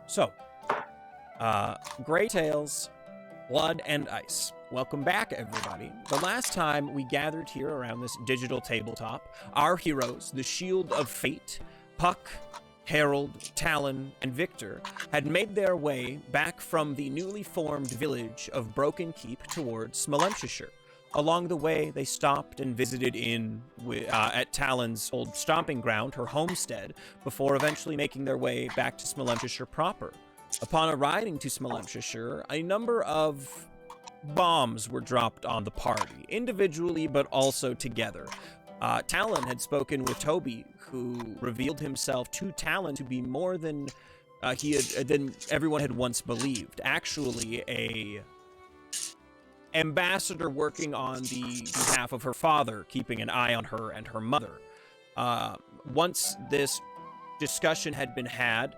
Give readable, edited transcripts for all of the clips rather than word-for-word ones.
So, Grey Tales, Blood and Ice. Welcome back, everybody. The last time we gathered here around this digital tabletop, our heroes, the Shield of Fate, Puck, Harold, Talon, and Victor, had made their way back from the newly formed village of Broken Keep towards Smolenskshire. Along the way, they stopped and visited at Talon's old stomping ground, her homestead, before eventually making their way back to Smolenskshire proper. Upon arriving to Smolenskshire, a number of bombs were dropped on the party, individually but also together. Talon had spoken with Toby, who revealed himself to Talon to be more than than everyone had once believed. Actually, a ambassador working on the behalf of her father, keeping an eye on her and her mother. Once this discussion had been had,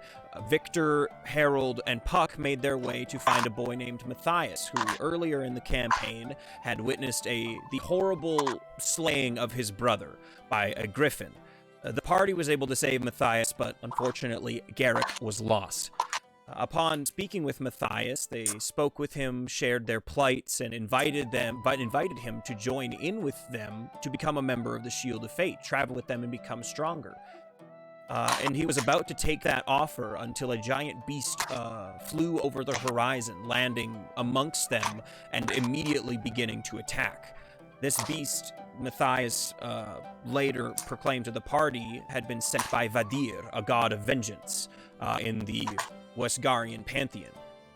Victor, Harold, and Puck made their way to find a boy named Matthias, who earlier in the campaign had witnessed the horrible slaying of his brother by a griffin. The party was able to save Matthias, but unfortunately, Garrick was lost. Upon speaking with Matthias, they spoke with him, shared their plights, and invited him to join in with them to become a member of the Shield of Fate, travel with them, and become stronger. And he was about to take that offer until a giant beast flew over the horizon, landing amongst them and immediately beginning to attack. This beast, Matthias later proclaimed to the party, had been sent by Vadir, a god of vengeance, in the Westgarian pantheon.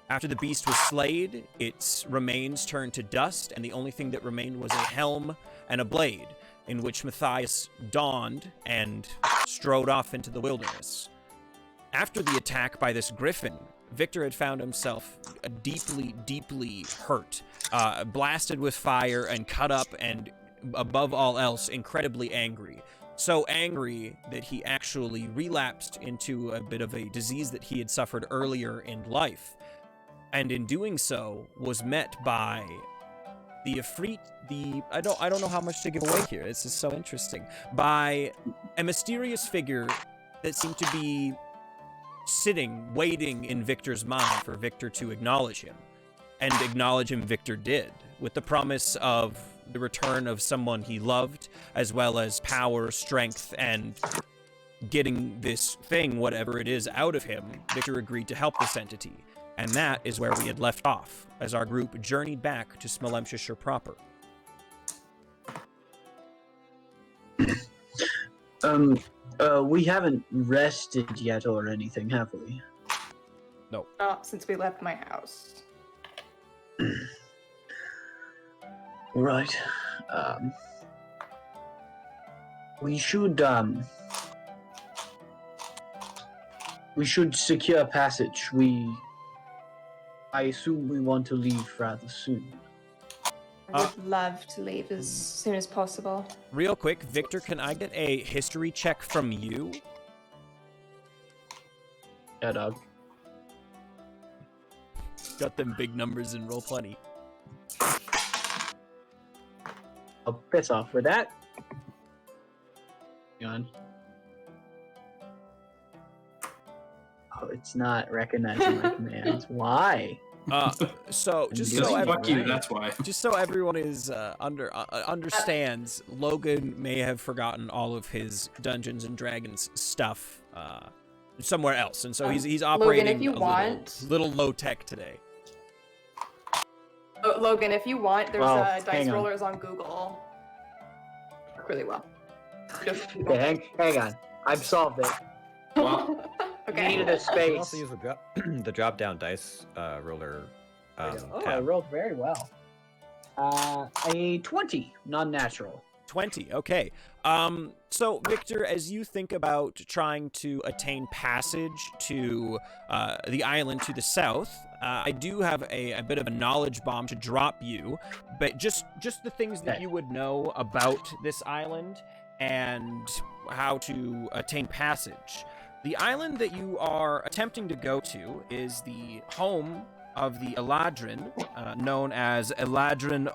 After the beast was slayed, its remains turned to dust, and the only thing that remained was a helm and a blade, in which Matthias donned and strode off into the wilderness. After the attack by this griffin, Victor had found himself deeply, deeply hurt, blasted with fire and cut up, and above all else, incredibly angry. So angry that he actually relapsed into a bit of a disease that he had suffered earlier in life. And in doing so, was met by the Ifrit, I don't know how much to give away here. This is so interesting. By a mysterious figure that seemed to be sitting, waiting in Victor's mind for Victor to acknowledge him. And acknowledge him Victor did, with the promise of the return of someone he loved, as well as power, strength, and getting this thing, whatever it is, out of him. Victor agreed to help this entity. And that is where we had left off, as our group journeyed back to Smolenskshire proper. We haven't rested yet or anything, have we? No. Not since we left my house. Right. We should secure passage. I assume we want to leave rather soon. I would love to leave as soon as possible. Real quick, Victor, can I get a history check from you? Yeah, dog. Got them big numbers in Roll20. I'll piss off with that. Hang on. Oh, it's not recognizing my commands. Why? So just fuck you, that's why. Just so everyone is understands, Logan may have forgotten all of his Dungeons and Dragons stuff somewhere else, and so he's operating Logan, if you want, little low tech today. Logan, if you want, there's dice hang on. rollers on Google. Work really well. Okay, hang on. I've solved it. Wow. Okay. Needed a You can space. also use the drop down dice roller I tab. rolled very well. A 20, non-natural. 20, okay. So, Victor, as you think about trying to attain passage to the island to the south, I do have a bit of a knowledge bomb to drop you, but just the things that you would know about this island and how to attain passage. The island that you are attempting to go to is the home of the Eladrin, known as Eladrin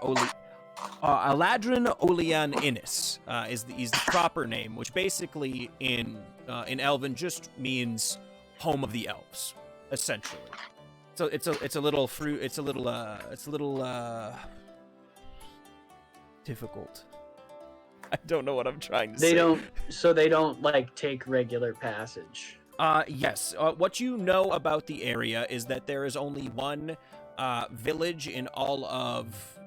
Olian Innis is the proper name, which basically in Elven just means home of the elves. essentially. So it's a little fruit. It's a little difficult. I don't know what I'm trying to say. They don't like take regular passage. Yes. What you know about the area is that there is only one village in all of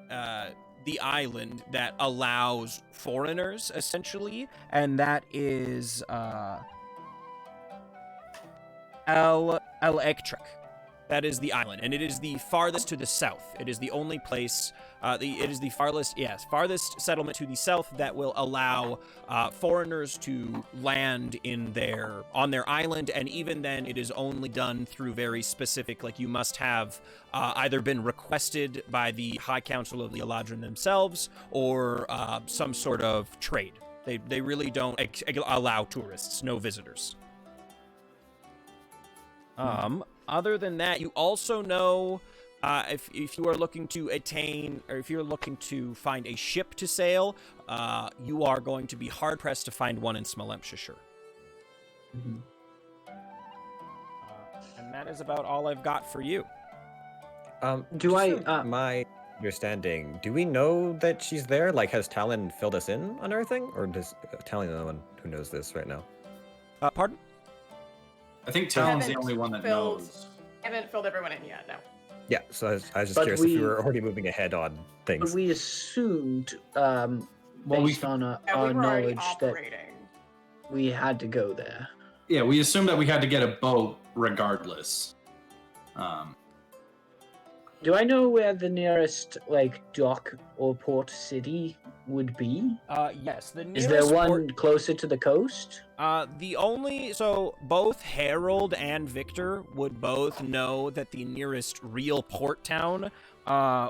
the island that allows foreigners, essentially, and that is El Ektrek. That is the island, and it is the farthest to the south. It is the only place. It is the farthest settlement to the south that will allow foreigners to land on their island, and even then, it is only done through very specific. Like, you must have either been requested by the High Council of the Eladrin themselves, or some sort of trade. They really don't allow tourists, no visitors. Other than that, you also know if you are looking to attain, or if you're looking to find a ship to sail, you are going to be hard pressed to find one in Smolensk. Mm-hmm. And that is about all I've got for you. My understanding, do we know that she's there? Like, has Talon filled us in on everything, or does Talon the one who knows this right now? Pardon? I think Talon's the Haven't only one that filled- knows. Haven't filled everyone in yet, no. Yeah, so I was just But curious if we were already moving ahead on But things. we assumed, Well, we- based on Yeah, our we were already knowledge, that operating. we had to go there. Yeah, we assumed that we had to get a boat regardless. Do I know where the nearest dock or port city would be? Yes. The Is there nearest one port- closer to the coast? So both Harold and Victor would both know that the nearest real port town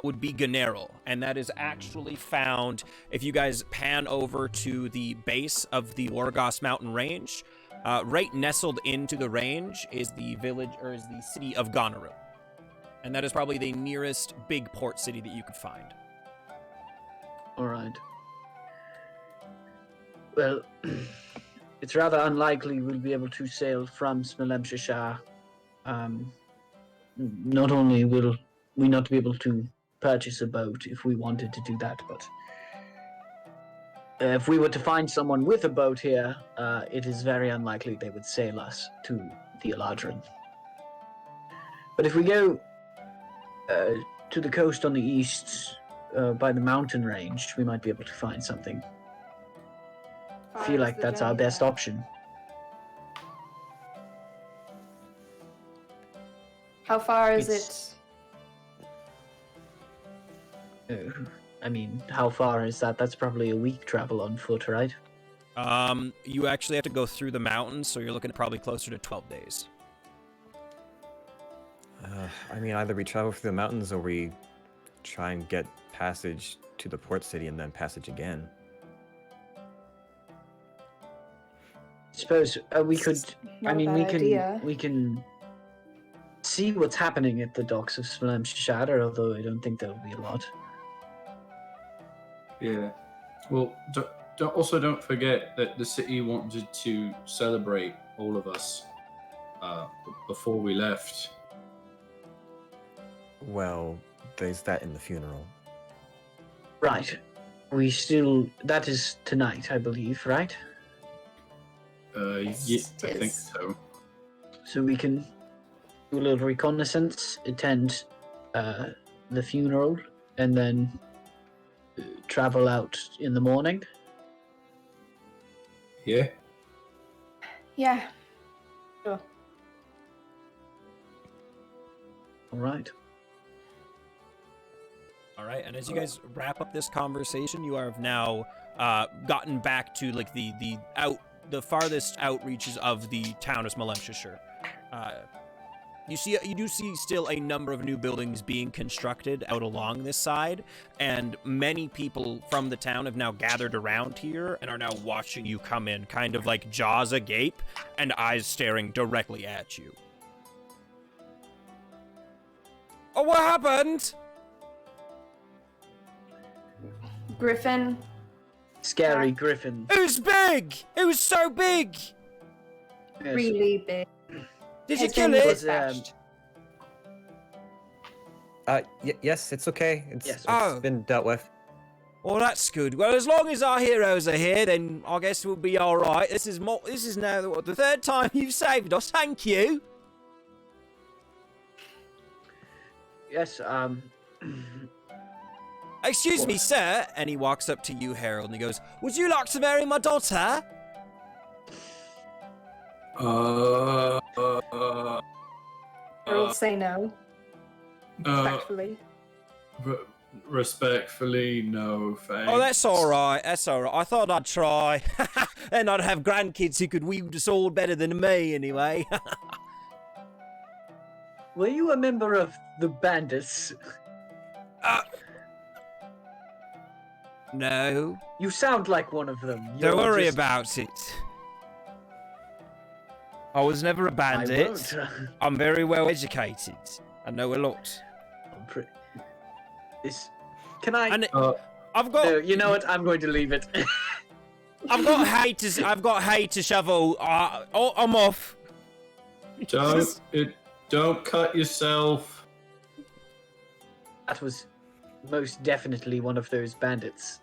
would be Ganero, and that is actually found if you guys pan over to the base of the Orgos mountain range. Right nestled into the range is the village, or is the city of Goneril, and that is probably the nearest big port city that you could find. All right. Well, it's rather unlikely we'll be able to sail from Smolensk. Not only will we not be able to purchase a boat if we wanted to do that, but if we were to find someone with a boat here, it is very unlikely they would sail us to the Eladrin. But if we go to the coast on the east, by the mountain range, we might be able to find something. I feel like that's our best option. How far is It's- it? I mean, how far is that? That's probably a week travel on foot, right? You actually have to go through the mountains, so you're looking at probably closer to 12 days. I mean, either we travel through the mountains or we try and get passage to the port city and then passage again. Suppose we could. Not I a mean, bad idea. we can see what's happening at the docks of Smolensk, although I don't think there'll be a lot. Yeah. Well, don't forget that the city wanted to celebrate all of us before we left. Well, there's that in the funeral. Right. That is tonight, I believe, right? Yes, Yeah, it I think is. so. So we can do a little reconnaissance, attend the funeral, and then travel out in the morning. Yeah. Yeah. Sure. All right. All right, and as you guys wrap up this conversation, you have now gotten back to like the farthest outreaches of the town of Smolensk. You do see still a number of new buildings being constructed out along this side, and many people from the town have now gathered around here and are now watching you come in, kind of like jaws agape and eyes staring directly at you. Oh, what happened? Griffin. Scary Griffin. It was big! It was so big! Yes. Really big. Did you Has kill been it? Was, dispatched. Yes, it's okay. Yes. It's Oh. been dealt with. Well, that's good. Well, as long as our heroes are here, then I guess we'll be all right. This is now the third time you've saved us. Thank you. Yes. Excuse me, sir. And he walks up to you, Harold, and he goes, "Would you like to marry my daughter?" Harold say no, uh, respectfully. respectfully, no thanks. Oh, that's all right. That's all right. I thought I'd try, and I'd have grandkids who could wield a sword better than me, anyway. Were you a member of the bandits? No, You sound like one of them. don't You're worry just- about it. I was never a I bandit. won't. I'm very well educated. I know a lot. I'm pretty. This. Can I? And Uh, I've got No, you know what? I'm going to leave it. I've got hay to shovel. I'm off. don't cut yourself. That was most definitely one of those bandits.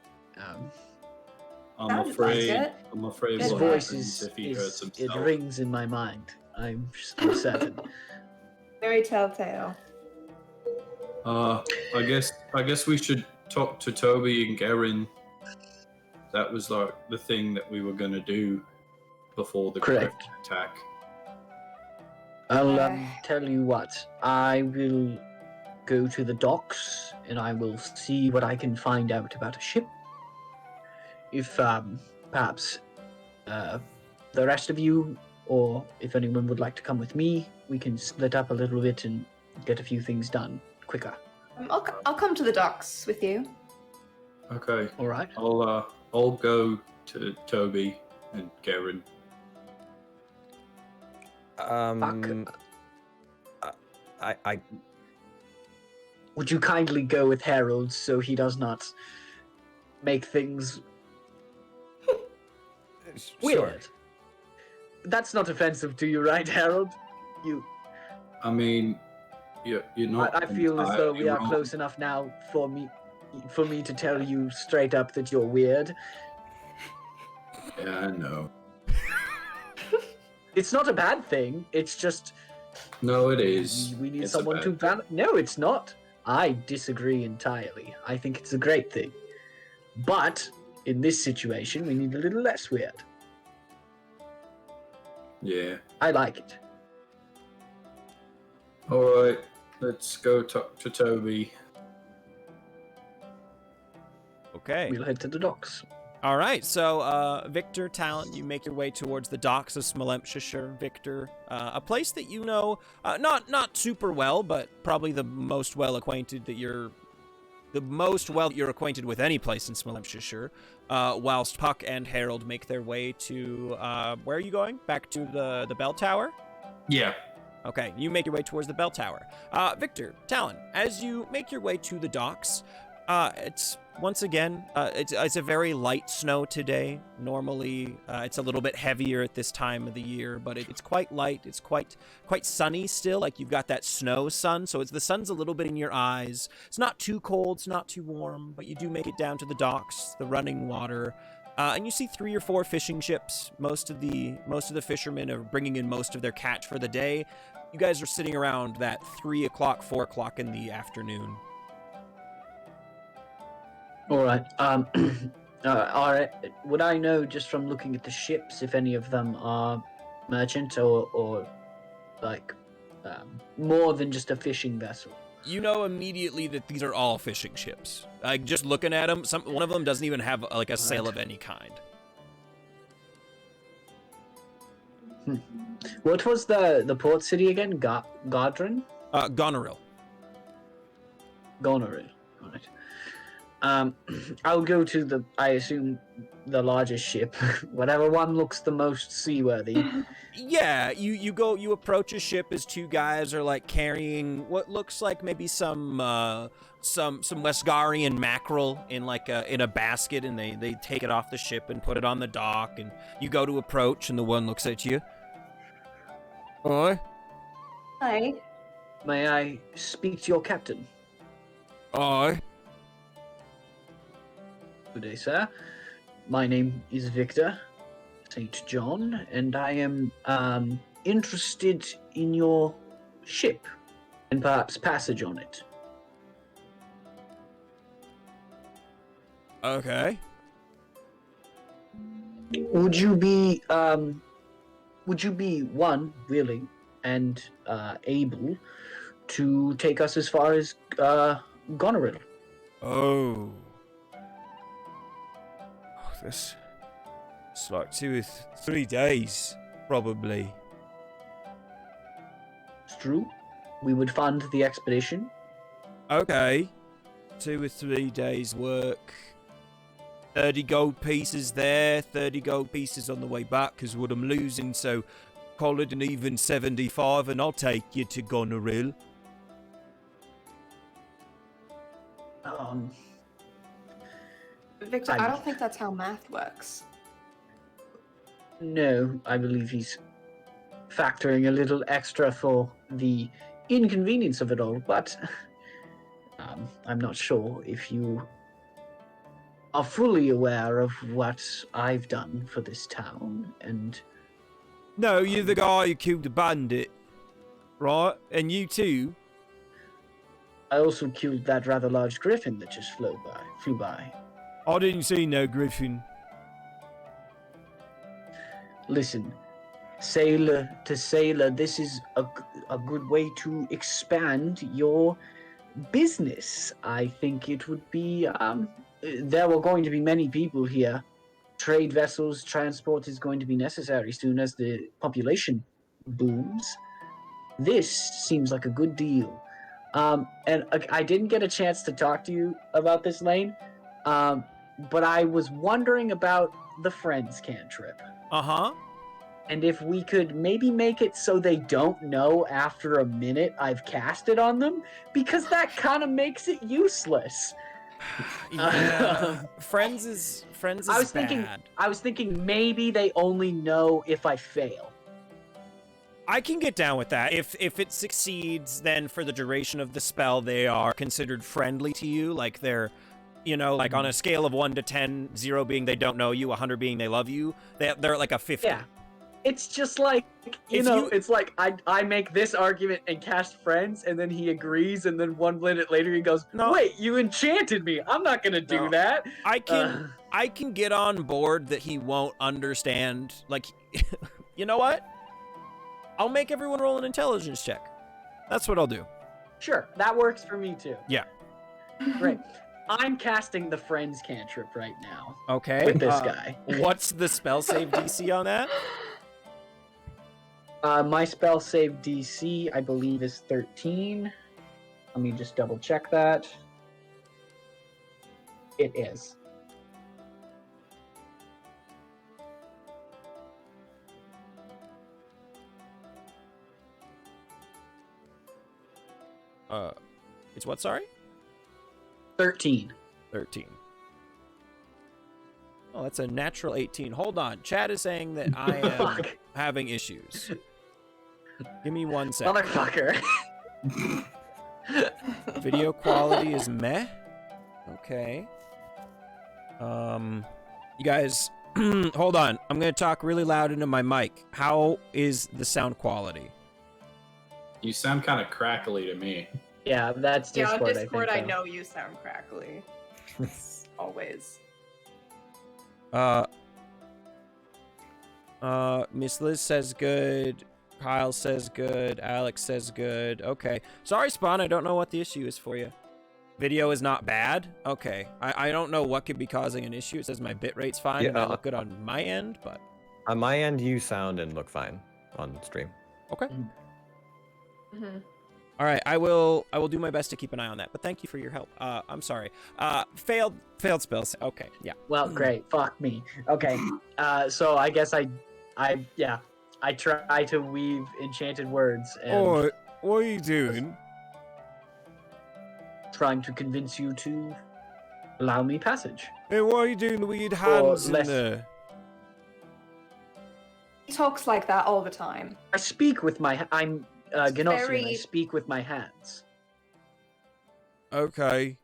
I'm Sounds afraid. like it. I'm afraid His what voice happens is, if he hurts it himself. rings in my mind. I'm certain. Very telltale. I guess we should talk to Toby and Garen. That was like the thing that we were gonna do before the Correct. Griffin attack. I'll Uh. tell you what. I will go to the docks and I will see what I can find out about a ship. If perhaps the rest of you, or if anyone would like to come with me, we can split up a little bit and get a few things done quicker. I'll come to the docks with you. Okay, All right. I'll go to Toby and Garen. I Would you kindly go with Harold so he does not make things weird? That's not offensive to you, right, Harold? You. I mean, you're not. I feel as though we entirely are wrong. close enough now for me to tell you straight up that you're weird. Yeah, I know. It's not a bad thing. It's just No, it is. we need It's a someone bad to thing. ban. No, it's not. I disagree entirely. I think it's a great thing. But in this situation, we need a little less weird. Yeah. I like it. All right. Let's go talk to Toby. Okay. We'll head to the docks. All right. So, Victor, Talon, you make your way towards the docks of Smolenskshire. Victor, a place that you know, not super well, but probably the most well acquainted you're acquainted with any place in Smolenskshire. Whilst Puck and Harold make their way to where are you going? Back to the bell tower. Yeah. Okay, you make your way towards the bell tower. Victor, Talon, as you make your way to the docks, it's once again, it's a very light snow today. Normally, it's a little bit heavier at this time of the year, but it's quite light. It's quite sunny still. Like you've got that snow sun, so the sun's a little bit in your eyes. It's not too cold, it's not too warm, but you do make it down to the docks, the running water. And you see 3 or 4 fishing ships. Most of the fishermen are bringing in most of their catch for the day. You guys are sitting around that 3 o'clock, 4 o'clock in the afternoon. All right. All right. Would I know just from looking at the ships if any of them are merchant or like more than just a fishing vessel? You know immediately that these are all fishing ships. Like just looking at them, one of them doesn't even have like a sail of any kind. What was the port city again? Godrin? Goneril. Goneril. All right. I'll go to I assume the largest ship, whatever one looks the most seaworthy. Yeah, you approach a ship as 2 guys are like carrying what looks like maybe some Westgarian mackerel in a basket, and they take it off the ship and put it on the dock, and you go to approach, and the one looks at you. Oi. Hi. May I speak to your captain? Aye. Good day, sir. My name is Victor St. John, and I am interested in your ship and perhaps passage on it. Okay. Would you be one willing and able to take us as far as Goneril? Oh. This. It's like 2 or 3 days, probably. It's true. We would fund the expedition. Okay. 2 or 3 days work. 30 gold pieces there, 30 gold pieces on the way back, because what I'm losing, so call it an even 75, and I'll take you to Goneril. Victor, I don't think that's how math works. No, I believe he's factoring a little extra for the inconvenience of it all, but I'm not sure if you are fully aware of what I've done for this town, and No, you're the guy who killed the bandit, right? And you too. I also killed that rather large griffin that just flew by. I didn't see no griffin. Listen, sailor to sailor, this is a good way to expand your business. I think it would be, there were going to be many people here. Trade vessels, transport is going to be necessary soon as the population booms. This seems like a good deal. And I didn't get a chance to talk to you about this, Lane, but I was wondering about the Friends cantrip. Uh-huh. And if we could maybe make it so they don't know after a minute I've cast it on them, because that kind of makes it useless. Yeah. Friends is I was thinking maybe they only know if I fail. I can get down with that. If it succeeds, then for the duration of the spell, they are considered friendly to you. Like they're, like on a scale of 1 to 10, 0 being they don't know you, 100 being they love you. They're like a 50. Yeah. It's just like, it's like I make this argument and cast Friends, and then he agrees, and then 1 minute later he goes, No. wait, you enchanted me. I'm not going to do that. I can get on board that he won't understand. Like, you know what? I'll make everyone roll an intelligence check. That's what I'll do. Sure, that works for me too. Yeah. Great. I'm casting the Friends cantrip right now. Okay. With this guy. What's the spell save DC on that? My spell save DC, I believe, is 13. Let me just double check that. It is. It's what, sorry? 13. 13. Oh, that's a natural 18. Hold on. Chad is saying that I am Fuck. having issues. Give me 1 second. Motherfucker. Video quality is meh. Okay. You guys, hold on. I'm going to talk really loud into my mic. How is the sound quality? You sound kind of crackly to me. Yeah, that's Discord. Yeah, on Discord, I I think, know you sound crackly. Always. Miss Liz says good. Kyle says good. Alex says good. Okay. Sorry, Spawn. I don't know what the issue is for you. Video is not bad? Okay. I don't know what could be causing an issue. It says my bitrate's fine and I look good on my end, but... On my end, you sound and look fine on stream. Okay. Mm-hmm. All right, I will do my best to keep an eye on that. But thank you for your help. I'm sorry. Failed spells. Okay, yeah. Well, great. Fuck me. Okay. So I guess I try to weave enchanted words and What are you doing? trying to convince you to allow me passage. Hey, why are you doing the weird hands in less- there? He talks like that all the time. I speak with my. I'm Ganosian. I very- speak with my hands. Okay.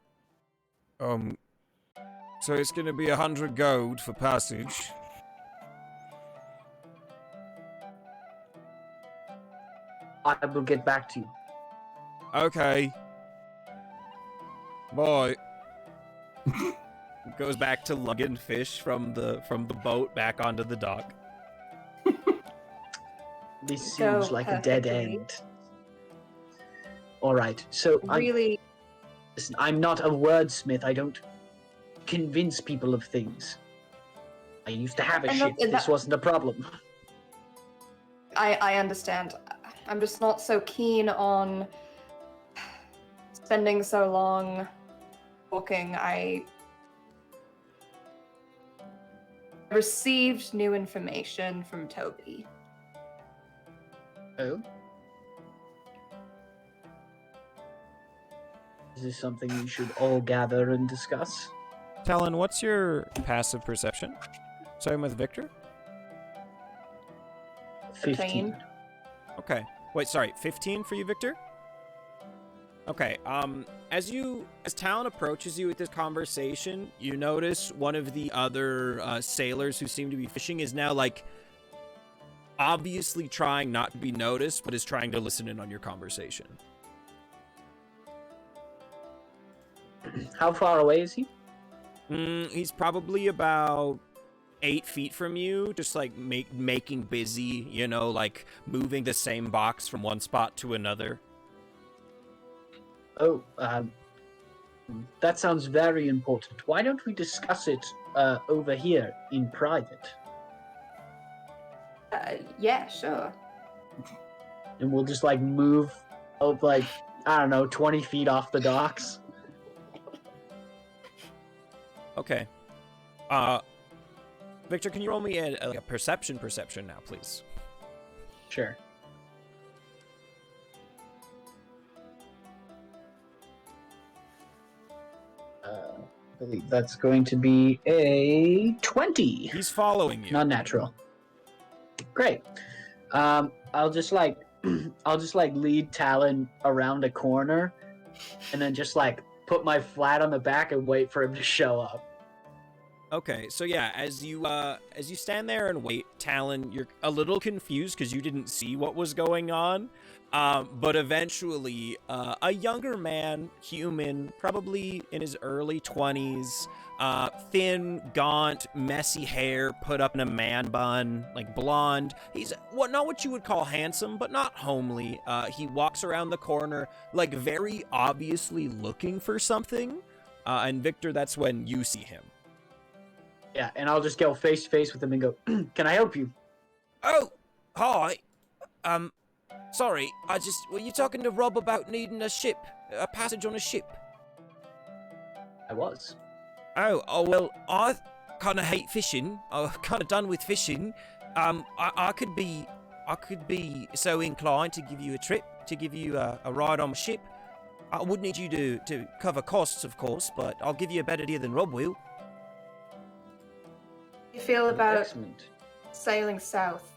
So it's gonna be 100 gold for passage. I will get back to you. Okay. Bye. Goes back to lugging fish from the boat back onto the dock. This Go seems like a dead perfectly. end. All right, so Really, listen, I'm not a wordsmith. I don't convince people of things. I used to have a And ship. that- This wasn't a problem. I understand. I'm just not so keen on spending so long walking. I received new information from Toby. Oh? Is this something we should all gather and discuss? Talon, what's your passive perception? Same with Victor? 15. Okay. Wait, sorry, 15 for you, Victor? Okay, as Talon approaches you with this conversation, you notice one of the other sailors who seem to be fishing is now, like, obviously trying not to be noticed, but is trying to listen in on your conversation. How far away is he? He's probably about 8 feet from you, just like making busy, you know, like moving the same box from one spot to another. Oh, that sounds very important. Why don't we discuss it over here in private? Yeah, sure. And we'll just like move up like, I don't know, 20 feet off the docks. Okay. Victor, can you roll me a perception now, please? Sure. I believe that's going to be a 20. He's following you. Not natural. Great. I'll just like lead Talon around a corner and then just like put my flat on the back and wait for him to show up. Okay, so yeah, as you stand there and wait, Talon, you're a little confused because you didn't see what was going on. But eventually, a younger man, human, probably in his early 20s, thin, gaunt, messy hair, put up in a man bun, like blonde. He's not what you would call handsome, but not homely. He walks around the corner, like very obviously looking for something. And Victor, that's when you see him. Yeah, and I'll just go face to face with him and go, "Can I help you?" Oh, hi. Sorry, were you talking to Rob about needing a passage on a ship? I was. Oh, well, I kind of hate fishing. I'm kind of done with fishing. I could be so inclined to give you a trip, to give you a ride on my ship. I would need you to cover costs, of course, but I'll give you a better deal than Rob will. You feel about Excellent. sailing south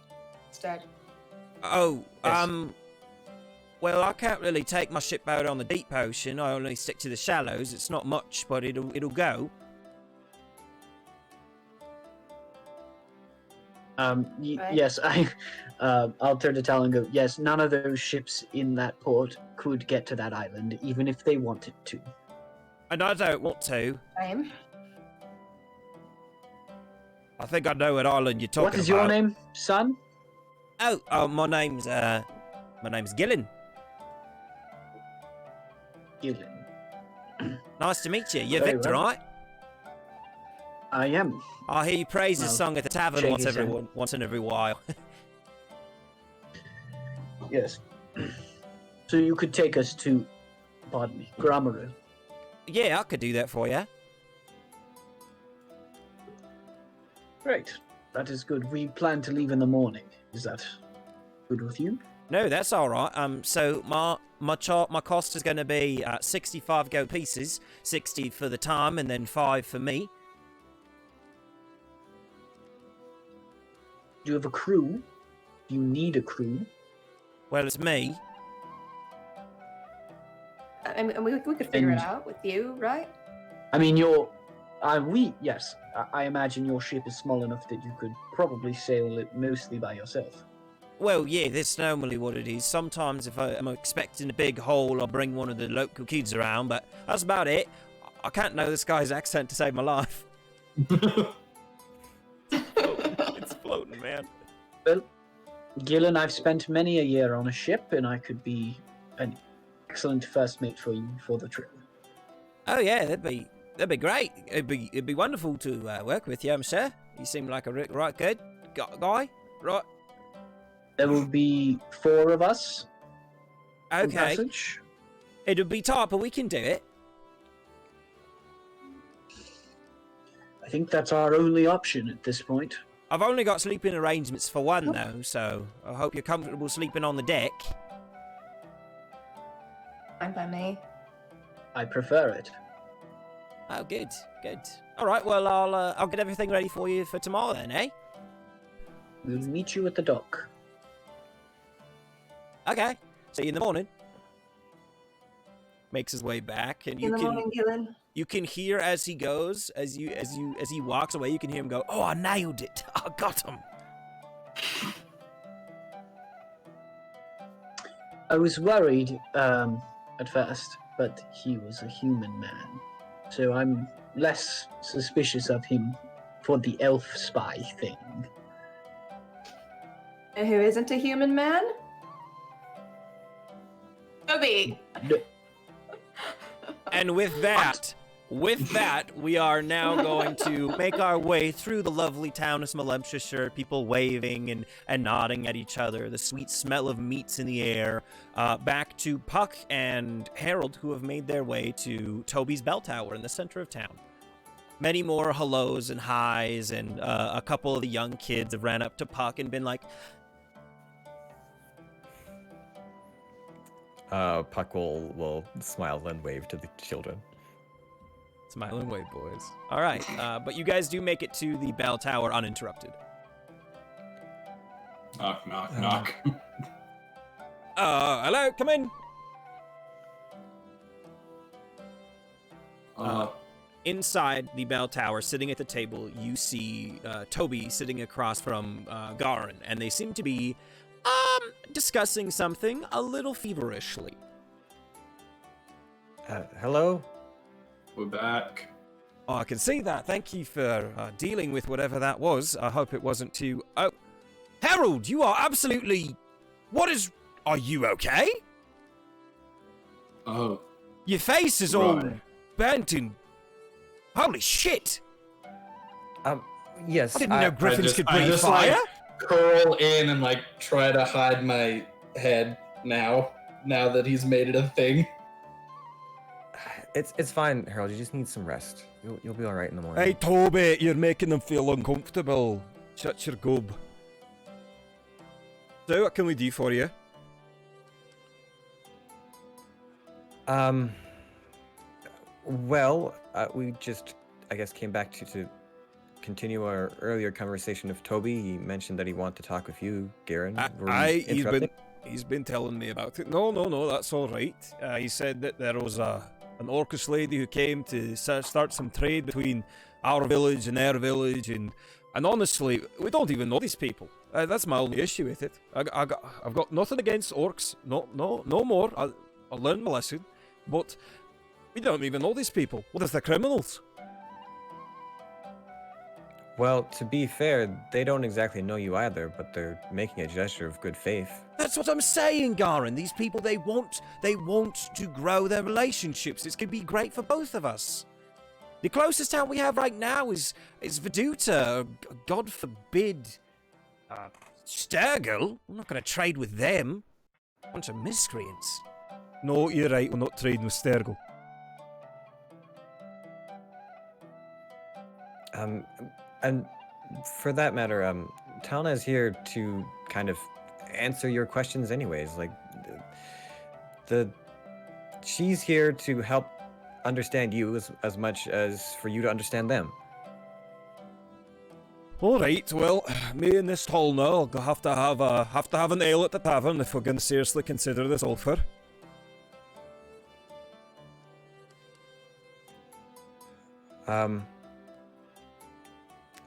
instead? Oh, Yes. well, I can't really take my ship out on the deep ocean. I only stick to the shallows. It's not much, but it'll go. Right. Yes, I'll turn to Tal and go, yes, none of those ships in that port could get to that island, even if they wanted to. And I don't want to. Same. I think I know what island you're talking about. What is your name, son? Oh, my name's Gillen. Gillen. Nice to meet you. You're Very Victor, well. right? I am. I hear you praise his Well, song at the tavern shake once his hand. in every while. Yes. So you could take us to, pardon me, Gramaru. Yeah, I could do that for you. Great. That is good. We plan to leave in the morning. Is that good with you? No, that's all right. So my cost is going to be 65 gold pieces, 60 for the time, and then 5 for me. Do you have a crew? Do you need a crew? Well, it's me. And we could figure it And- out with you, right? I mean, yes, I imagine your ship is small enough that you could probably sail it mostly by yourself. Well, yeah, that's normally what it is. Sometimes if I'm expecting a big haul, I'll bring one of the local kids around, but that's about it. I can't know this guy's accent to save my life. It's floating, man. Well, Gillen, I've spent many a year on a ship, and I could be an excellent first mate for you for the trip. Oh yeah, that'd be great. It'd be wonderful to work with you, I'm sure. You seem like a right good guy, right? There will be 4 of us. in Okay. passage. It'll be tight, but we can do it. I think that's our only option at this point. I've only got sleeping arrangements for one, though, so I hope you're comfortable sleeping on the deck. Fine by me. I prefer it. Oh, good. All right, well, I'll get everything ready for you for tomorrow then, eh? We'll meet you at the dock. Okay. See you in the morning. Makes his way back, and In the morning, Gillen. you can hear as he goes, as he walks away, you can hear him go, "Oh, I nailed it! I got him!" I was worried at first, but he was a human man. So I'm less suspicious of him for the elf spy thing. Who isn't a human man? Toby! And with that, we are now going to make our way through the lovely town of Smolenskshire, people waving and nodding at each other, the sweet smell of meats in the air, back to Puck and Harold, who have made their way to Toby's bell tower in the center of town. Many more hellos and highs, and a couple of the young kids have ran up to Puck and been like, Puck will smile and wave to the children. "Smile and wave, boys." All right, but you guys do make it to the bell tower uninterrupted. Knock, knock, knock. Hello, come in. Inside the bell tower, sitting at the table, you see Toby sitting across from Garin, and they seem to be discussing something a little feverishly. Hello? We're back. Oh, I can see that. Thank you for dealing with whatever that was. I hope it wasn't too... Oh, Harold, you are absolutely... Are you okay? Oh, Your face is all Right. bent and... Holy shit! Yes. I didn't know griffins just- could I breathe just, fire. like, curl in and like try to hide my head now that he's made it a thing. It's fine, Harold. You just need some rest. You'll be all right in the morning. Hey, Toby, you're making them feel uncomfortable. Shut your gob. So, what can we do for you? Well, we just, I guess, came back to continue our earlier conversation of Toby. He mentioned that he wanted to talk with you, Garen. Were we interrupting? He's been telling me about it. No, that's all right. He said that there was an Orcish lady who came to start some trade between our village and their village, and honestly, we don't even know these people. That's my only issue with it. I've got nothing against orcs. No more. I'll learn my lesson, but we don't even know these people. What if they're criminals? Well, to be fair, they don't exactly know you either, but they're making a gesture of good faith. That's what I'm saying, Garin. These people, they want to grow their relationships. This could be great for both of us. The closest town we have right now is Veduta. God forbid, Sturgill. I'm not going to trade with them. Bunch of miscreants. No, you're right. We're not trading with Sturgill. And for that matter, Talna is here to kind of answer your questions anyways. Like, she's here to help understand you as much as for you to understand them. All right. Well, me and this tall now will have to have an ale at the tavern if we're going to seriously consider this offer.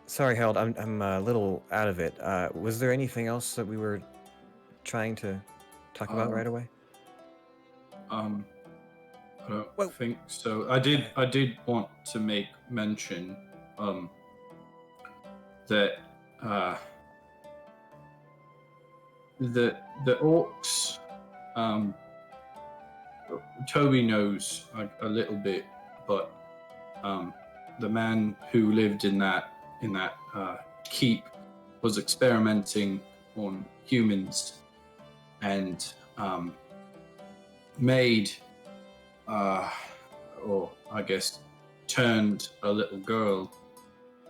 Sorry, Harold. I'm a little out of it. Was there anything else that we were trying to talk about right away? I don't Well- think so. I did want to make mention that the orcs, Toby knows a little bit, but the man who lived in that keep was experimenting on humans and made or I guess turned a little girl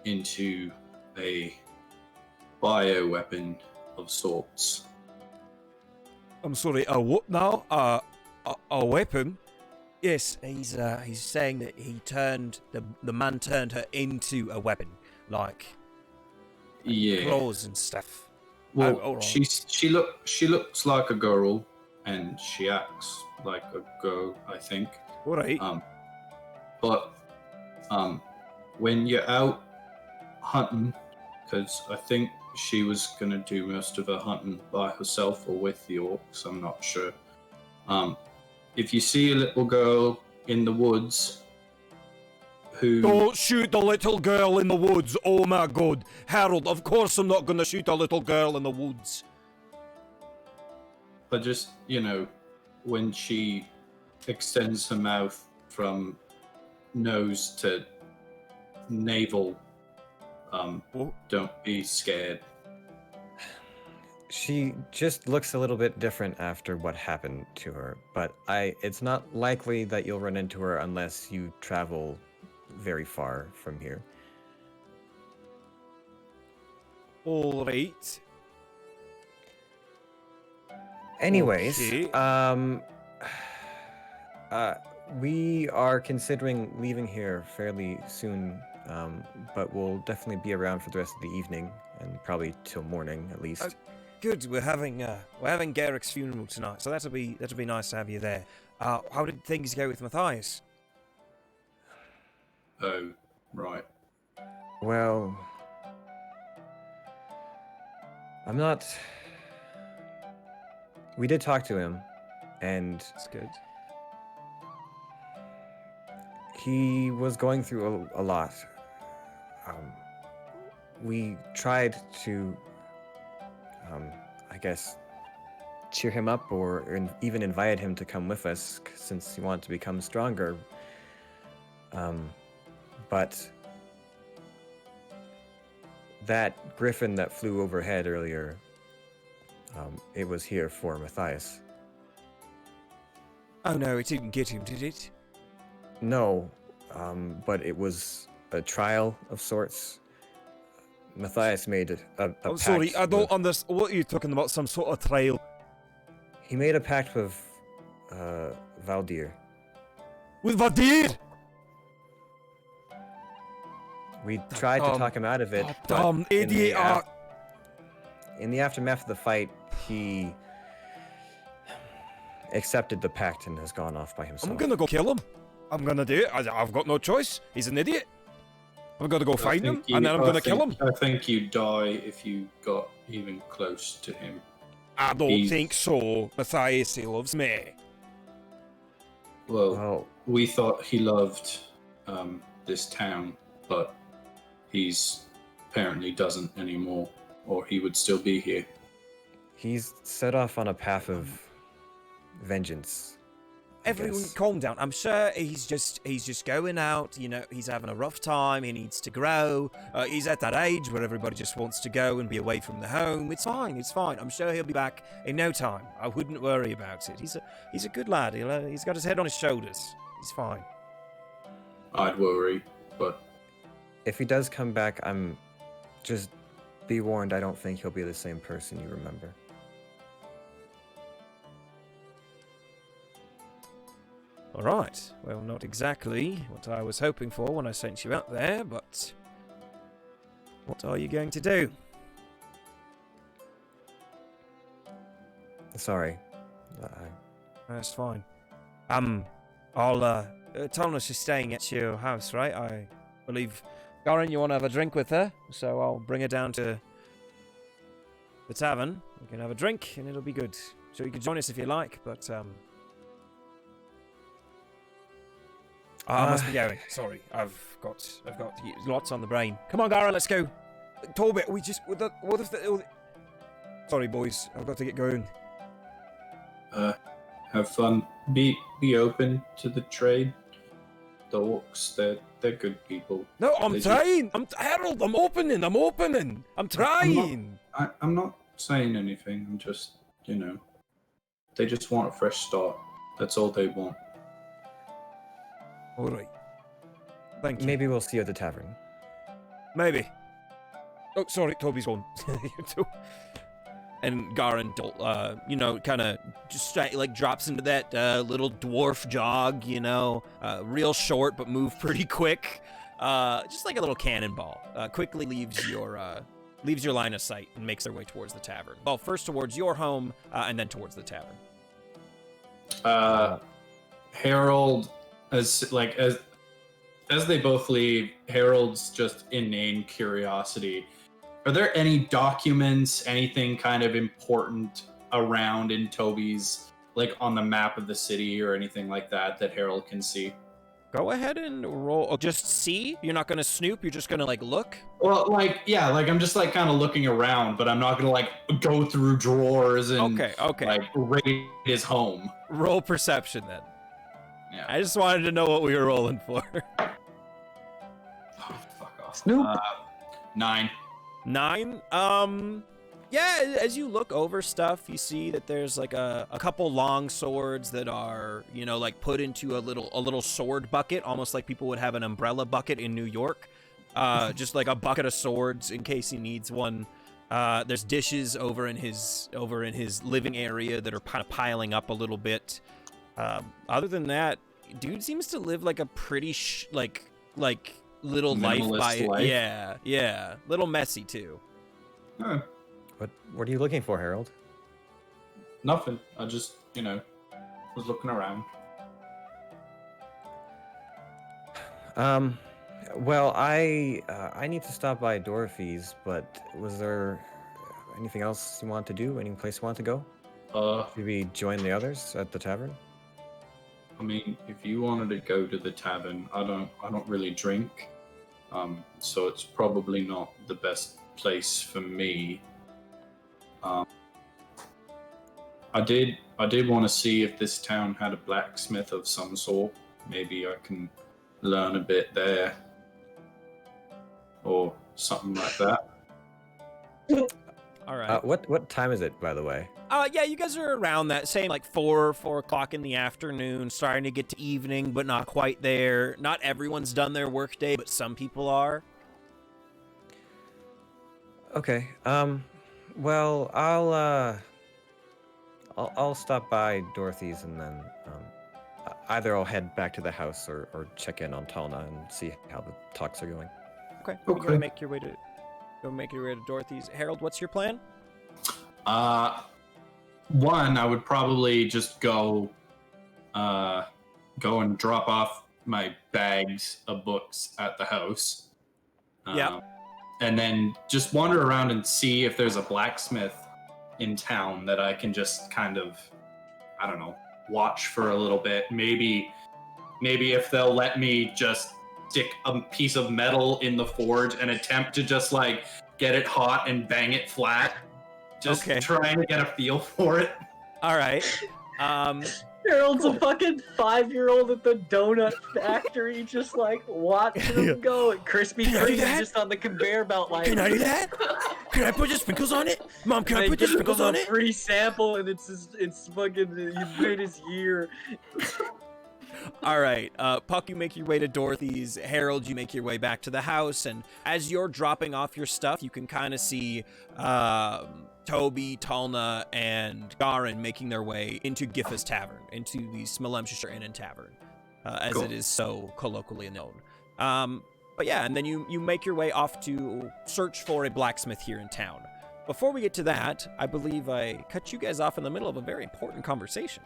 into a bioweapon of sorts. I'm sorry, a what now? A weapon? Yes, he's saying that he turned the man turned her into a weapon, like Yeah. claws and stuff. Well, all right. she looks like a girl and she acts like a girl, I think. All right. But when you're out hunting, because I think she was gonna do most of her hunting by herself or with the orcs, I'm not sure. If you see a little girl in the woods who Don't shoot the little girl in the woods. Oh my god. Harold, of course I'm not going to shoot a little girl in the woods. but just, when she extends her mouth from nose to navel, Oh. don't be scared. She just looks a little bit different after what happened to her, but it's not likely that you'll run into her unless you travel very far from here. All right. Anyways, Okay. we are considering leaving here fairly soon, but we'll definitely be around for the rest of the evening and probably till morning at least. Good. We're having Garrick's funeral tonight, so that'll be nice to have you there. How did things go with Matthias? Oh, right. Well, I'm not. We did talk to him, and That's good. he was going through a lot. We tried to, I guess, cheer him up or even invited him to come with us since he wanted to become stronger. But that griffin that flew overhead earlier, it was here for Matthias. Oh no, it didn't get him, did it? No, but it was a trial of sorts. Matthias made a I'm pact sorry, I don't with- understand. What are you talking about? Some sort of trail? He made a pact with Valdir. With Vadir? We tried to dumb- talk him out of it. but Dumb in the idiot. in the aftermath of the fight, he accepted the pact and has gone off by himself. I'm gonna go kill him. I'm gonna do it. I've got no choice. He's an idiot. I'm gonna go find him, and then I'm gonna kill him. I think you'd die if you got even close to him. I don't He's- think so. Matthias, he loves me. Well, Well, we thought he loved this town, but he's apparently doesn't anymore, or he would still be here. he's set off on a path of vengeance. I Everyone, guess. calm down. I'm sure he's just going out. He's having a rough time. He needs to grow. He's at that age where everybody just wants to go and be away from the home. It's fine. It's fine. I'm sure he'll be back in no time. I wouldn't worry about it. He's a good lad. He's got his head on his shoulders. He's fine. I'd worry, but If he does come back, just be warned, I don't think he'll be the same person you remember. All right. Well, not exactly what I was hoping for when I sent you out there, but what are you going to do? Sorry. That's fine. Thomas is staying at your house, right? believe Garin, you want to have a drink with her, so I'll bring her down to the tavern. We can have a drink, and it'll be good. So you can join us if you like, but I must be going. Sorry, I've got lots on the brain. Come on, Garin, let's go. Torbit, Sorry, boys, I've got to get going. Have fun. Be open to the trade. The orcs, they're good people. No, I'm They trying. Harold, I'm opening. I'm trying. I'm not saying anything. I'm just, they just want a fresh start. That's all they want. All right. Thank you. Maybe we'll see you at the tavern. Maybe. Oh, sorry, Toby's gone. And Garin, kind of just drops into that little dwarf jog, real short but move pretty quick, just like a little cannonball. Quickly leaves your line of sight and makes their way towards the tavern. Well, first towards your home, and then towards the tavern. Harold, as they both leave, Harold's just inane curiosity. Are there any documents, anything kind of important around in Toby's, on the map of the city or anything like that Harold can see? Go ahead and roll. Oh, just see? You're not going to snoop? You're just going to, look? Well, I'm just, kind of looking around, but I'm not going to, go through drawers and, Okay. raid his home. Roll perception, then. Yeah. I just wanted to know what we were rolling for. Oh, fuck off. Snoop. 9. 9? Yeah, as you look over stuff, you see that there's a couple long swords that are, put into a little sword bucket, almost like people would have an umbrella bucket in New York. Just like a bucket of swords in case he needs one. There's dishes over in his living area that are kind of piling up a little bit. Other than that, dude seems to live a pretty little Minimalist life. Yeah, little messy too. Huh. What are you looking for, Harold? Nothing. I just, was looking around. Well, I need to stop by Dorothy's, but was there anything else you want to do? Any place you want to go? Should we join the others at the tavern? I mean, if you wanted to go to the tavern, I don't really drink, so it's probably not the best place for me. I did want to see if this town had a blacksmith of some sort. Maybe I can learn a bit there, or something like that. All right. What time is it, by the way? Yeah, you guys are around that same 4 o'clock in the afternoon, starting to get to evening, but not quite there. Not everyone's done their workday, but some people are. Okay. Well, I'll stop by Dorothy's and then either I'll head back to the house or check in on Talna and see how the talks are going. Okay. Okay. You're gonna make your way to Dorothy's. Harold, what's your plan? One, I would probably just go and drop off my bags of books at the house. Yeah. And then just wander around and see if there's a blacksmith in town that I can just kind of, I don't know, watch for a little bit. Maybe if they'll let me just stick a piece of metal in the forge and attempt to just get it hot and bang it flat. Just Okay. trying to get a feel for it. All right. Harold's a fucking 5-year-old at the donut factory, just watching him go. And Krispy Can I do Kreme that? just on the conveyor belt, Can I do that? Can I put the sprinkles on it? Mom, can I put the sprinkles on it? Free sample, and it's fucking. You made his year. All right, Puck, you make your way to Dorothy's. Harold, you make your way back to the house, and as you're dropping off your stuff, you can kind of see Toby, Talna, and Garin making their way into Giffa's Tavern, into the Smalemshire Inn and Tavern, as Cool. it is so colloquially known. But yeah, and then you make your way off to search for a blacksmith here in town. Before we get to that, I believe I cut you guys off in the middle of a very important conversation.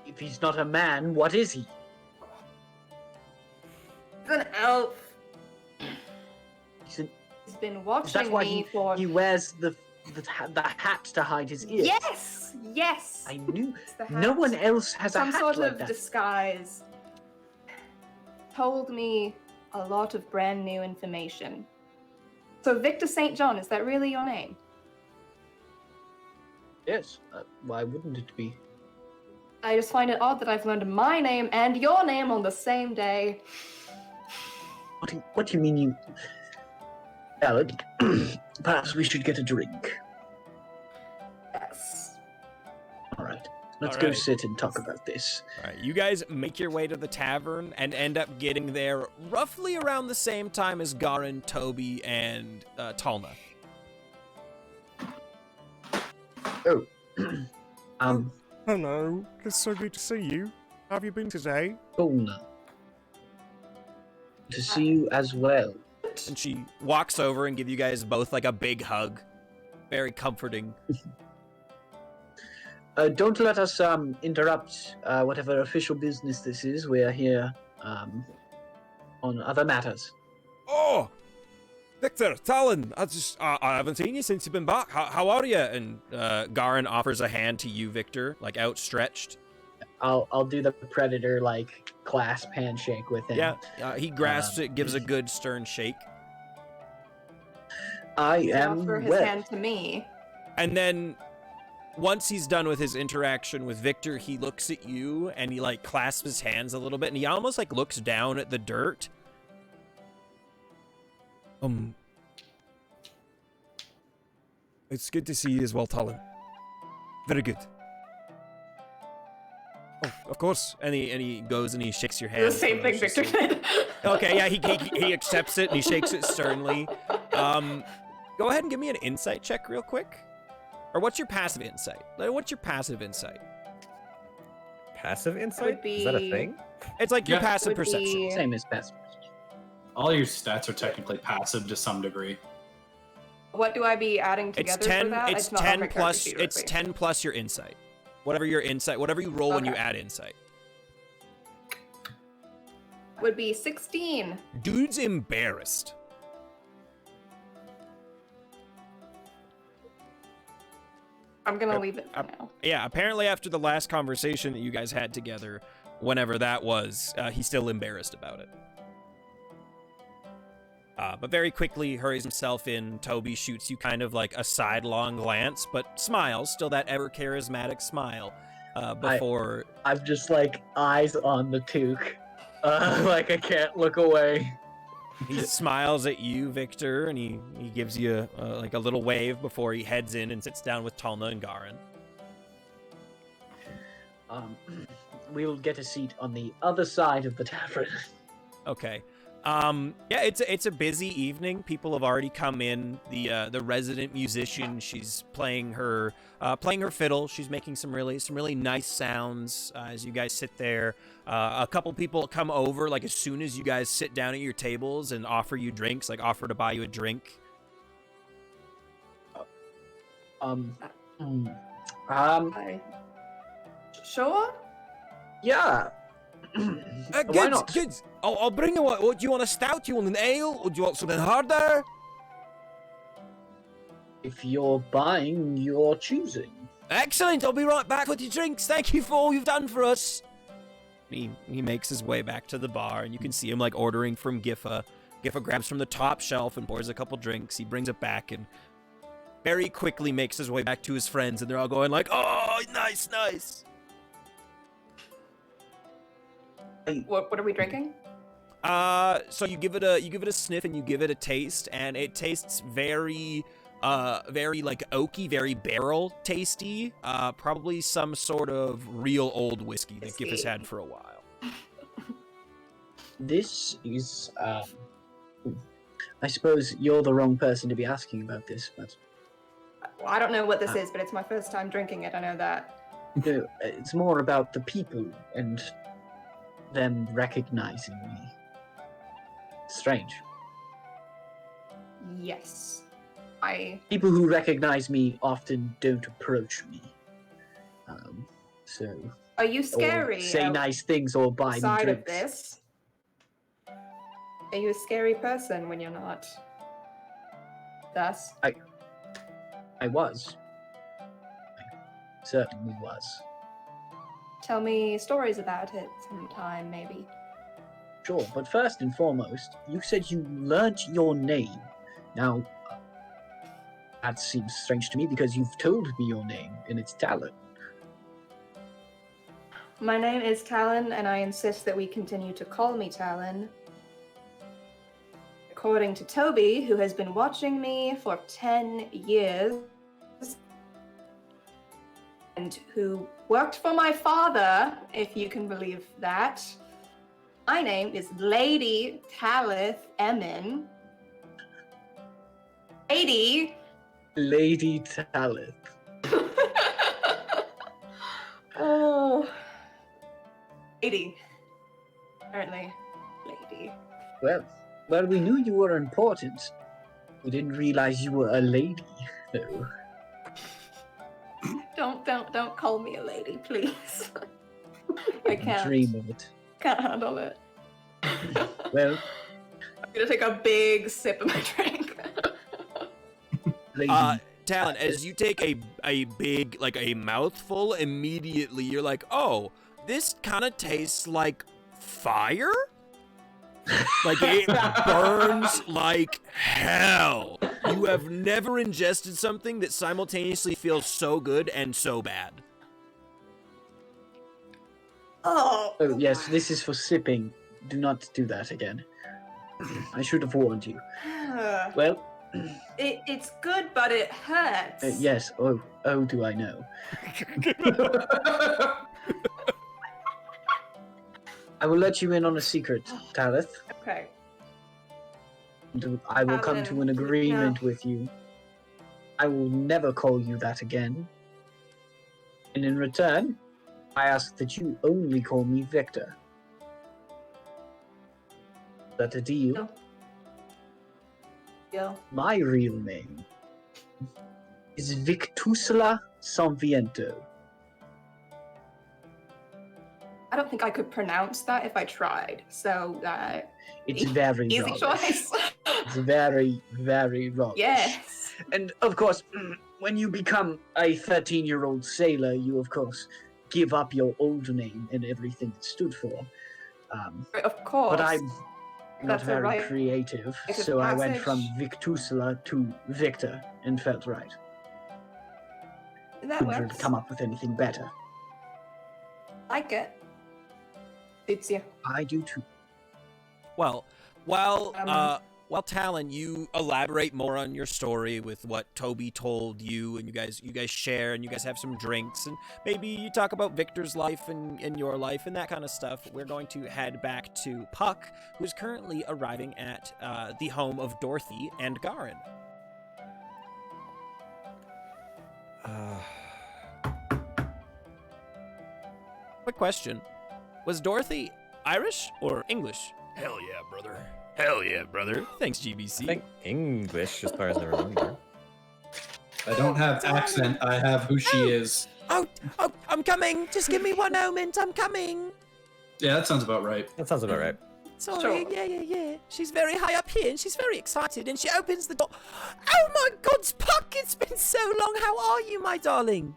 If he's not a man, what is he? been Is watching that why me for. he wears the hat to hide his ears? Yes! Yes! I knew. It's the No hat. one else has a Some hat sort like of that. disguise. Told me a lot of brand new information. So Victor St. John, is that really your name? Yes. Why wouldn't it be? I just find it odd that I've learned my name and your name on the same day. What do you mean you... Ballad, perhaps we should get a drink. Yes. All right. Let's All go right. sit and talk about this. All right, you guys make your way to the tavern and end up getting there roughly around the same time as Garin, Toby, and Talna. Oh. Hello, it's so good to see you. How have you been today? Bona. To see you as well. And she walks over and gives you guys both like a big hug. Very comforting. Don't let us interrupt whatever official business this is. We are here on other matters. Oh, Victor, Talon, I haven't seen you since you've been back. How are you? And Garin offers a hand to you, Victor, like outstretched. I'll do the predator like clasp handshake with him. Yeah, he grasps it, gives a good stern shake. I He am offer his well. hand to me. And then once he's done with his interaction with Victor, he looks at you and he like clasps his hands a little bit and he almost like looks down at the dirt. It's good to see you as well, Talon. Very good. Oh, of course. And he goes and he shakes your hand. The same thing Victor did. Okay, yeah, he accepts it and he shakes it sternly. Go ahead and give me an insight check real quick. Or what's your passive insight? Like, what's your passive insight? Passive insight? Would Is that a be- thing? It's like your Yeah. passive Would perception. be- Same as best. All your stats are technically passive to some degree. What do I be adding It's together 10. for that? It's not on 10 my character plus. sheet, It's right? 10 plus your insight. Whatever your insight, whatever you roll when you Okay. add insight. Would be 16. Dude's embarrassed. I'm gonna leave it for now. Yeah, apparently after the last conversation that you guys had together, whenever that was, he's still embarrassed about it. But very quickly hurries himself in. Toby shoots you kind of like a sidelong glance, but smiles, still that ever charismatic smile. Before I've just like eyes on the toque. Like I can't look away. he smiles at you, Victor, and he gives you like a little wave before he heads in and sits down with Talna and Garin. We'll get a seat on the other side of the tavern. Okay. Yeah, it's a busy evening. People have already come in. The resident musician, she's playing her fiddle. She's making some really nice sounds as you guys sit there. A couple people come over like as soon as you guys sit down at your tables and offer you drinks, like offer to buy you a drink. Sure? Yeah. Why not? Good. I'll bring you what do you want, a stout? Do you want an ale? Or do you want something harder? If you're buying, you're choosing. Excellent. I'll be right back with your drinks. Thank you for all you've done for us. He makes his way back to the bar, and you can see him like ordering from Giffa. Giffa grabs from the top shelf and pours a couple drinks. He brings it back and very quickly makes his way back to his friends, and they're all going like, "Oh, nice." What are we drinking? So you give it a sniff and you give it a taste, and it tastes very like oaky, very barrel tasty. Probably some sort of real old whiskey that Giff has had for a while. This is, I suppose you're the wrong person to be asking about this, but Well, I don't know what this is, but it's my first time drinking it. I know that. no, it's more about the people and them recognizing me. Strange. Yes. People who recognize me often don't approach me. So Are you or scary? say nice things or buy me Side of drinks. this. Are you a scary person when you're not? thus? I was. I certainly was. Tell me stories about it sometime, maybe. Sure, but first and foremost, you said you learnt your name. Now, that seems strange to me because you've told me your name, and it's Talon. My name is Talon, and I insist that we continue to call me Talon. According to Toby, who has been watching me for 10 years, and who worked for my father, if you can believe that, my name is Lady Talith Emin. Lady. Lady Talith. Oh. Lady. Apparently. Lady. Well, we knew you were important. We didn't realize you were a lady, though. Don't call me a lady, please. I can't. Dream of it. Can't handle it. Well, I'm gonna take a big sip of my drink. lady. Talon, as you take a big, like a mouthful, immediately you're like, oh, this kind of tastes like fire? Like it burns like hell. You have never ingested something that simultaneously feels so good and so bad. Oh. Oh, yes, this is for sipping. Do not do that again. I should have warned you. Well, It's good, but it hurts. yes. Oh, do I know. I will let you in on a secret, Talith. Okay. I will come to an agreement with you. I will never call you that again. And in return, I ask that you only call me Victor. Is that a deal? No. Yeah. My real name is Victusla Sanviento. I don't think I could pronounce that if I tried. So, It's very easy wrong. choice. It's very, very wrong. Yes. And of course, when you become a 13-year-old sailor, you of course give up your old name and everything it stood for. Of course. But I'm not That's a very right- creative, rite of so I went passage. from Victusla to Victor and felt right. That Couldn't really works. come up with anything better. Like it. Suits you. I do too. Well, while Talon, you elaborate more on your story with what Toby told you, and you guys share, and you guys have some drinks, and maybe you talk about Victor's life and your life and that kind of stuff. We're going to head back to Puck, who is currently arriving at the home of Dorothy and Garin. Quick question. Was Dorothy Irish or English? Hell yeah, brother. Hell yeah, brother. Thanks, GBC. I think English, as far as I remember. I don't have accent. I have who she is. Oh, I'm coming. Just give me one moment. I'm coming. Yeah, that sounds about right. That sounds about right. Sorry, Sure. yeah. She's very high up here, and she's very excited, and she opens the door. Oh my God, Puck! It's been so long. How are you, my darling?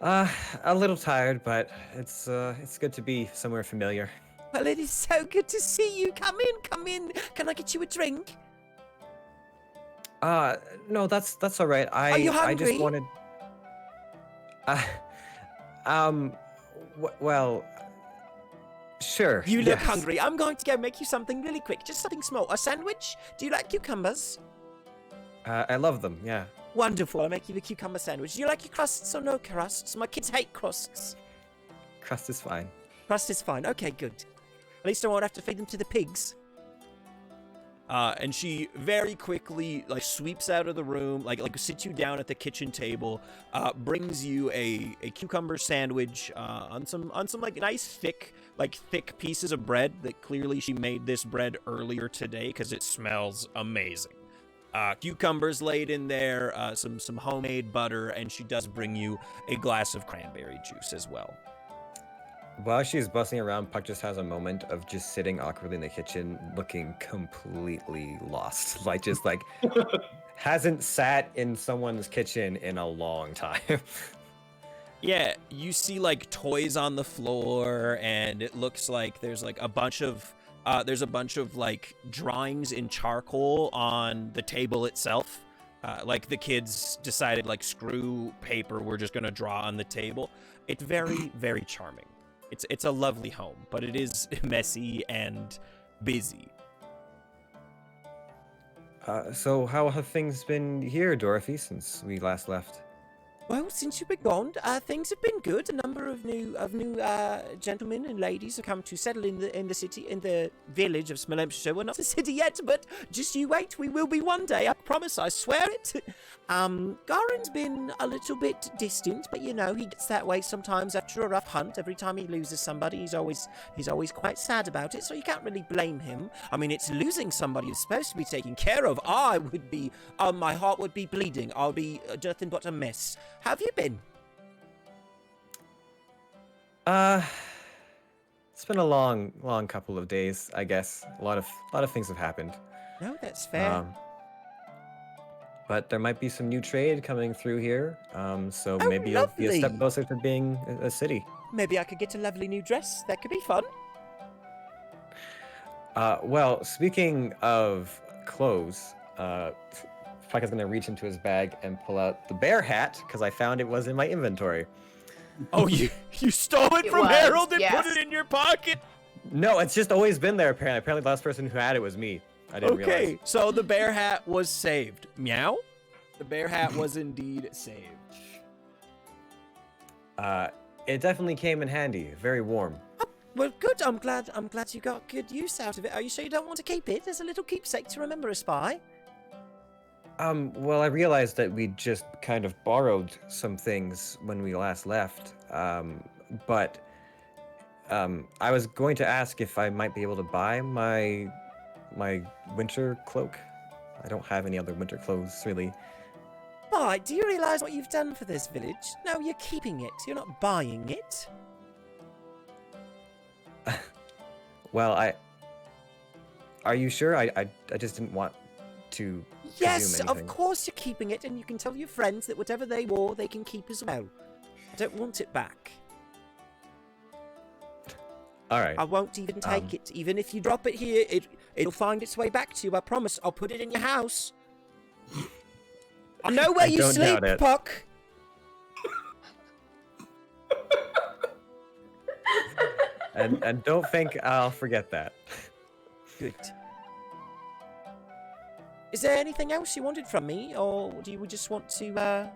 A little tired, but it's good to be somewhere familiar. Well, it is so good to see you. Come in. Can I get you a drink? No, that's all right. Are you I just hungry? wanted. Well, sure. You look yes. hungry. I'm going to go make you something really quick. Just something small. A sandwich? Do you like cucumbers? I love them. Yeah. Wonderful. I'll make you a cucumber sandwich. Do you like your crusts or no crusts? My kids hate crusts. Crust is fine. Crust is fine. Okay, good. At least I won't have to feed them to the pigs. And she very quickly sweeps out of the room, like sits you down at the kitchen table, brings you a cucumber sandwich on some like nice thick pieces of bread that clearly she made this bread earlier today because it smells amazing. Cucumbers laid in there, some homemade butter, and she does bring you a glass of cranberry juice as well. While she's bustling around, Puck just has a moment of just sitting awkwardly in the kitchen, looking completely lost. Like hasn't sat in someone's kitchen in a long time. Yeah, you see like toys on the floor, and it looks like there's a bunch of like drawings in charcoal on the table itself. Like the kids decided, like, screw paper, we're just gonna draw on the table. It's very, very charming. It's a lovely home, but it is messy and busy. So how have things been here, Dorothy, since we last left? Well, since you've been gone, things have been good. A number of new gentlemen and ladies have come to settle in the city, in the village of Smolensk. We're not a city yet, but just you wait. We will be one day. I promise. I swear it. Garen's been a little bit distant, but you know he gets that way sometimes after a rough hunt. Every time he loses somebody, he's always quite sad about it. So you can't really blame him. I mean, it's losing somebody who's supposed to be taken care of. I would be, my heart would be bleeding. I'll be nothing but a mess. How have you been? It's been a long couple of days, I guess. A lot of things have happened. No, that's fair. But there might be some new trade coming through here. So Oh, maybe you'll be a step lovely. closer to being a city. Maybe I could get a lovely new dress. That could be fun. Well, speaking of clothes, Puck is gonna reach into his bag and pull out the bear hat because I found it was in my inventory. Oh, you stole it It from was, Harold and put yes. it in your pocket? No, it's just always been there. Apparently the last person who had it was me. I didn't Okay, realize. so the bear hat was saved. Meow? The bear hat was indeed saved. It definitely came in handy. Very warm. Well, good. I'm glad you got good use out of it. Are you sure you don't want to keep it as a little keepsake to remember us by? Well, I realized that we just kind of borrowed some things when we last left. But I was going to ask if I might be able to buy my winter cloak. I don't have any other winter clothes, really. Why, do you realize what you've done for this village? No, you're keeping it. You're not buying it. Well, are you sure? I just didn't want to Yes, presume of anything. course you're keeping it, and you can tell your friends that whatever they wore, they can keep as well. I don't want it back. All right. I won't even take it. Even if you drop it here, it'll find its way back to you. I promise. I'll put it in your house. I know where I you don't sleep, doubt it. Puck. And don't think I'll forget that. Good. Is there anything else you wanted from me, or do you just want to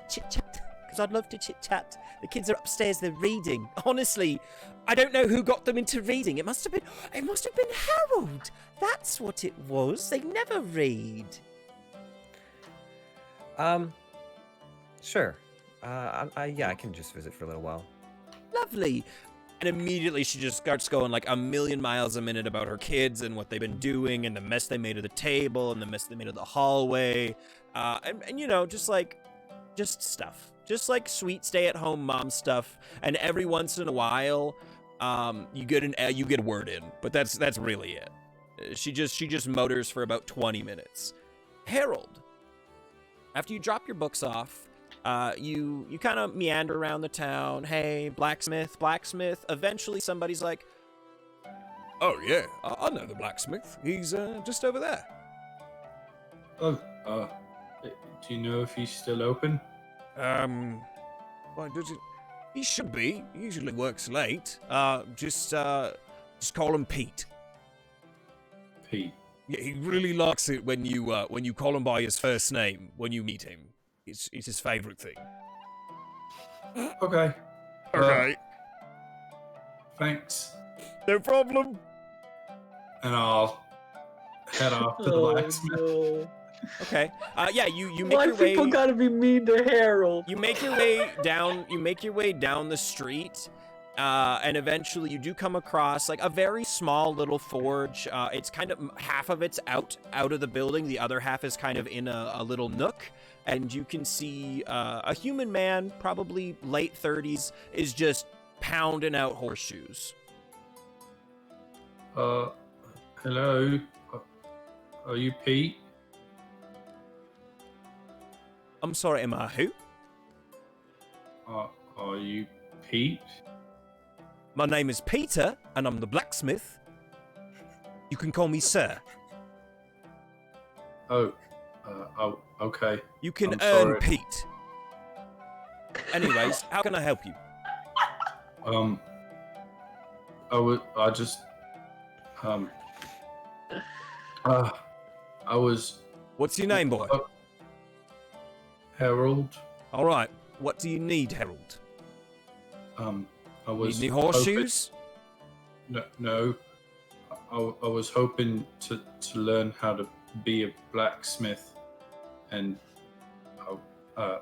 chit chat? Because I'd love to chit chat. The kids are upstairs; they're reading. Honestly, I don't know who got them into reading. It must have been Harold. That's what it was. They never read. Sure. Yeah, I can just visit for a little while. Lovely. And immediately she just starts going like a million miles a minute about her kids and what they've been doing and the mess they made of the table and the mess they made of the hallway. And you know, just stuff. Just like sweet stay-at-home mom stuff. And every once in a while, you get a word in, but that's really it. She just motors for about 20 minutes. Harold, after you drop your books off, you kind of meander around the town. Hey, blacksmith. Eventually somebody's like, oh yeah, I know the blacksmith. He's just over there. Oh, do you know if he's still open? Why does it? He should be. He usually works late. Just call him Pete. Pete. Yeah, he really likes it when you call him by his first name when you meet him. It's his favorite thing. Okay. Thanks. No problem. And I'll head off to the blacksmith. no. Okay. Yeah, you make Why your way. people gotta be mean to Harold? You make your way down. You make your way down the street, and eventually you do come across like a very small little forge. It's kind of half of it's out of the building. The other half is kind of in a little nook, and you can see a human man, probably late 30s, is just pounding out horseshoes. Hello. Are you Pete? I'm sorry, am I who? Are you Pete? My name is Peter, and I'm the blacksmith. You can call me sir. Oh, okay. You can I'm earn sorry. Pete. Anyways, how can I help you? I was What's your name, boy? Harold. All right. What do you need, Harold? I was Need any horseshoes? No. I was hoping to learn how to be a blacksmith, and I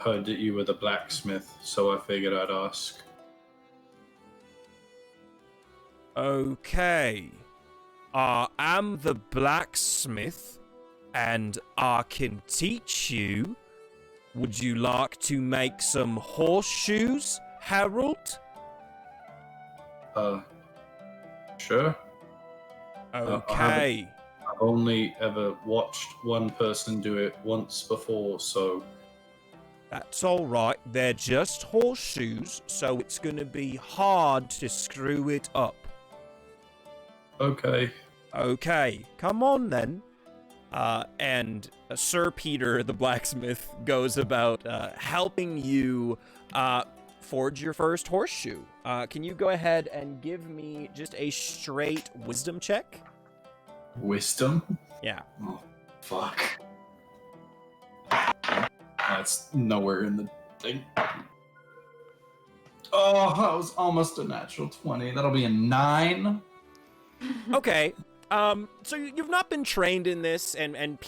heard that you were the blacksmith, so I figured I'd ask. Okay. I'm the blacksmith, and I can teach you. Would you like to make some horseshoes, Harold? Sure. Okay. I've only ever watched one person do it once before, so That's all right. They're just horseshoes, so it's going to be hard to screw it up. okay. Okay, come on then. And Sir Peter, the blacksmith, goes about helping you forge your first horseshoe. Can you go ahead and give me just a straight wisdom check? Wisdom? Yeah. Oh, fuck. That's nowhere in the thing. Oh, that was almost a natural 20. That'll be a 9. Okay. So you've not been trained in this, and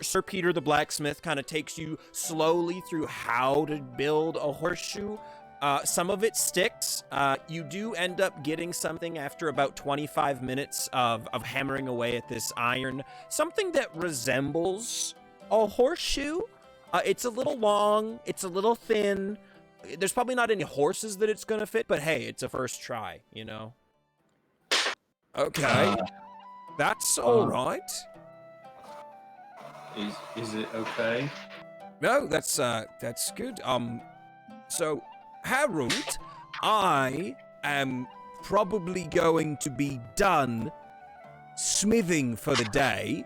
Sir Peter the blacksmith kind of takes you slowly through how to build a horseshoe. Some of it sticks. You do end up getting something after about 25 minutes of hammering away at this iron. Something that resembles a horseshoe. It's a little long. It's a little thin. There's probably not any horses that it's gonna fit, but hey, it's a first try, you know? Okay. That's all right. Is it okay? No, that's good. So Harold, I am probably going to be done smithing for the day,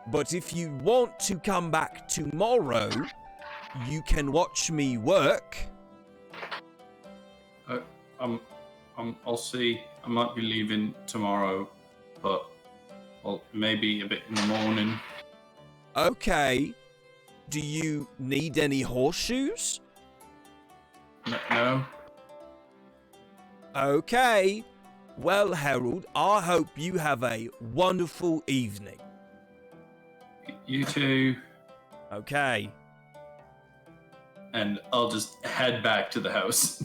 but if you want to come back tomorrow, you can watch me work. I'll see. I might be leaving tomorrow, but maybe a bit in the morning. Okay. Do you need any horseshoes? No. Okay. Well, Harold, I hope you have a wonderful evening. You too. Okay. And I'll just head back to the house.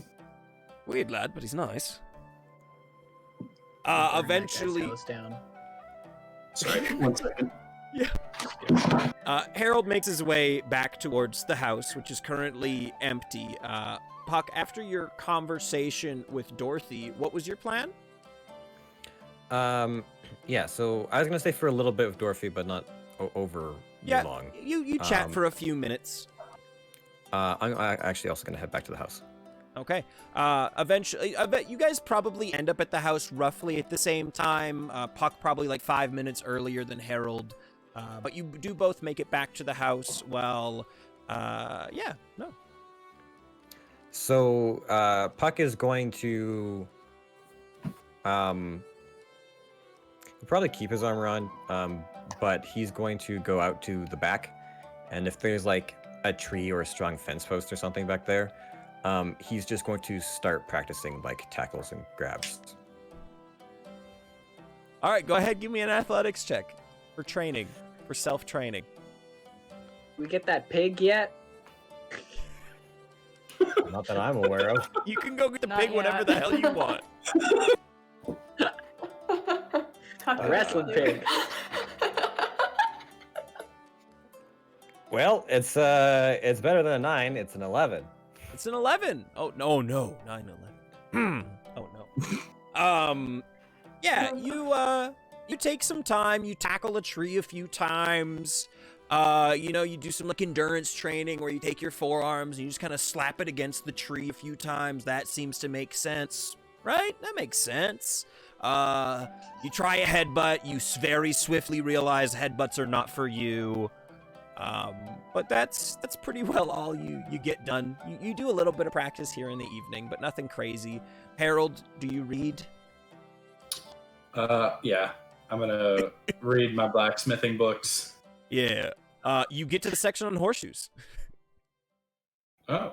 Weird lad, but he's nice. Burn that guy's Eventually, house down. Sorry, 1 second. Harold makes his way back towards the house, which is currently empty. Puck, after your conversation with Dorothy, what was your plan? Yeah, so I was gonna stay for a little bit with Dorothy, but not over long. You chat for a few minutes. I'm actually also gonna head back to the house. Okay. Eventually, I bet you guys probably end up at the house roughly at the same time. Puck probably like 5 minutes earlier than Harold. But you do both make it back to the house. Well, yeah, no. So Puck is going to he'll probably keep his armor on, but he's going to go out to the back, and if there's like a tree or a strong fence post or something back there, he's just going to start practicing like tackles and grabs. All right, go ahead. Give me an athletics check for training, for self-training. We get that pig yet? Not that I'm aware of. You can go get the Not pig whatever yet. the hell you want. A wrestling pig. Well, it's better than a 9. It's an 11. It's an 11. Oh, no, 9, 11. oh no. Yeah, you take some time, you tackle a tree a few times. You do some like endurance training where you take your forearms and you just kind of slap it against the tree a few times. That seems to make sense, right? That makes sense. You try a headbutt, you very swiftly realize headbutts are not for you. But that's pretty well all you get done. You do a little bit of practice here in the evening, but nothing crazy. Harold, do you read? Yeah. I'm gonna read my blacksmithing books. Yeah. You get to the section on horseshoes. Oh.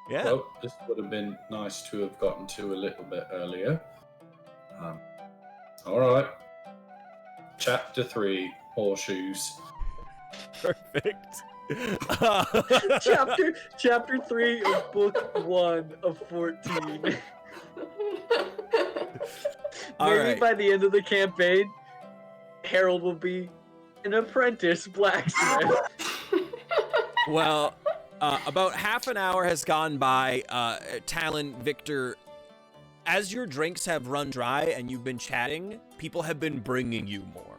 Yeah. Well, this would have been nice to have gotten to a little bit earlier. All right. Chapter 3, Horseshoes. Perfect. Chapter 3 of book 1 of 14. All Maybe right. by the end of the campaign, Harold will be an apprentice blacksmith. Well, about half an hour has gone by. Talon, Victor, as your drinks have run dry and you've been chatting, people have been bringing you more.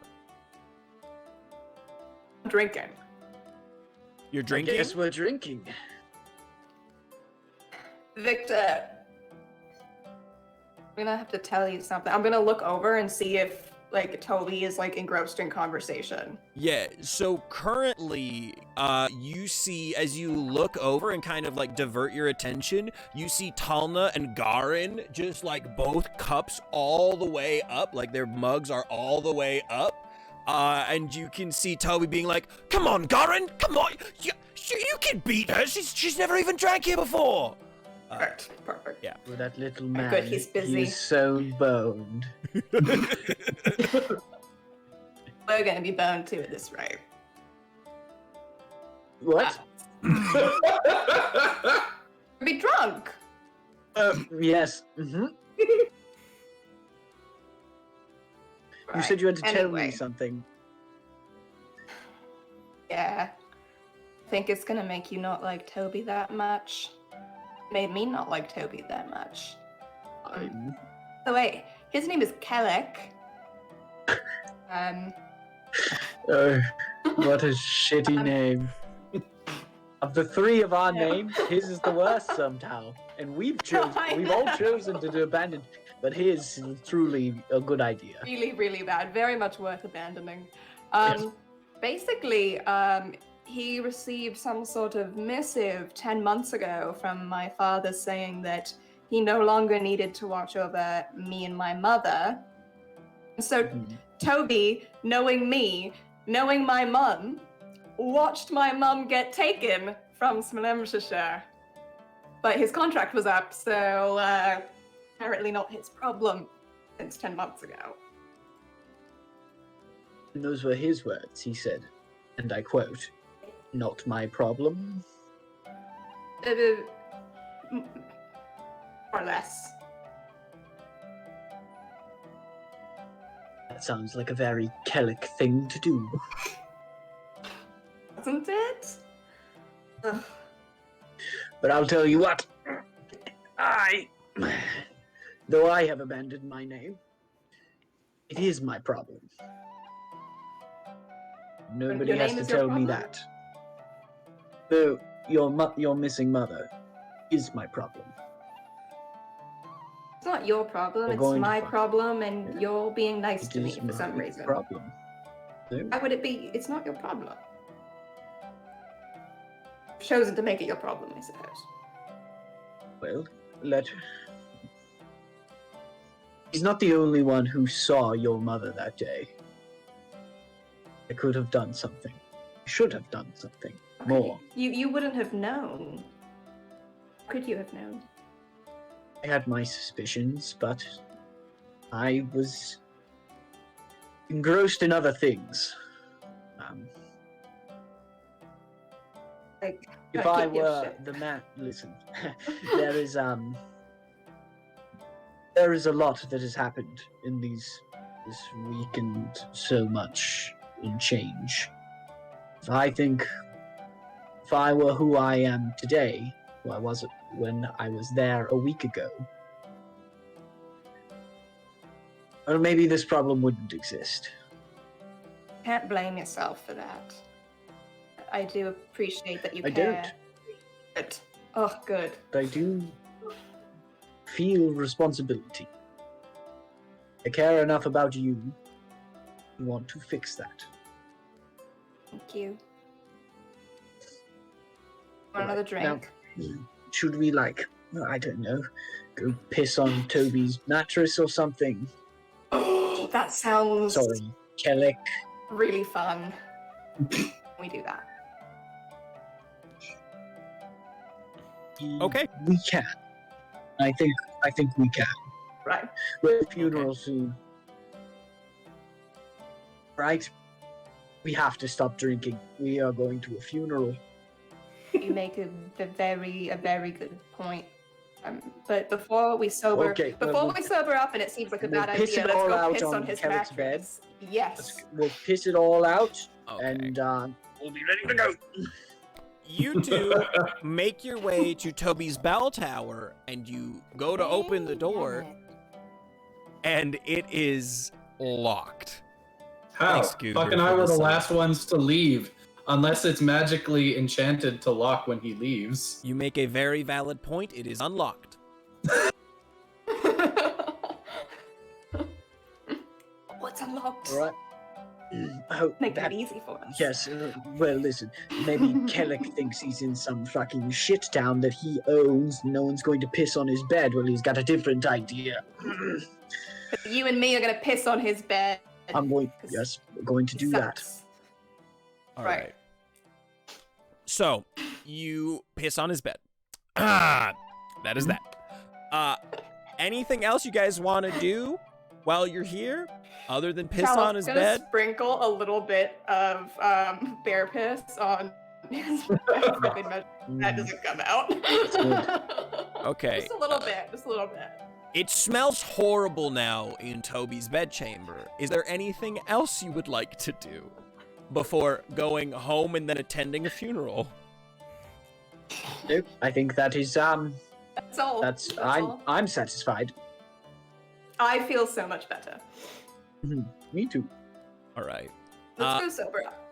Drinking. You're I drinking? guess we're drinking. Victor, I'm gonna have to tell you something. I'm gonna look over and see if like Toby is like engrossed in conversation. Yeah, so currently, you see, as you look over and kind of like divert your attention, you see Talna and Garin just like both cups all the way up, like their mugs are all the way up. And you can see Toby being like, "Come on, Garin, come on, you can beat her. She's never even drank here before." Perfect. Yeah. For that little man, good, he's busy. He's so boned. We're gonna be boned too at this rate. What? Be drunk. Yes. Mm-hmm. You said you had to tell me something. Yeah. I think it's gonna make you not like Toby that much. Made me not like Toby that much. So wait, his name is Kellic. Oh, what a shitty name. Of the three of our names, his is the worst somehow. And we've all chosen to abandon, but his is truly a good idea. Really, really bad. Very much worth abandoning. Basically, he received some sort of missive 10 months ago from my father saying that he no longer needed to watch over me and my mother. So Toby, knowing me, knowing my mum, watched my mum get taken from Smolenskshire. But his contract was up, so apparently not his problem since 10 months ago. And those were his words, he said, and I quote, "Not my problem." More or less. That sounds like a very Kellic thing to do. Isn't it? Ugh. But I'll tell you what, though I have abandoned my name, it is my problem. Nobody Your has name to is your tell me problem? that. Though your missing mother is my problem. It's not your problem, We're it's going to my find- problem, and you're being nice It to me is for some my reason. problem. No, Why would it be? It's not your problem. You've chosen to make it your problem, I suppose. well, He's not the only one who saw your mother that day. I could have done something. I should have done something more. You wouldn't have known. Could you have known? I had my suspicions, but I was engrossed in other things. Like, If gotta I keep your were shit. the man, listen, there is a lot that has happened in this week, and so much in change. If I were who I am today, who I was when I was there a week ago, Or maybe this problem wouldn't exist. Can't blame yourself for that. I do appreciate that you I care. Good. Oh, good. But I do feel responsibility. I care enough about you. I want to fix that. Thank you. Want Right, another now- drink? Should we, like, I don't know, go piss on Toby's mattress or something? That sounds Sorry, Kellic. really fun. We do that. Okay. We can. I think we can. Right. We're funeral soon. Right? We have to stop drinking. We are going to a funeral. You make a very good point. But before we sober, Okay, well, before we'll- we sober up, and it seems like a we'll bad piss idea, it let's all go out piss on on his Kellic's bed. mattress. Yes. We'll piss it all out, Okay. and we'll be ready to go. You two make your way to Toby's bell tower, and you go to open the door, and it is locked. How? Thanks, Goober, Buck and I for were the the sub. last ones to leave, unless it's magically enchanted to lock when he leaves. You make a very valid point. It is unlocked. What's unlocked? All right. Oh, Make that, it easy for us. yes. Well, listen. Maybe Kellic thinks he's in some fucking shit town that he owns. No one's going to piss on his bed. Well, he's got a different idea. You and me are gonna piss on his bed. I'm going. 'Cause Yes, we're going to he do that. sucks. All Right. right. So you piss on his bed. Ah, that is that. Anything else you guys want to do while you're here, other than piss Charles, on his gonna bed? Sprinkle a little bit of bear piss on his bed. That doesn't come out. Okay. Just a little bit. Just a little bit. It smells horrible now in Toby's bedchamber. Is there anything else you would like to do before going home and then attending a funeral? Nope. I think that is That's all. That's all. I'm satisfied. I feel so much better. Me too. All right. Let's go sober up.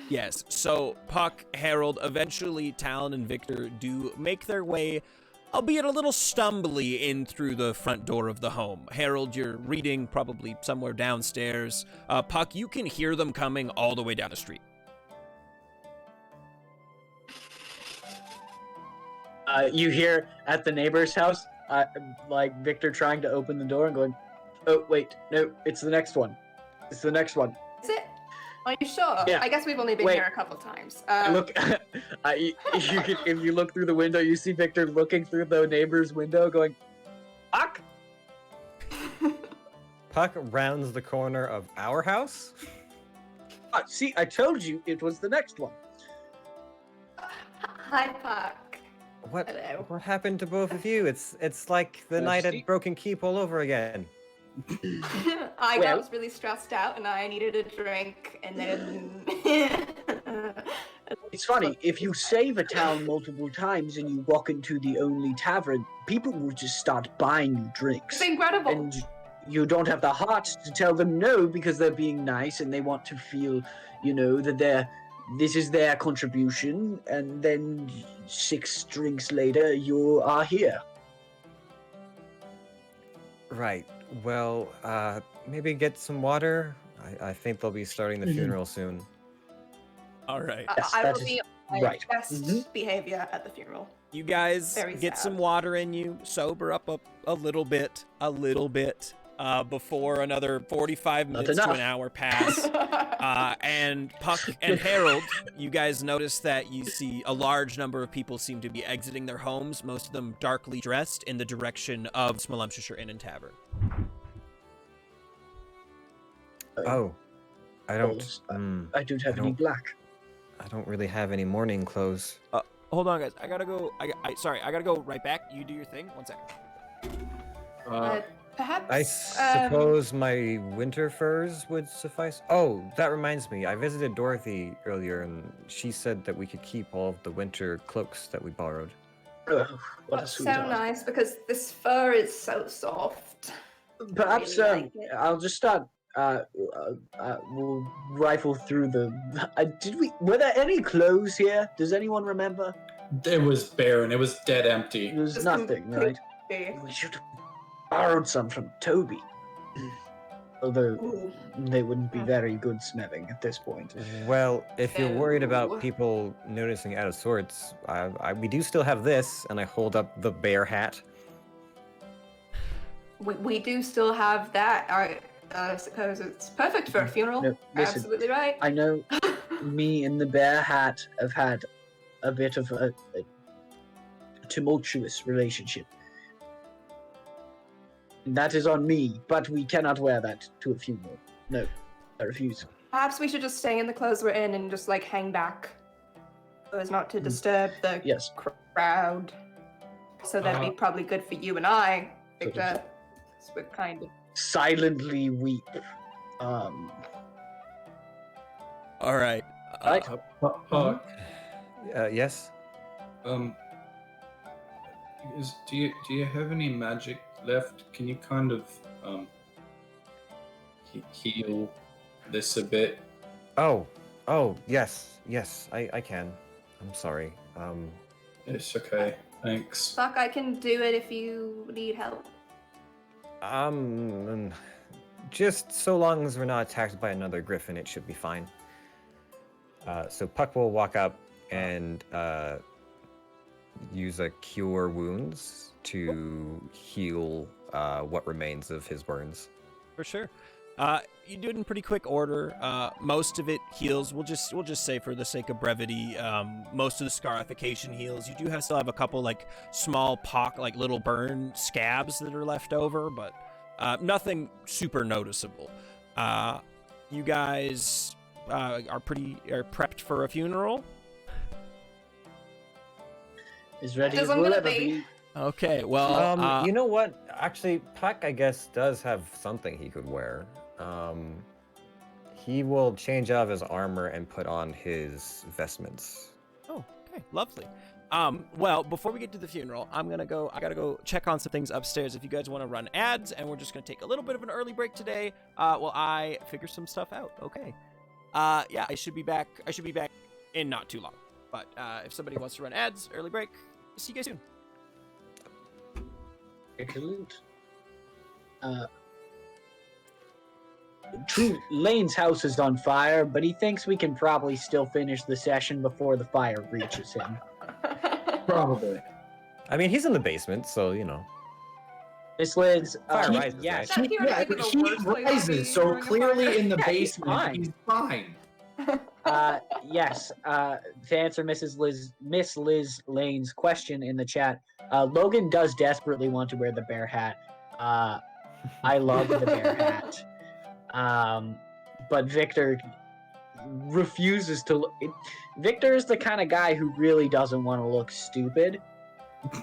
Yes, so Puck, Harold, eventually Talon and Victor do make their way, albeit a little stumbly, in through the front door of the home. Harold, you're reading probably somewhere downstairs. Puck, you can hear them coming all the way down the street. You hear at the neighbor's house, like Victor trying to open the door and going, "Oh wait, no, it's the next one. It's the next one." Is it? Are you sure? Yeah. I guess we've only been Wait. here a couple times. Look, if you look through the window, you see Victor looking through the neighbor's window, going, "Fuck!" Puck rounds the corner of our house. See, I told you it was the next one. Hi, Puck. What? Hello. What happened to both of you? It's like the night see- at Broken Keep all over again. I Well- was really stressed out and I needed a drink, and then. It's funny, if you save a town multiple times and you walk into the only tavern, people will just start buying you drinks. It's incredible. And you don't have the heart to tell them no because they're being nice and they want to feel, that this is their contribution, and then 6 drinks later you are here. Right. Well, maybe get some water. I think they'll be starting the Mhm. funeral soon. All right. Yes, I that will is be on my right. best Mhm. behavior at the funeral. You guys Very get sad. some water in you, sober up a little bit, before another 45 Not minutes to enough. an hour pass. And Puck and Harold, you guys notice that you see a large number of people seem to be exiting their homes, most of them darkly dressed, in the direction of Smolemshire Inn and Tavern. Oh, I don't. Balls. Mm, I don't have I any don't- black. I don't really have any morning clothes. Hold on, guys. I gotta go. Sorry, I gotta go right back. You do your thing. 1 second. Perhaps. I suppose my winter furs would suffice. Oh, that reminds me. I visited Dorothy earlier, and she said that we could keep all of the winter cloaks that we borrowed. Oh, what a That's so sweetheart. nice because this fur is so soft. Perhaps really like it. I'll just start. We'll rifle through the. Were there any clothes here? Does anyone remember? It was barren. It was dead empty. There's Just nothing, right? completely- We should have borrowed some from Toby. Although Ooh. they wouldn't be very good smelling at this point. Well, if you're worried No. about people noticing out of sorts, we do still have this, and I hold up the bear hat. We do still have that. I suppose it's perfect for a funeral. No, listen, Absolutely right. I know me and the bear hat have had a bit of a tumultuous relationship. And that is on me, but we cannot wear that to a funeral. No, I refuse. Perhaps we should just stay in the clothes we're in and just like hang back, so as not to disturb the Yes. crowd. So that'd be probably good for you and I, Okay. Victor. 'Cause we're kind of. Silently weep. All right. Right. Puck, Yes? do you have any magic left? Can you kind of heal this a bit? Oh, yes, I can. I'm sorry. It's okay. Thanks. Fuck, I can do it if you need help. Just so long as we're not attacked by another griffin, it should be fine. So Puck will walk up and use a cure wounds to heal what remains of his burns. For sure. You do it in pretty quick order. Most of it heals. We'll just say for the sake of brevity, most of the scarification heals. You do still have a couple like small like little burn scabs that are left over, but nothing super noticeable. You guys are prepped for a funeral. As ready As as I'm we'll gonna ever be. be. Okay. Well, You know what? Actually, Puck, I guess, does have something he could wear. He will change out of his armor and put on his vestments. Oh, okay, lovely. Well, before we get to the funeral, I gotta go check on some things upstairs if you guys want to run ads, and we're just gonna take a little bit of an early break today, while I figure some stuff out. Okay. Yeah, I should be back in not too long. But if somebody wants to run ads, early break, see you guys soon. Excellent. True, Lane's house is on fire, but he thinks we can probably still finish the session before the fire reaches him. Probably. I mean, he's in the basement, so, you know. Miss Liz, Fire he- rises, yes, right? He Yeah, might be the he worst place to be rises, so during a clearly fire. in the Yeah, he's basement, fine. he's fine. Yes. To answer Miss Liz Lane's question in the chat, Logan does desperately want to wear the bear hat. I love the bear hat. But Victor refuses to look. Victor is the kind of guy who really doesn't want to look stupid.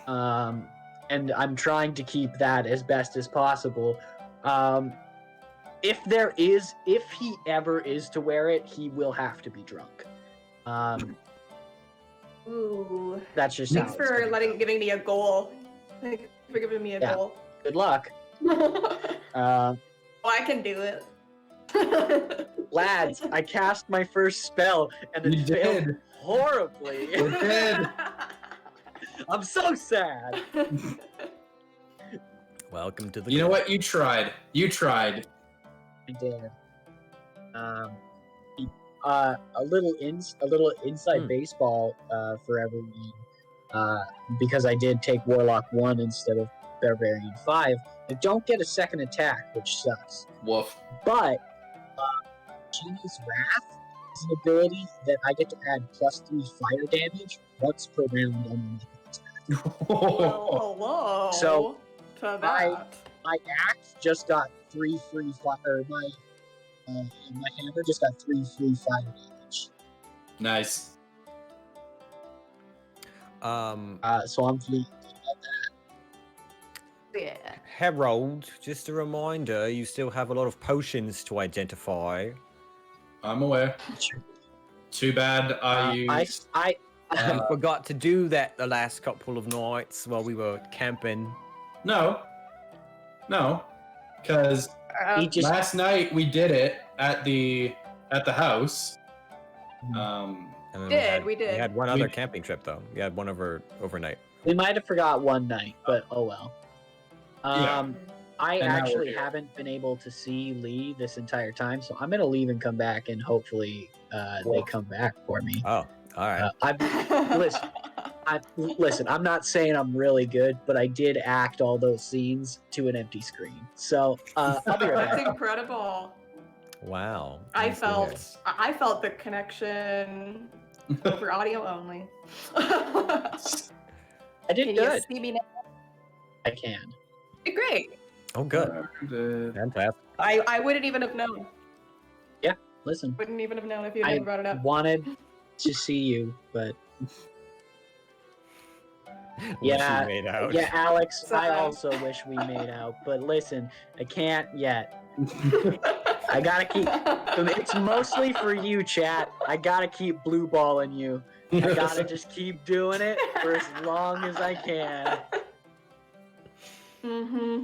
And I'm trying to keep that as best as possible. If he ever is to wear it, he will have to be drunk. Ooh. That's just how Thanks it's for gonna go. giving me a goal. Thanks for giving me a Yeah. goal. Good luck. Oh, I can do it. Lads, I cast my first spell and You it failed did. horribly. You did. I'm so sad. Welcome to the You know club. what? You tried. You tried. I did. A little inside baseball for everyone. Because I did take Warlock 1 instead of Barbarian 5. I don't get a second attack, which sucks. Woof. But Genie's Wrath is an ability that I get to add +3 fire damage once per round on my Well, hello. So, to that. my axe just got 3 free fire. My hammer just got 3 free fire damage. Nice. So I'm feeling good about that. Yeah. Harold, just a reminder, you still have a lot of potions to identify. I'm aware. Too bad I used. I You forgot to do that the last couple of nights while we were camping. No. Because He just last night we did it at the house. And then We We did. had one other camping trip though. We had one overnight. we might have forgot one night, but oh well. Yeah. I And now we're actually here. haven't been able to see Lee this entire time, so I'm gonna leave and come back, and hopefully they come back for me. Oh, all right. Listen, I'm not saying I'm really good, but I did act all those scenes to an empty screen. So I'll be right That's back. incredible. Wow. I Nice to hear. felt the connection over audio only. I did Can good. you see me now? I can. Great. Oh, good. Fantastic. I wouldn't even have known. Listen, Wouldn't even have known if you I hadn't brought it up. wanted to see you, but Wish Yeah, you made out. yeah, Alex, I Sorry. also wish we made out. But listen, I can't yet. I gotta keep. It's mostly for you, chat. I gotta keep blue balling you. I gotta just keep doing it for as long as I can. Mm-hmm.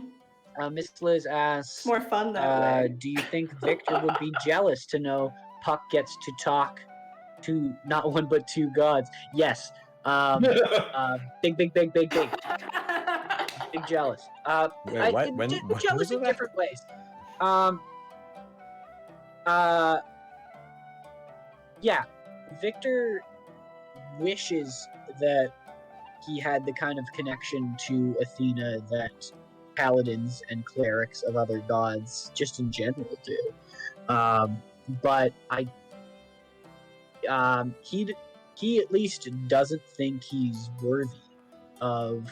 Miss Liz asks, More fun that way. do you think Victor would be jealous to know Puck gets to talk to not one but two gods? Yes. Big jealous. Wait, what? When Jealous was in that? different ways. Yeah, Victor wishes that he had the kind of connection to Athena that paladins and clerics of other gods just in general do. But he at least doesn't think he's worthy of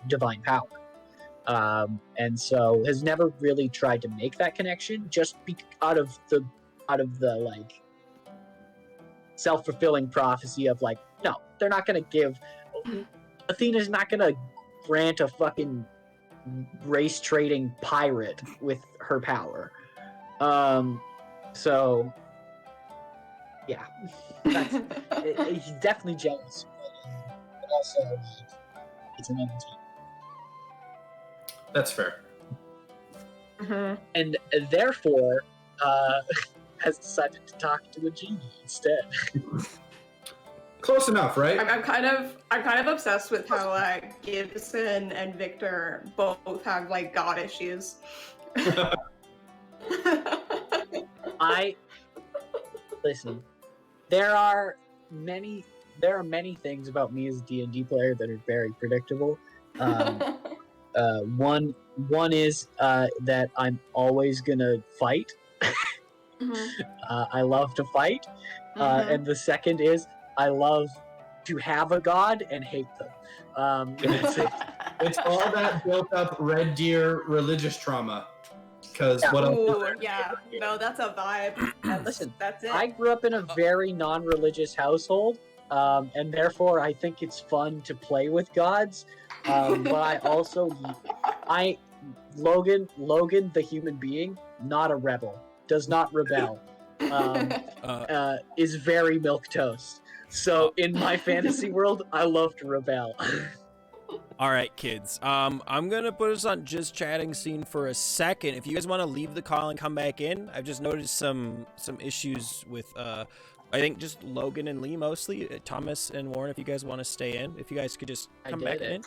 divine power, and so has never really tried to make that connection, just out of the like self-fulfilling prophecy of like, no, they're not gonna give. Athena's not gonna grant a fucking race trading pirate with her power. So yeah, he's definitely jealous, but also like, it's an entertainment. That's fair. Mhm. And therefore has decided to talk to a genie instead. Close enough, right? I'm kind of obsessed with how Gibson and Victor both have like god issues. I listen. There are many things about me as a D&D player that are very predictable. One is that I'm always gonna fight. Mhm. I love to fight, Mhm. and the second is I love to have a god and hate them. It's all that built up Red Deer religious trauma. Because Yeah. what else? Ooh, yeah. No, that's a vibe. Listen, That's it. I grew up in a very non-religious household, and therefore I think it's fun to play with gods. But I also, Logan, the human being, not a rebel, does not rebel, is very milquetoast. So in my fantasy world, I love to rebel. All right, kids. I'm gonna put us on just chatting scene for a second. If you guys want to leave the call and come back in, I've just noticed some issues with I think just Logan and Lee mostly. Thomas and Warren, if you guys want to stay in, if you guys could just I come did back it. in.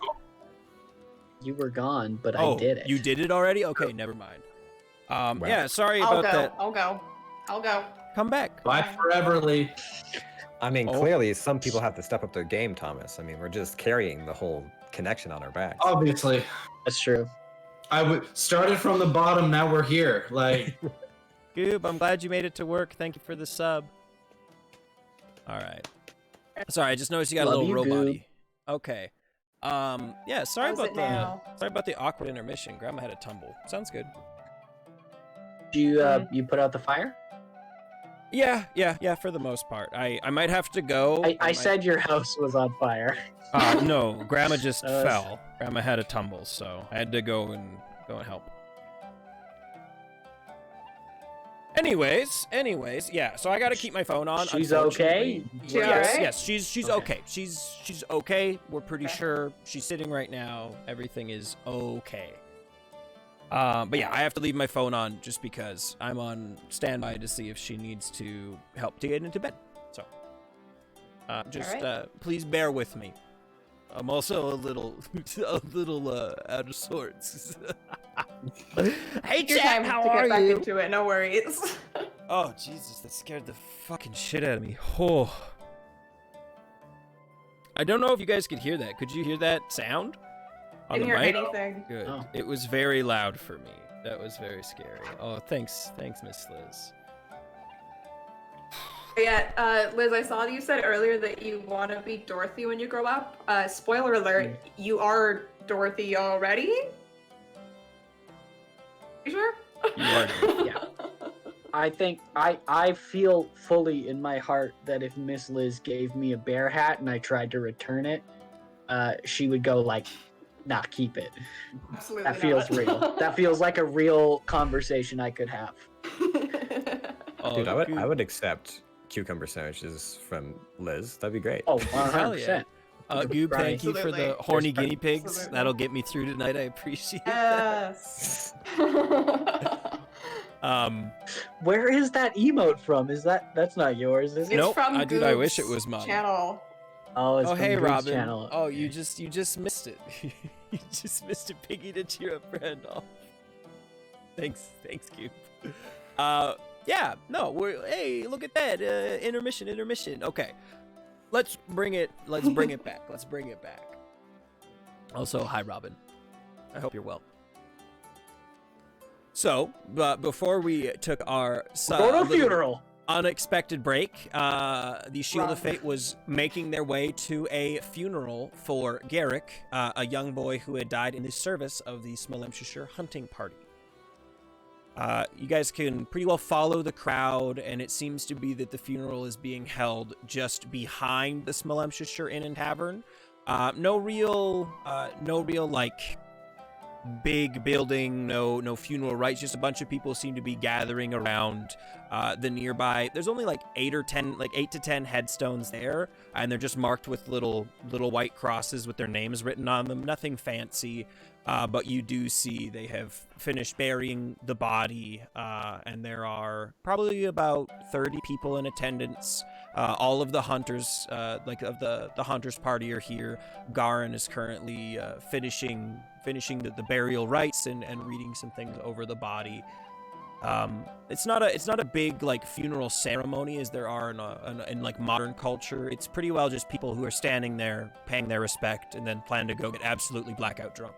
You were gone, but Oh, I did it. you did it already? Okay, never mind. Wow. Yeah, sorry I'll about go. that. I'll go. Come back. Bye forever, Lee. I mean, Oh. clearly some people have to step up their game, Thomas. I mean, we're just carrying the whole connection on our backs. Obviously. That's true. Started from the bottom, now we're here. Like, Goob, I'm glad you made it to work. Thank you for the sub. All right. Sorry, I just noticed you got Love a little you, robot-y. Okay. Yeah, sorry How's about it the now? sorry about the awkward intermission. Grandma had a tumble. Sounds good. Do you you put out the fire? Yeah, for the most part. I might have to go. I might- said your house was on fire. no, Grandma just That was- fell. Grandma had a tumble, so I had to go and help. Anyways, yeah. So I got to keep my phone on. She's okay? unfortunately. She Yes, alright? yes, she's Okay. okay. She's okay. We're pretty Okay. sure she's sitting right now. Everything is okay. But yeah, I have to leave my phone on just because I'm on standby to see if she needs to help to get into bed. So, please bear with me. I'm also a little out of sorts. Hey, Your chat, time how to are get back you? into it. No worries. Oh, Jesus, that scared the fucking shit out of me. Oh. I don't know if you guys could hear that. Could you hear that sound? On Didn't the hear mic? anything. Good. Oh. It was very loud for me. That was very scary. Oh, thanks, Miss Liz. Yeah, Liz, I saw that you said earlier that you want to be Dorothy when you grow up. Spoiler alert, you are Dorothy already? You sure? You are. Yeah. I think I feel fully in my heart that if Miss Liz gave me a bear hat and I tried to return it, she would go like, "Nah, keep it." Absolutely That feels not. real. That feels like a real conversation I could have. Oh, Dude, I good. would accept cucumber sandwiches from Liz. That'd be great. Oh, Hell 100%. Goob, thank you for the Absolutely. horny There's guinea pigs. Absolutely. That'll get me through tonight. I appreciate that. Yes. Where is that emote from? That's not yours, is it? It's Nope, from dude, I wish Goob's it was mine. Channel. Oh, it's Oh, from hey, Goob's Robin. channel. Oh, you just missed it. You just missed a piggy to cheer a friend off. Thanks, Goob. Yeah, no, hey, look at that. Intermission. Okay. Let's bring it back. Also, hi, Robin. I hope you're well. So, before we took our Go to a little funeral. unexpected break, the Shield of Wrong. Fate was making their way to a funeral for Garrick, a young boy who had died in the service of the Smolenskshire hunting party. You guys can pretty well follow the crowd, and it seems to be that the funeral is being held just behind the Smolenskshire Inn and Tavern. No real like big building, no funeral rites. Just a bunch of people seem to be gathering around the nearby. There's only like 8 to 10 headstones there, and they're just marked with little white crosses with their names written on them. Nothing fancy. But you do see they have finished burying the body, and there are probably about 30 people in attendance. All of the hunters, of the hunters party, are here. Garin is currently finishing the burial rites and reading some things over the body. It's not a big like funeral ceremony as there are in like modern culture. It's pretty well just people who are standing there paying their respect and then plan to go get absolutely blackout drunk.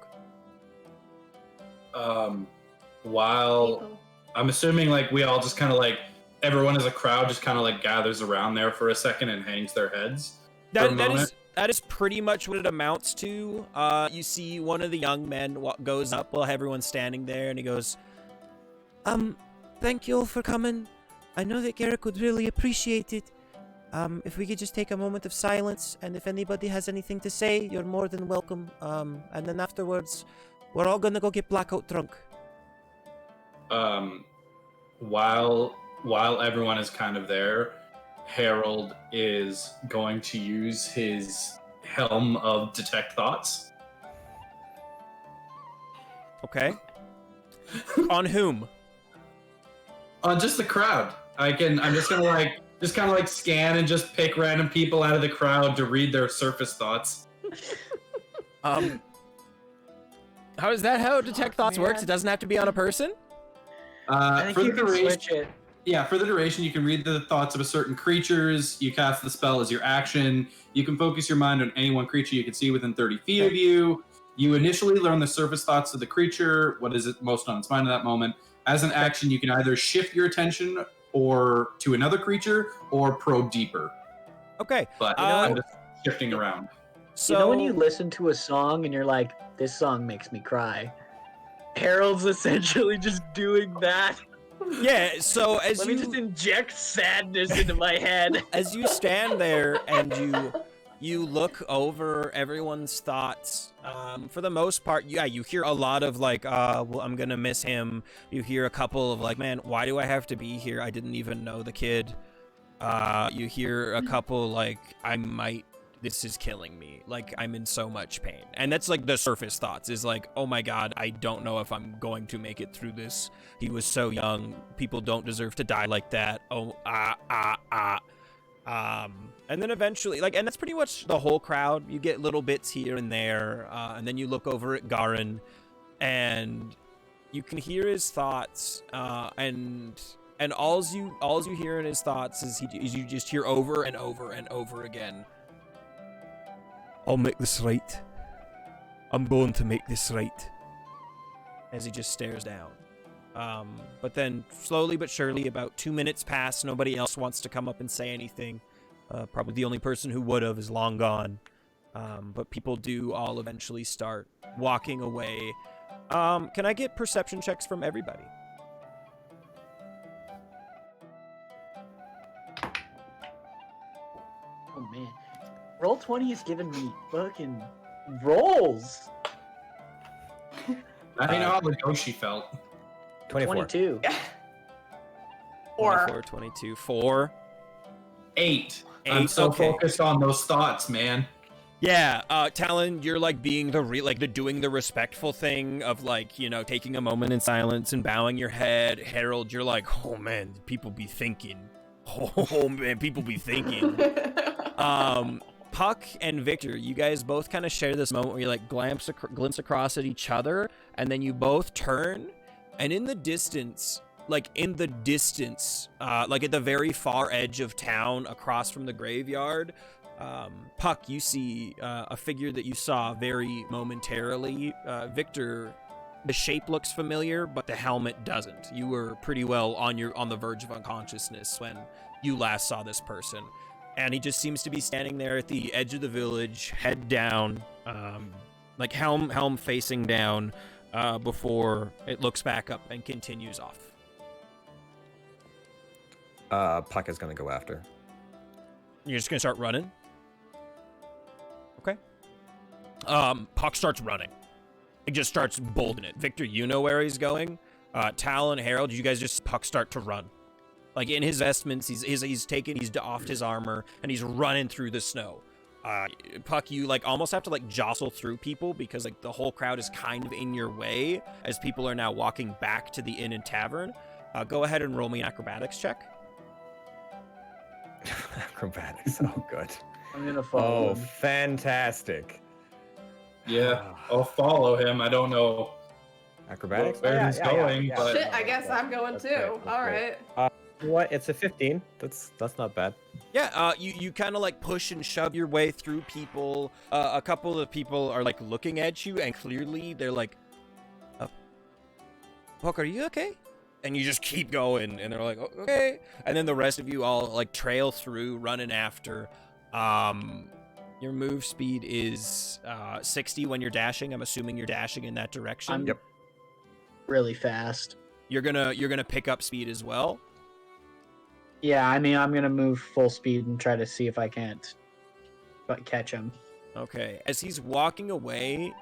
While People. I'm assuming like we all just kind of like everyone as a crowd just kind of like gathers around there for a second and hangs their heads. For a moment. That is pretty much what it amounts to. You see one of the young men goes up while everyone's standing there, and he goes, thank you all for coming. I know that Garrick would really appreciate it. If we could just take a moment of silence, and if anybody has anything to say, you're more than welcome. And then afterwards, we're all gonna go get blackout drunk. While everyone is kind of there, Harold is going to use his helm of detect thoughts. Okay. On whom? On just the crowd. I'm just gonna just kind of like scan and just pick random people out of the crowd to read their surface thoughts. How is that how detect thoughts works? It doesn't have to be on a person? I think For you the can duration, switch it. yeah, for the duration, you can read the thoughts of a certain creatures. You cast the spell as your action. You can focus your mind on any one creature you can see within 30 feet of you. You initially learn the surface thoughts of the creature, what is it most on its mind at that moment. As an action, you can either shift your attention or to another creature or probe deeper. Okay. But I'm just shifting around. So You know when you listen to a song and you're like, this song makes me cry? Harold's essentially just doing that. yeah, so as Let you me just inject sadness into my head. as you stand there and you look over everyone's thoughts, for the most part, yeah, you hear a lot of like, well, I'm gonna miss him. You hear a couple of like, man, why do I have to be here? I didn't even know the kid. You hear a couple like, this is killing me. Like, I'm in so much pain. And that's like the surface thoughts is like, oh my God, I don't know if I'm going to make it through this. He was so young. People don't deserve to die like that. And then eventually, like, and that's pretty much the whole crowd. You get little bits here and there. And then you look over at Garin and you can hear his thoughts. And alls you hear in his thoughts is you just hear over and over and over again, I'll make this right. I'm going to make this right. As he just stares down. But then slowly but surely, about 2 minutes pass. Nobody else wants to come up and say anything. Probably the only person who would have is long gone. But people do all eventually start walking away. Can I get perception checks from everybody? Oh man, roll 20 is giving me fucking rolls. I know how Yoshi felt. 24. 22. 4. 24, 22, 4. 8. I'm Eight, so okay. focused on those thoughts, man. Yeah, Talon, you're like being doing the respectful thing of like, you know, taking a moment in silence and bowing your head. Harold, you're like, oh man, people be thinking. Oh man, people be thinking. Puck and Victor, you guys both kind of share this moment where you like glimpse across at each other, and then you both turn, and in the distance, like at the very far edge of town across from the graveyard, Puck, you see a figure that you saw very momentarily. Victor, the shape looks familiar, but the helmet doesn't. You were pretty well on the verge of unconsciousness when you last saw this person. And he just seems to be standing there at the edge of the village, head down, like helm facing down, before it looks back up and continues off. Puck is gonna go after. You're just gonna start running? Okay. Puck starts running. He just starts bolting it. Victor, you know where he's going. Talon, Harold, you guys just Puck start to run. Like in his vestments, he's offed his armor and he's running through the snow. Puck, you like almost have to like jostle through people because like the whole crowd is kind of in your way as people are now walking back to the inn and tavern. Go ahead and roll me an acrobatics check. Acrobatics. Oh, good. I'm gonna follow Oh, him. fantastic. Yeah, I'll follow him. I don't know Acrobatics. where he's going, but Shit, I guess I'm going That's too. great, that's All great. right. What? It's a 15. That's not bad. Yeah, you kind of like push and shove your way through people. A couple of people are like looking at you, and clearly they're like, Puck, are you okay? And you just keep going, and they're like, oh, okay. And then the rest of you all like trail through, running after. Your move speed is 60 when you're dashing. I'm assuming you're dashing in that direction. I'm really fast. You're gonna pick up speed as well. Yeah, I mean, I'm gonna move full speed and try to see if I can't catch him. Okay. As he's walking away,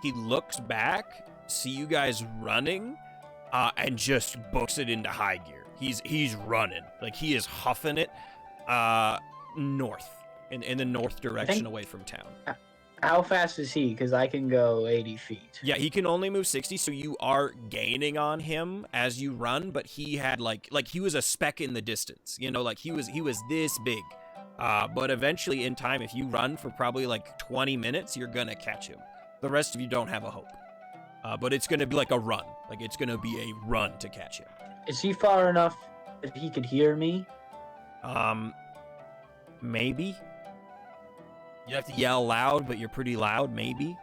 he looks back, see you guys running, and just books it into high gear. He's running. Like he is huffing it north. In the north direction away from town. How fast is he? Because I can go 80 feet. Yeah, he can only move 60, so you are gaining on him as you run, but he had like he was a speck in the distance. You know, like he was this big. But eventually in time, if you run for probably like 20 minutes, you're gonna catch him. The rest of you don't have a hope. But it's gonna be like a run. Like it's gonna be a run to catch him. Is he far enough that he could hear me? Maybe. You have to yell loud, but you're pretty loud, maybe.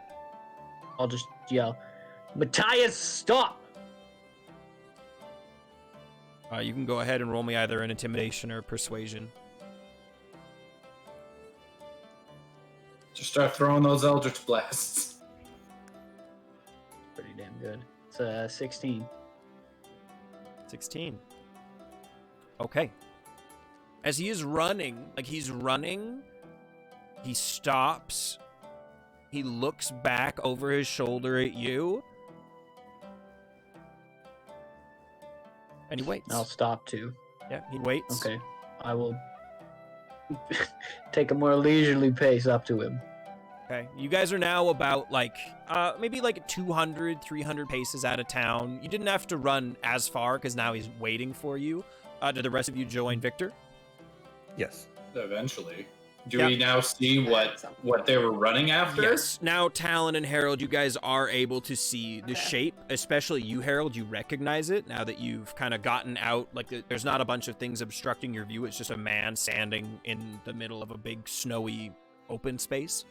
I'll just yell, Matthias, stop! You can go ahead and roll me either an intimidation or persuasion. just start throwing those Eldritch Blasts. Pretty damn good. It's 16. 16. Okay. As he is running, he stops. He looks back over his shoulder at you. And he waits. I'll stop too. Yeah, he waits. Okay. I will take a more leisurely pace up to him. Okay, you guys are now about maybe like 200, 300 paces out of town. You didn't have to run as far because now he's waiting for you. Did the rest of you join Victor? Yes. Eventually. Do Yep. we now see what they were running after? Yes. Now, Talon and Harold, you guys are able to see the Okay. shape, especially you, Harold. You recognize it now that you've kind of gotten out. Like, there's not a bunch of things obstructing your view. It's just a man standing in the middle of a big, snowy, open space.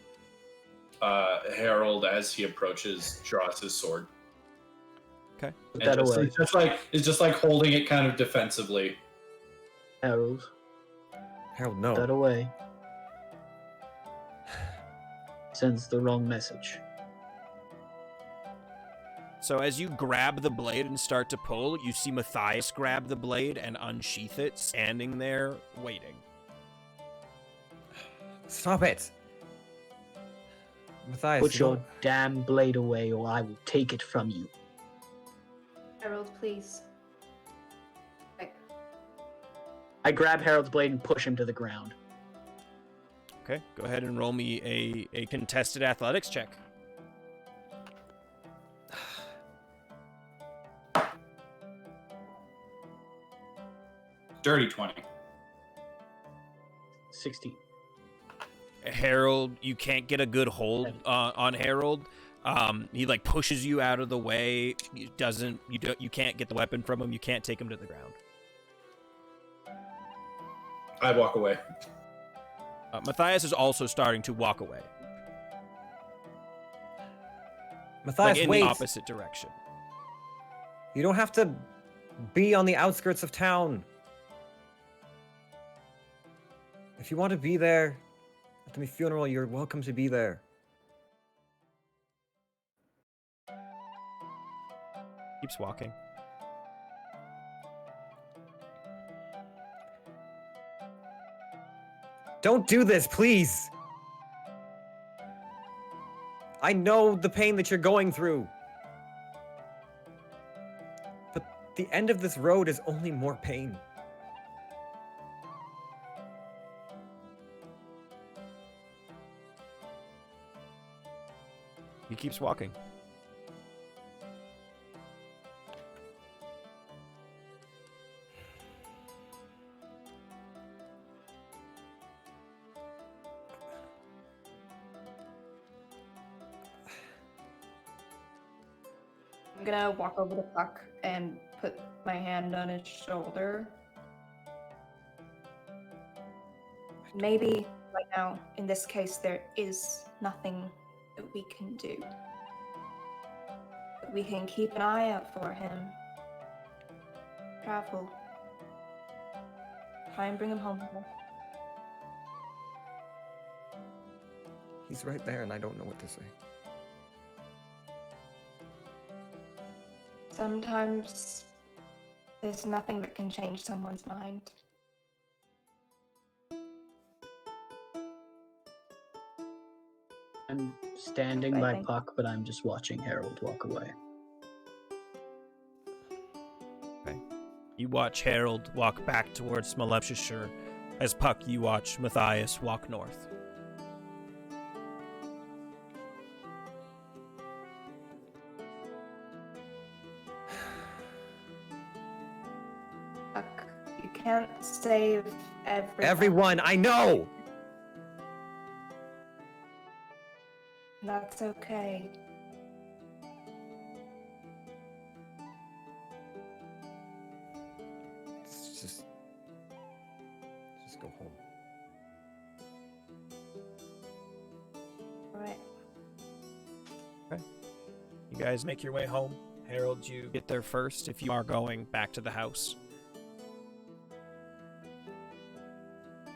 Harold, as he approaches, draws his sword. Okay. Put And that away, it's just like holding it kind of defensively. Harold. Harold, Put that no. away. Sends the wrong message. So as you grab the blade and start to pull, you see Matthias grab the blade and unsheath it, standing there, waiting. Stop it. Matthias, Put you your don't- damn blade away, or I will take it from you. Harold, please. Like, I grab Harold's blade and push him to the ground. Okay, go ahead and roll me a contested athletics check. Dirty 20. 16. Harold, you can't get a good hold on Harold. He like pushes you out of the way. You can't get the weapon from him. You can't take him to the ground. I walk away. Matthias is also starting to walk away, Matthias, like in wait. the opposite direction. You don't have to be on the outskirts of town. If you want to be there at the funeral, you're welcome to be there. Keeps walking. Don't do this, please. I know the pain that you're going through. But the end of this road is only more pain. He keeps walking. I'm gonna walk over to Puck and put my hand on his shoulder. Maybe right now, in this case, there is nothing that we can do. But we can keep an eye out for him. Travel. Try and bring him home. He's right there, and I don't know what to say. Sometimes there's nothing that can change someone's mind. I'm standing I by think- Puck, but I'm just watching Harold walk away. You watch Harold walk back towards Smolepshire. As Puck, you watch Matthias walk north. Puck, you can't save Everyone, I know! That's okay. Just go home. Alright. You guys make your way home. Harold, you get there first if you are going back to the house.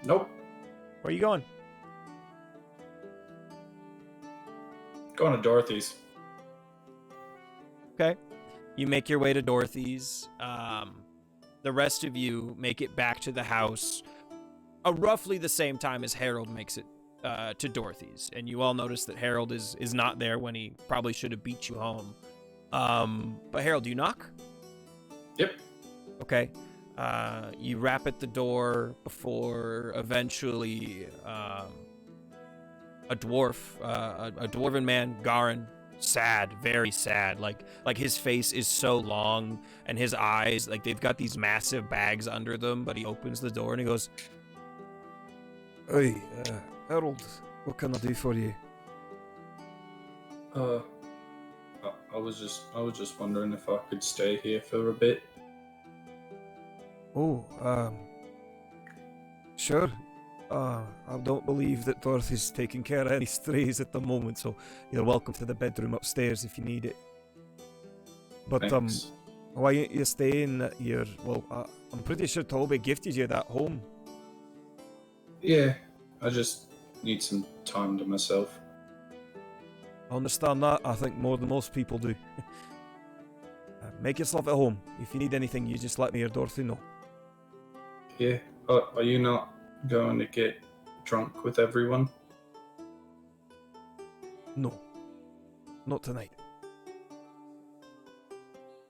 Nope. Where are you going? Going to Dorothy's. Okay. You make your way to Dorothy's. The rest of you make it back to the house roughly the same time as Harold makes it to Dorothy's. And you all notice that Harold is not there when he probably should have beat you home. But Harold, do you knock? Yep. Okay. You rap at the door before eventually a dwarf, a dwarven man, Garin, sad, very sad. Like his face is so long and his eyes, like they've got these massive bags under them. But he opens the door and he goes, "Hey, Harold, what can I do for you?" I was just wondering if I could stay here for a bit. Oh, sure. I don't believe that Dorothy's taking care of any strays at the moment, so you're welcome to the bedroom upstairs if you need it. But Thanks. why ain't you staying at your? Well, I'm pretty sure Toby gifted you that home. Yeah, I just need some time to myself. I understand that. I think more than most people do. Make yourself at home. If you need anything, you just let me or Dorothy know. Yeah. Are you not going to get drunk with everyone? No, not tonight.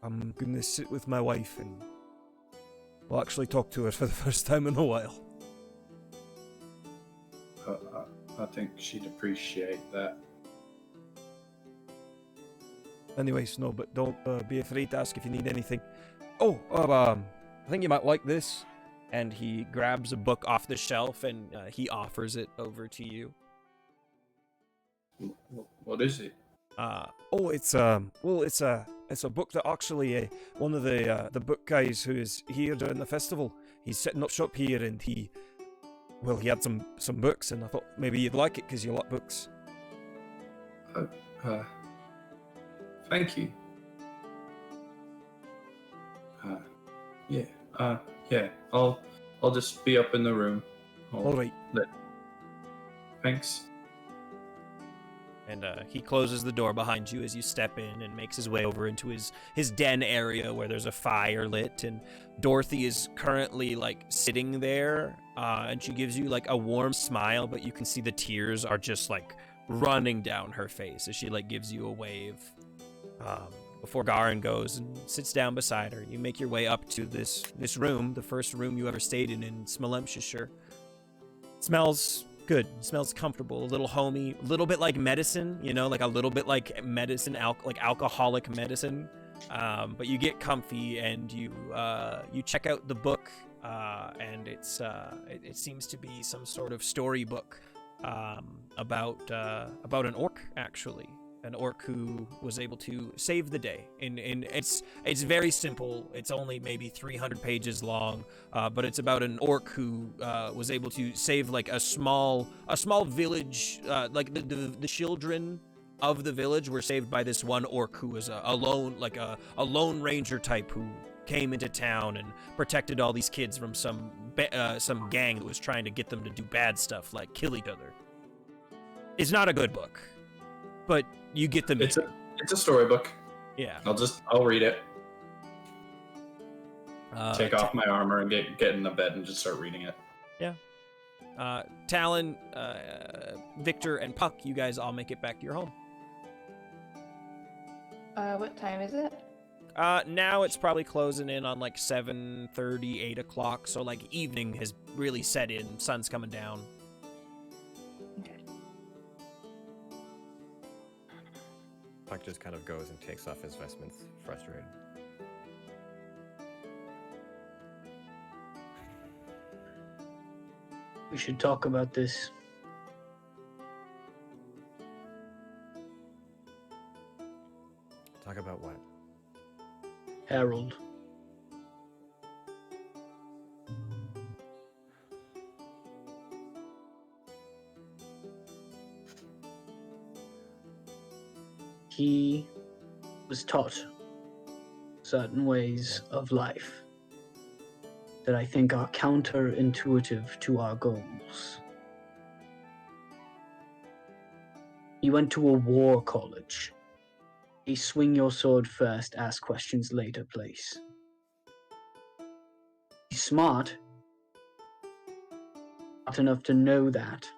I'm gonna sit with my wife and we'll actually talk to her for the first time in a while. I think she'd appreciate that. Anyways, no, but don't be afraid to ask if you need anything. I think you might like this. And he grabs a book off the shelf and he offers it over to you. What is it? It's a book that actually one of the book guys who is here during the festival. He's setting up shop here, and he had some books, and I thought maybe you'd like it because you like books. Thank you. Yeah. I'll just be up in the room. All right. Thanks. And he closes the door behind you as you step in and makes his way over into his den area where there's a fire lit, and Dorothy is currently like sitting there, and she gives you like a warm smile, but you can see the tears are just like running down her face as she like gives you a wave. Before Garin goes and sits down beside her, you make your way up to this room, the first room you ever stayed in Smolenskshire. Smells good. Smells comfortable, a little homey, a little bit like medicine, like a little bit like medicine, like alcoholic medicine. But you get comfy and you check out the book, and it seems to be some sort of storybook about an orc, actually. An orc who was able to save the day. And it's very simple. It's only maybe 300 pages long, but it's about an orc who was able to save like a small village. Like the children of the village were saved by this one orc who was a lone ranger type who came into town and protected all these kids from some gang that was trying to get them to do bad stuff like kill each other. It's not a good book, but you get the It's a storybook. Yeah. I'll read it. Take Ta- off my armor and get in the bed and just start reading it. Yeah. Talon, Victor, and Puck, you guys all make it back to your home. What time is it? Now it's probably closing in on like 7:30, 8 o'clock, so like evening has really set in. Sun's coming down. Okay. Puck just kind of goes and takes off his vestments, frustrated. We should talk about this. Talk about what? Harold. He was taught certain ways of life that I think are counterintuitive to our goals. He went to a war college. A swing your sword first, ask questions later place. He's smart enough to know that.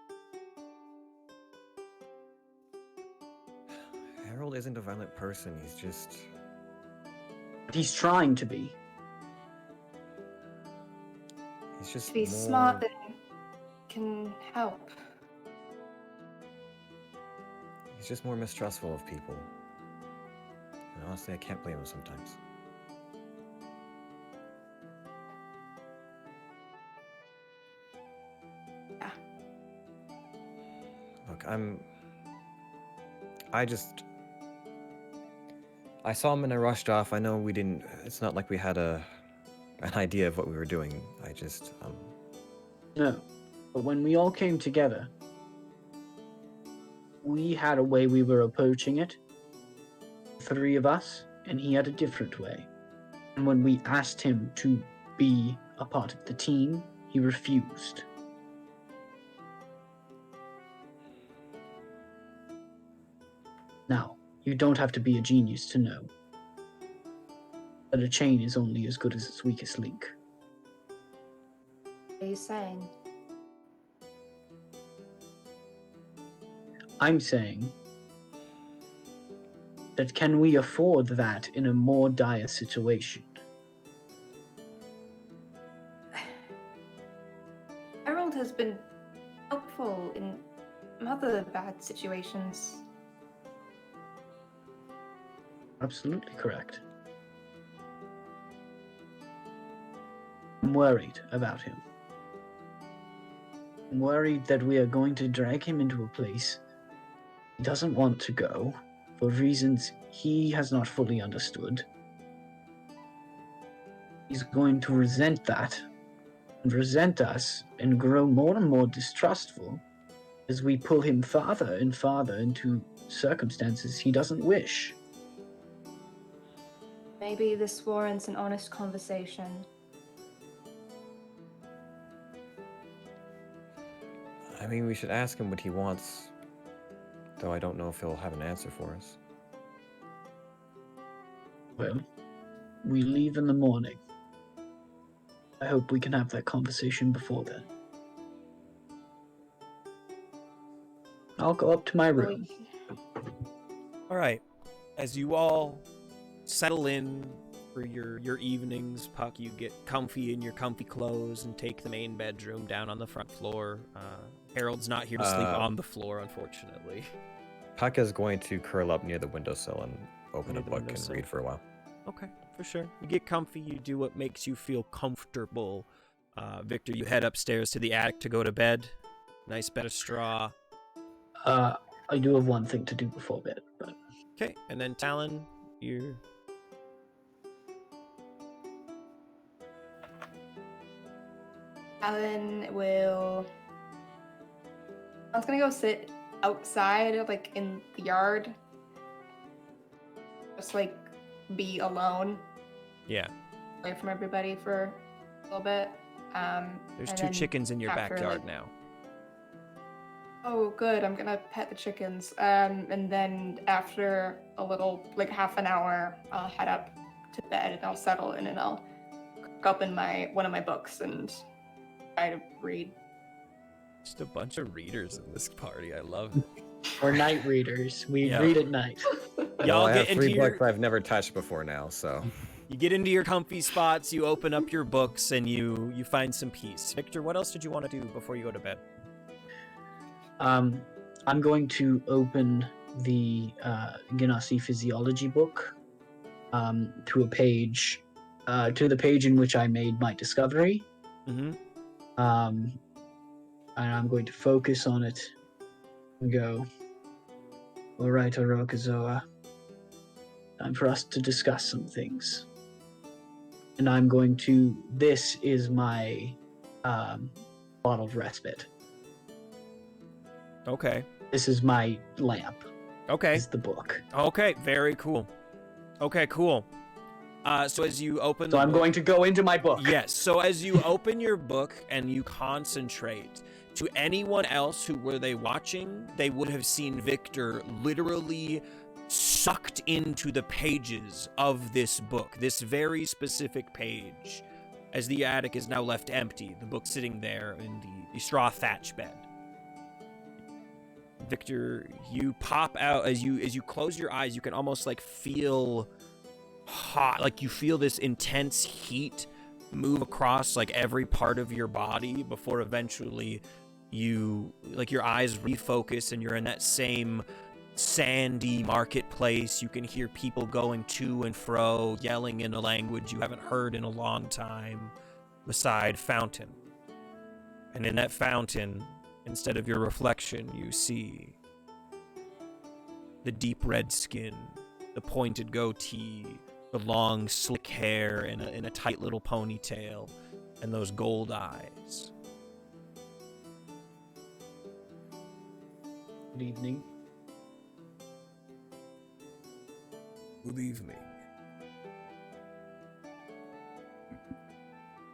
Harold isn't a violent person, he's just... But he's trying to be. He's just To be more... smart that can help. He's just more mistrustful of people. And honestly, I can't blame him sometimes. Yeah. Look, I saw him and I rushed off. I know we didn't... It's not like we had an idea of what we were doing. I just, No. But when we all came together, we had a way we were approaching it. 3 of us, and he had a different way. And when we asked him to be a part of the team, he refused. Now, you don't have to be a genius to know that a chain is only as good as its weakest link. What are you saying? I'm saying that can we afford that in a more dire situation? Harold has been helpful in other bad situations. Absolutely correct. I'm worried about him. I'm worried that we are going to drag him into a place he doesn't want to go for reasons he has not fully understood. He's going to resent that and resent us and grow more and more distrustful as we pull him farther and farther into circumstances he doesn't wish. Maybe this warrants an honest conversation. I mean, we should ask him what he wants. Though I don't know if he'll have an answer for us. Well, we leave in the morning. I hope we can have that conversation before then. I'll go up to my room. All right. As you all settle in for your evenings, Puck, you get comfy in your comfy clothes and take the main bedroom down on the front floor. Harold's not here to sleep on the floor, unfortunately. Puck is going to curl up near the windowsill and open Near a the book and windowsill. read for a while. Okay, for sure. You get comfy, you do what makes you feel comfortable. Victor, you head upstairs to the attic to go to bed. Nice bed of straw. I do have one thing to do before bed, but Okay, and then Talon, you're... Alan will. I was gonna go sit outside, like in the yard. Just like be alone, Yeah, away from everybody for a little bit. there's and 2 then chickens in your after, backyard like- now. Oh, good. I'm gonna pet the chickens. And then after a little, like half an hour, I'll head up to bed and I'll settle in and I'll cook up in one of my books and try to read. Just a bunch of readers in this party. I love it. we're night readers. We Yeah. read at night. Y'all I get have into 3 your... books I've never touched before now, so... You get into your comfy spots, you open up your books, and you find some peace. Victor, what else did you want to do before you go to bed? I'm going to open the Ganassi physiology book to a page, to the page in which I made my discovery. Mm-hmm. And I'm going to focus on it and go, all right, Orokazoa, time for us to discuss some things. And I'm going to, this is my bottled respite. Okay. This is my lamp. Okay. This is the book. Okay. Very cool. Okay, cool. So as you open So the I'm book- going to go into my book. Yes. So as you open your book and you concentrate, to anyone else who were they watching, they would have seen Victor literally sucked into the pages of this book, this very specific page, as the attic is now left empty, the book sitting there in the straw thatch bed. Victor, you pop out as you close your eyes, you can almost like feel hot, like you feel this intense heat move across like every part of your body before eventually you like your eyes refocus and you're in that same sandy marketplace. You can hear people going to and fro, yelling in a language you haven't heard in a long time, beside fountain. And in that fountain, instead of your reflection, you see the deep red skin, the pointed goatee, the long slick hair in a tight little ponytail, and those gold eyes. Good evening. Good evening.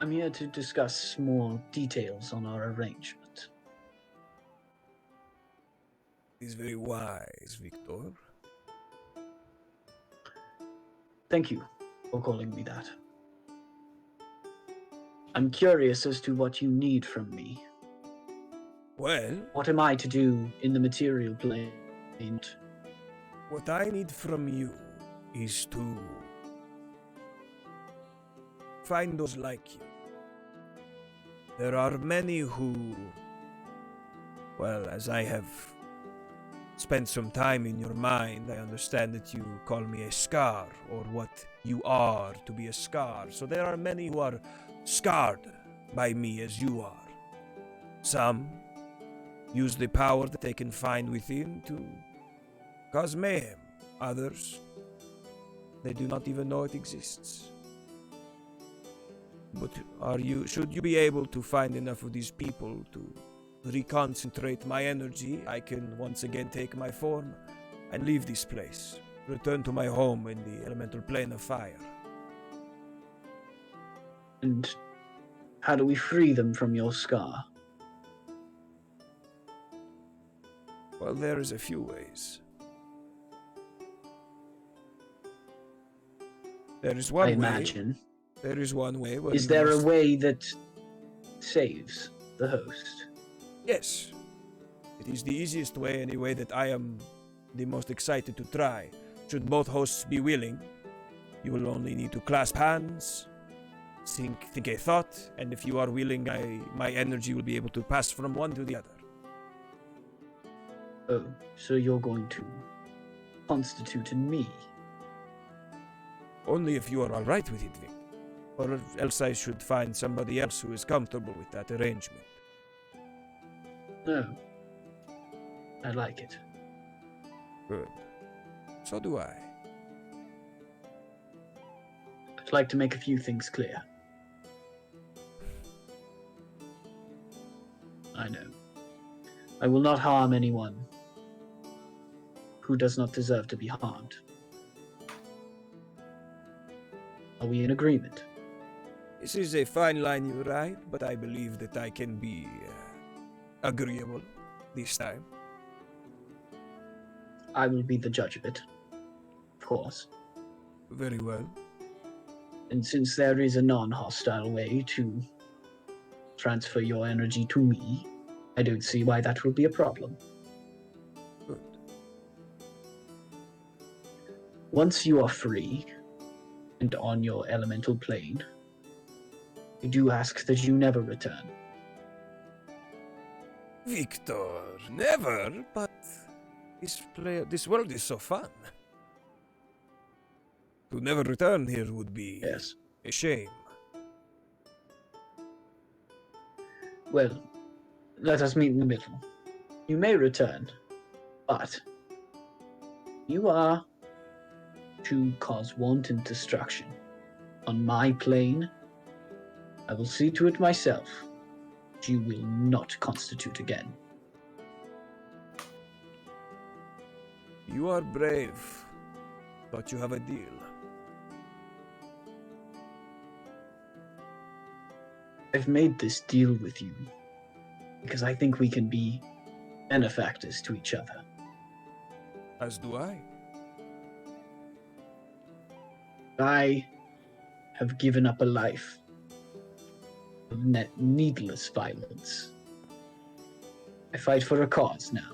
I'm here to discuss more details on our arrangement. It is very wise, Victor. Thank you for calling me that. I'm curious as to what you need from me. Well, What am I to do in the material plane? what I need from you is to find those like you. There are many who, well, as I have spent some time in your mind, I understand that you call me a scar, or what you are to be a scar. So there are many who are scarred by me as you are. Some use the power that they can find within to cause mayhem. Others, they do not even know it exists. But should you be able to find enough of these people to reconcentrate my energy, I can once again take my form and leave this place, return to my home in the elemental plane of fire. And how do we free them from your scar? Well, there is a few ways. There is one I way. imagine. There is one way. Where Is you there a must- way that saves the host? Yes. It is the easiest way, any way that I am the most excited to try. Should both hosts be willing, you will only need to clasp hands, think a thought, and if you are willing, my energy will be able to pass from one to the other. Oh, so you're going to constitute in me? Only if you are all right with it, Vic. Or else I should find somebody else who is comfortable with that arrangement. No. I like it. Good. So do I. I'd like to make a few things clear. I know. I will not harm anyone who does not deserve to be harmed. Are we in agreement? This is a fine line you ride, but I believe that I can be agreeable this time. I will be the judge of it, of course. Very well. And since there is a non-hostile way to transfer your energy to me, I don't see why that will be a problem. Good. Once you are free and on your elemental plane, I do ask that you never return. Victor, never, but this world is so fun. To never return here would be Yes. a shame. Well, let us meet in the middle. You may return, but you are to cause wanton destruction on my plane. I will see to it myself that you will not constitute again. You are brave, but you have a deal. I've made this deal with you because I think we can be benefactors to each other. As do I. I have given up a life of needless violence. I fight for a cause now.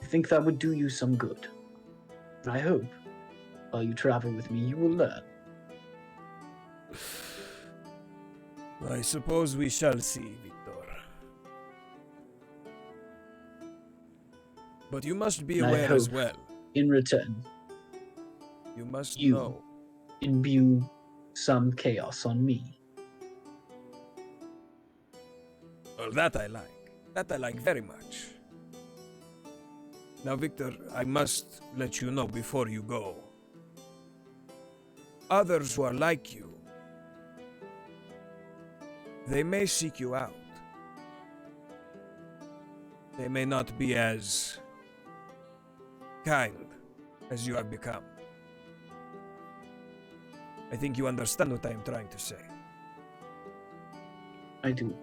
I think that would do you some good. And I hope, while you travel with me, you will learn. I suppose we shall see, Victor. But you must be I aware as hope- well. In return, You must You. know. imbue some chaos on me. Well, that I like. That I like very much. Now, Victor, I must let you know before you go. Others who are like you, they may seek you out. They may not be as kind as you have become. I think you understand what I am trying to say. I do.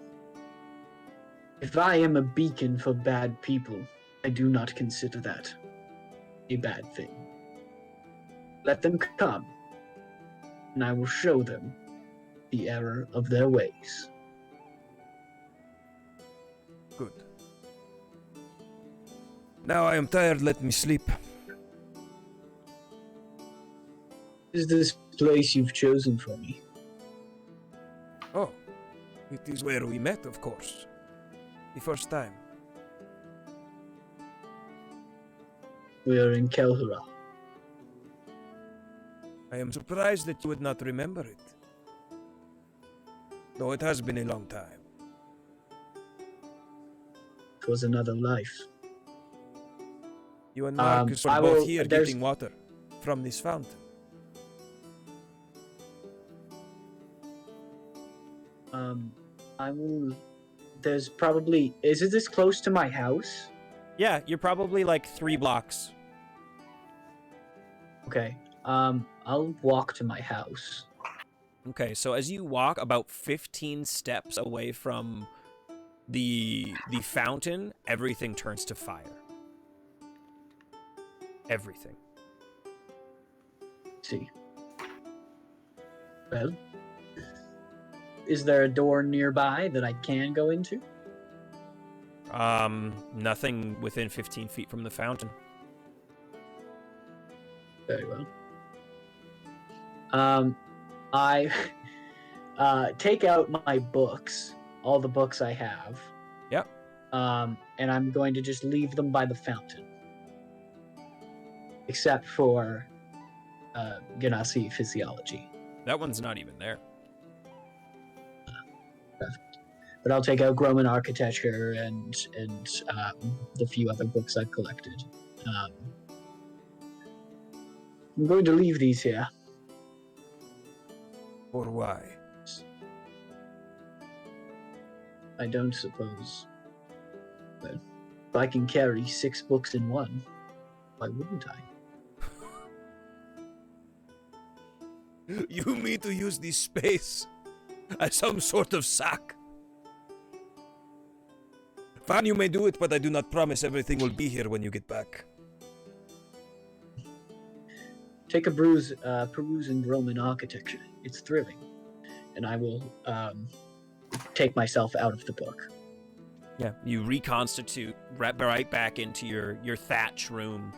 If I am a beacon for bad people, I do not consider that a bad thing. Let them come, and I will show them the error of their ways. Good. Now I am tired, let me sleep. Is this place you've chosen for me? Oh, it is where we met, of course. The first time. We are in Kelhura. I am surprised that you would not remember it. Though it has been a long time. It was another life. You and Marcus I were both will- here there's- getting water from this fountain. I will. There's probably. Is it this close to my house? Yeah, you're probably like 3 blocks. Okay. I'll walk to my house. Okay, so as you walk about 15 steps away from the fountain, everything turns to fire. Everything. See. Well, is there a door nearby that I can go into? Nothing within 15 feet from the fountain. Very well. I take out my books, all the books I have. Yep. And I'm going to just leave them by the fountain, except for Genasi physiology. That one's not even there. But I'll take out Roman architecture and the few other books I've collected. I'm going to leave these here. Or why? I don't suppose. But if I can carry 6 books in one, why wouldn't I? You mean to use this space as some sort of sack? Fine, you may do it, but I do not promise everything will be here when you get back. Take a peruse in Roman architecture. It's thrilling. And I will take myself out of the book. Yeah, you reconstitute right back into your thatch room.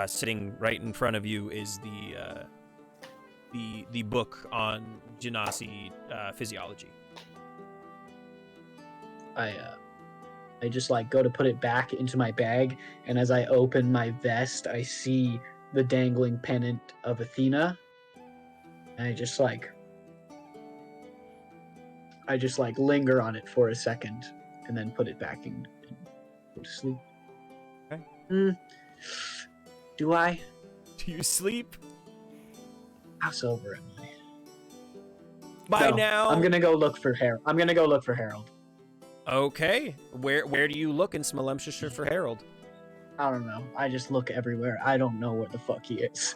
Sitting right in front of you is the book on Genasi physiology. I just like go to put it back into my bag, and as I open my vest, I see the dangling pennant of Athena, and I just linger on it for a second, and then put it back and go to sleep. Okay. Do I? Do you sleep? How sober am I? By No, now. I'm gonna go look for Harold. Okay. Where do you look in Smolemcheshire for Harold? I don't know. I just look everywhere. I don't know where the fuck he is.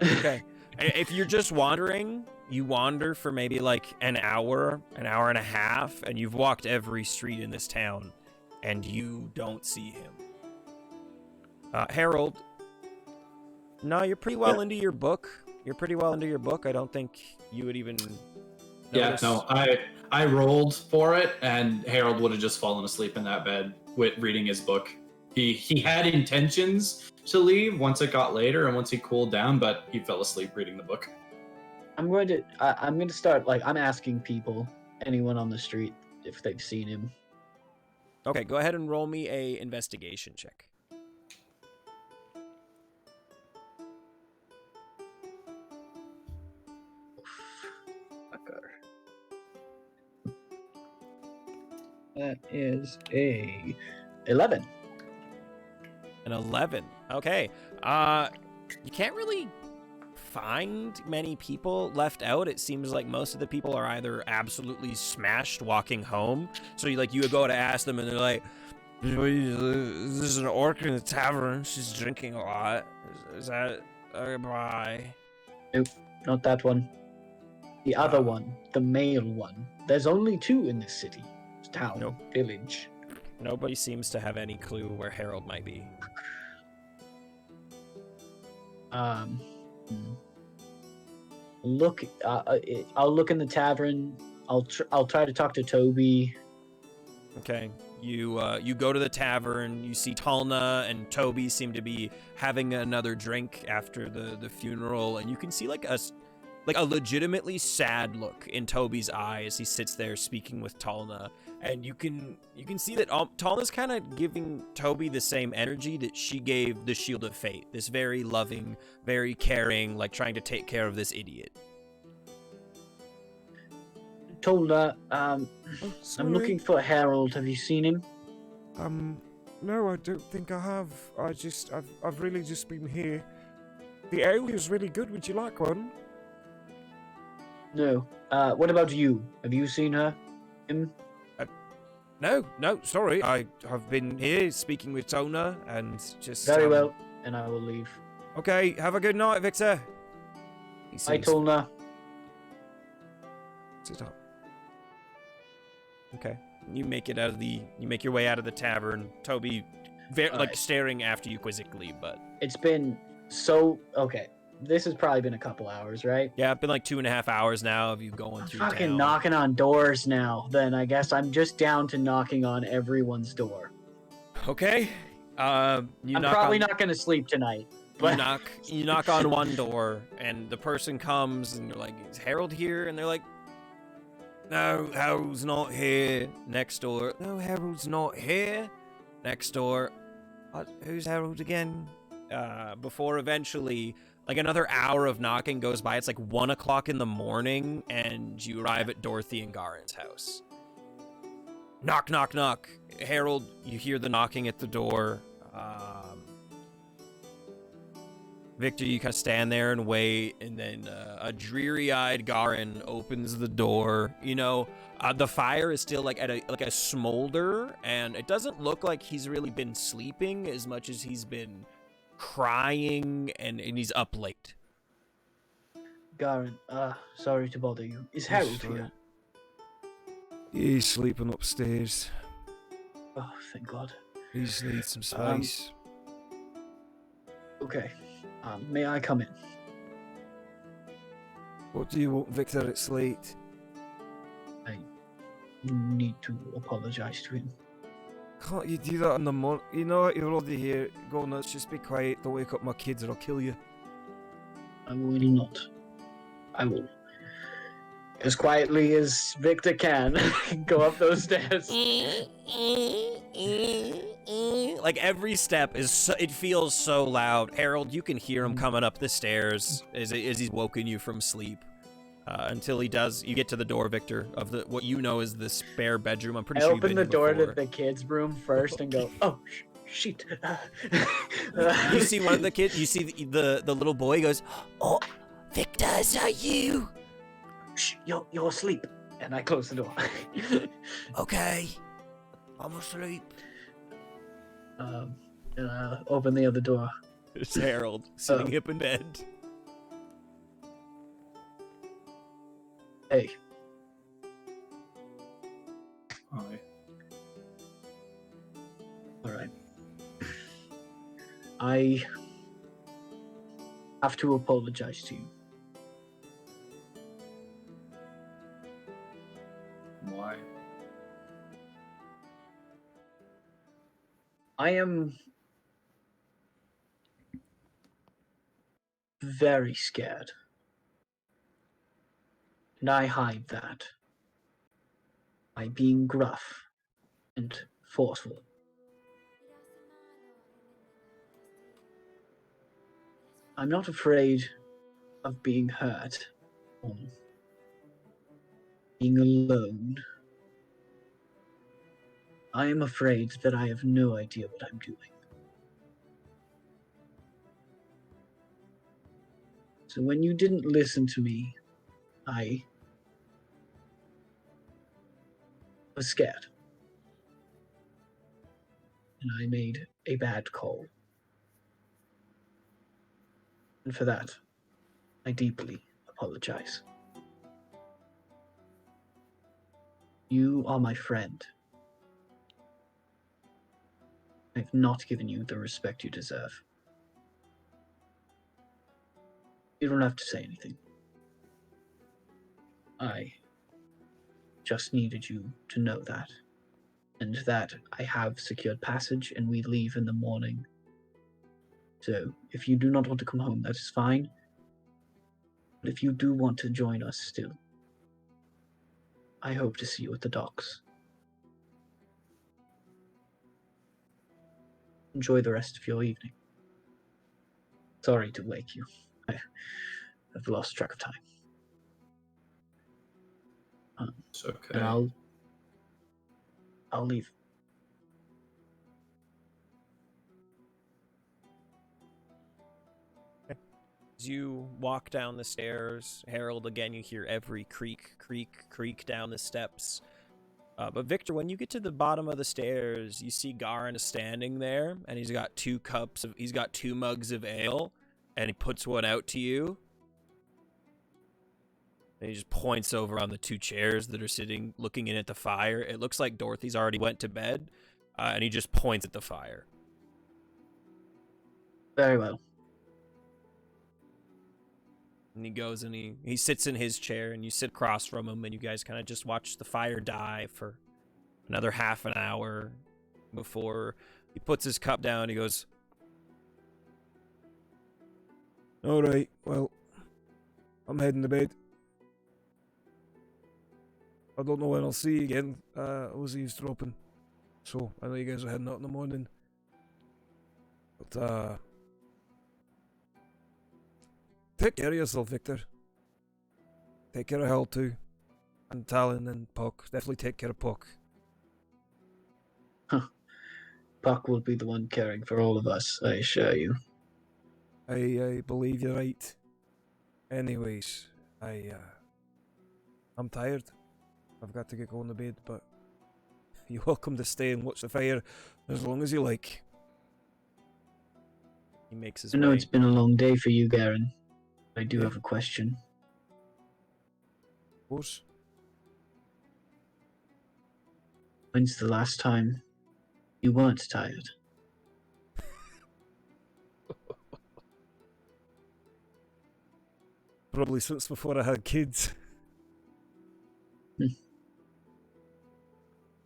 Okay. If you're just wandering, you wander for maybe like an hour and a half, and you've walked every street in this town, and you don't see him. Harold, no, you're pretty well into your book. I don't think you would even notice. Yeah, no, I rolled for it, and Harold would have just fallen asleep in that bed with reading his book. He had intentions to leave once it got later and once he cooled down, but he fell asleep reading the book. I'm going to start, like, I'm asking people, anyone on the street, if they've seen him. Okay, go ahead and roll me a investigation check. That is a 11. An 11. Okay. You can't really find many people left out. It seems like most of the people are either absolutely smashed walking home. So you go to ask them and they're like, there's an orc in the tavern. She's drinking a lot. Is that bye? Nope, not that one. The other one, the male one. There's only 2 in this city. Town, Nope. village. Nobody seems to have any clue where Harold might be. Look, I'll look in the tavern. I'll try to talk to Toby. Okay. You go to the tavern. You see Talna and Toby seem to be having another drink after the funeral, and you can see like a legitimately sad look in Toby's eye as he sits there speaking with Talna, and you can see that Talna's kind of giving Toby the same energy that she gave the Shield of Fate. This very loving, very caring, like trying to take care of this idiot. Talna, I'm looking for Harold. Have you seen him? No, I don't think I have. I've really just been here. The ale is really good. Would you like one? No. What about you? Have you seen him? No, sorry. I have been here speaking with Talna and just... Very well, and I will leave. Okay, have a good night, Victor. Bye, Talna. Sit up. Okay. You make your way out of the tavern. Toby, Alright. staring after you quizzically, but... It's been so... Okay. This has probably been a couple hours, right? Yeah, it's been like 2.5 hours now of you going I'm through fucking town. knocking on doors now. Then I guess I'm just down to knocking on everyone's door. Okay. I'm I'm probably not going to sleep tonight. But You knock on one door, and the person comes, and you're like, "Is Harold here?" And they're like, "No, Harold's not here." Next door, "No, Harold's not here." Next door, "Who's Harold again?" Before eventually, like another hour of knocking goes by. It's like 1 o'clock in the morning, and you arrive at Dorothy and Garen's house. Knock, knock, knock. Harold, you hear the knocking at the door. Victor, you kind of stand there and wait, and then a dreary-eyed Garen opens the door. You know, the fire is still like at a smolder, and it doesn't look like he's really been sleeping as much as he's been crying, and he's up late. Garen, sorry to bother you. Is Harold sorry. here? He's sleeping upstairs. Oh, thank God. He just needs some space. Okay. May I come in? What do you want, Victor? It's late. I need to apologize to him. Can't you do that in the morning? You know what? You're already here. Go nuts. Just be quiet. Don't wake up my kids or I'll kill you. I will not. I will. As quietly as Victor can, go up those stairs. Like every step it feels so loud. Harold, you can hear him coming up the stairs as he's woken you from sleep. Until he does, you get to the door, Victor, of what you know is the spare bedroom. I'm pretty I sure you've open been the door here to before. the kids' room first and go, oh, shit. You see one of the kids. You see the little boy. He goes, "Oh, Victor, is that you?" Shh, you're asleep. And I close the door. Okay, I'm asleep. And I open the other door. It's Harold sitting up in bed. Hey, Hi. alright. I have to apologize to you. Why? I am very scared. And I hide that by being gruff and forceful. I'm not afraid of being hurt or being alone. I am afraid that I have no idea what I'm doing. So when you didn't listen to me, I was scared. And I made a bad call. And for that, I deeply apologize. You are my friend. I've not given you the respect you deserve. You don't have to say anything. I just needed you to know that. And that I have secured passage and we leave in the morning. So, if you do not want to come home, that is fine. But if you do want to join us still, I hope to see you at the docks. Enjoy the rest of your evening. Sorry to wake you. I've lost track of time. It's okay. And I'll leave. As you walk down the stairs, Harold, again, you hear every creak, creak, creak down the steps. But Victor, when you get to the bottom of the stairs, you see Garin standing there, and he's got two mugs of ale, and he puts one out to you. And he just points over on the two chairs that are sitting, looking in at the fire. It looks like Dorothy's already went to bed, and he just points at the fire. Very well. And he goes and he sits in his chair, and you sit across from him, and you guys kind of just watch the fire die for another half an hour before he puts his cup down. He goes, All right, well, I'm heading to bed. I don't know when I'll see you again. I was eavesdropping, so I know you guys are heading out in the morning. But, take care of yourself, Victor. Take care of Hal, too. And Talon and Puck. Definitely take care of Puck. Puck will be the one caring for all of us, I assure you. I believe you're right. Anyways, I'm tired. I've got to get going to bed, but you're welcome to stay and watch the fire as long as you like. he makes his I know way. it's been a long day for you, Garen. I do Yeah. have a question. Of course. When's the last time you weren't tired? Probably since before I had kids.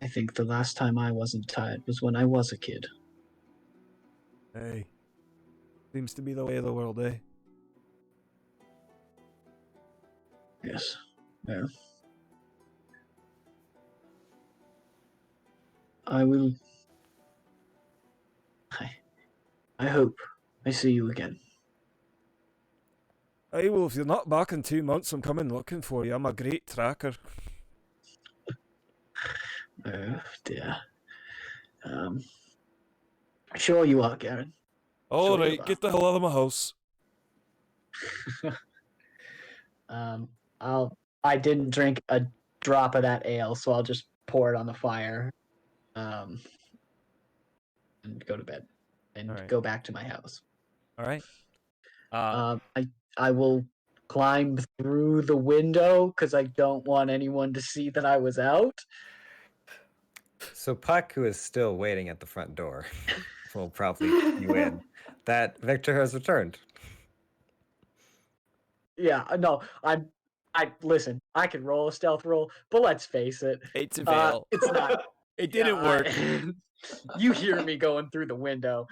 I think the last time I wasn't tired was when I was a kid. Hey. Seems to be the way of the world, eh? Yes. Yeah. I will. I hope I see you again. Hey, well, if you're not back in 2 months, I'm coming looking for you. I'm a great tracker. Oh dear. Sure you are, Garen. All Sure right, you are. get the hell out of my house. I didn't drink a drop of that ale, so I'll just pour it on the fire. And go to bed. And All right. go back to my house. All right. I will climb through the window because I don't want anyone to see that I was out. So Puck, who is still waiting at the front door, will probably cue you in that Victor has returned. Yeah, no, I listen. I can roll a stealth roll, but let's face it, It's a fail. it's not. It didn't work. You hear me going through the window.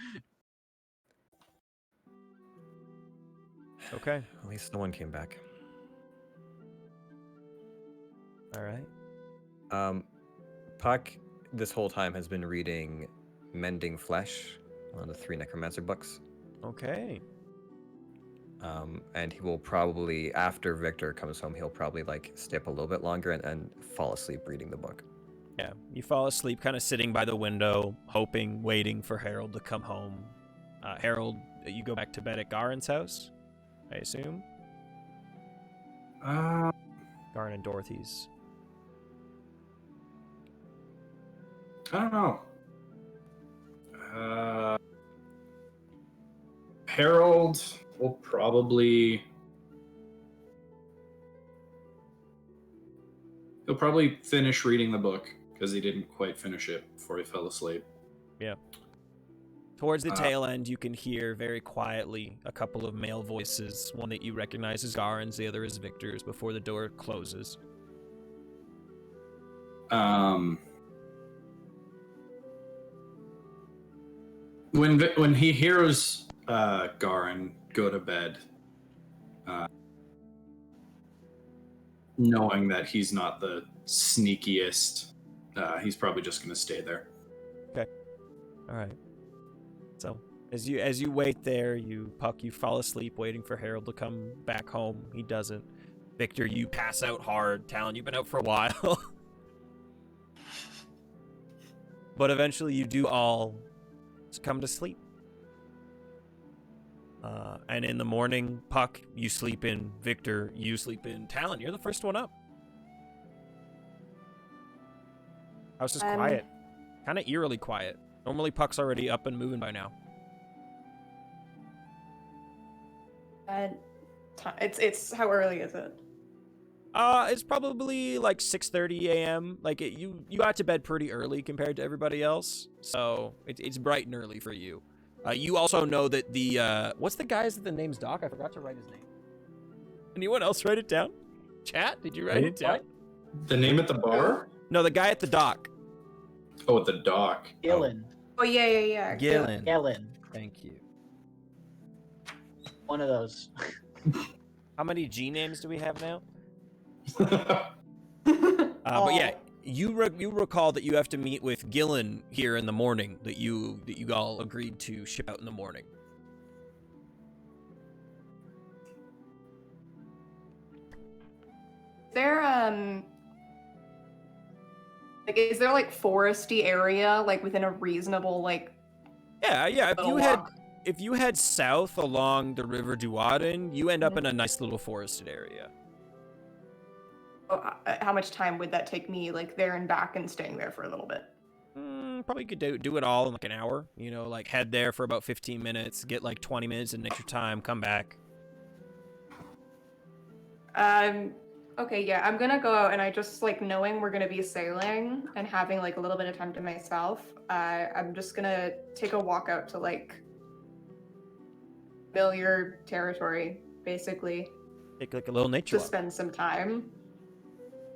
Okay. At least no one came back. All right. Puck, this whole time, has been reading Mending Flesh, one of the 3 Necromancer books. Okay. And he will probably, after Victor comes home, he'll probably like stay up a little bit longer and fall asleep reading the book. Yeah, you fall asleep kind of sitting by the window, hoping, waiting for Harold to come home. Harold, you go back to bed at Garen's house, I assume? Garen and Dorothy's. I don't know. Harold will probably... He'll probably finish reading the book, because he didn't quite finish it before he fell asleep. Yeah. Towards the tail end, you can hear very quietly a couple of male voices. One that you recognize as Garen's, the other is Victor's, before the door closes. When he hears Garen go to bed, knowing that he's not the sneakiest, he's probably just going to stay there. Okay. All right. So as you wait there, you fall asleep waiting for Harold to come back home. He doesn't. Victor, you pass out hard. Talon, you've been out for a while. But eventually you do all come to sleep. And in the morning, Puck, you sleep in. Victor, you sleep in. Talon, you're the first one up. House is quiet. Kind of eerily quiet. Normally Puck's already up and moving by now. It's how early is it? It's probably like 6:30 a.m. Like you got to bed pretty early compared to everybody else, so it's bright and early for you. You also know that the what's the guy's that the name's Doc? I forgot to write his name. Anyone else write it down? Chat, did you write it down? The name at the bar? No, the guy at the dock. Oh, at the dock. Gillen. Oh yeah. Gillen. Gillen. Thank you. One of those. How many G names do we have now? Oh. But yeah, you recall that you have to meet with Gillen here in the morning. That you all agreed to ship out in the morning. Is there like foresty area like within a reasonable like? Yeah. little walk? If you head south along the River Duaden, you end up in a nice little forested area. How much time would that take me, like there and back, and staying there for a little bit? Probably could do it all in like an hour. You know, like head there for about 15 minutes, get like 20 minutes in extra time, come back. Okay, yeah, I'm gonna go out, and I just like knowing we're gonna be sailing and having like a little bit of time to myself. I'm just gonna take a walk out to like familiar territory, basically. Take like a little nature To walk. spend some time.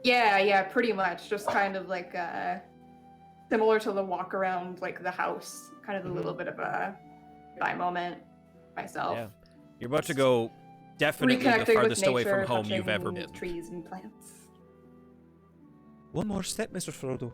Yeah, pretty much. Just kind of like similar to the walk around like the house, kind of a little bit of a by moment myself. Yeah, you're about to go definitely the Reconnecting farthest with away from nature, home you've ever touching been. trees and plants. One more step, Mr. Frodo.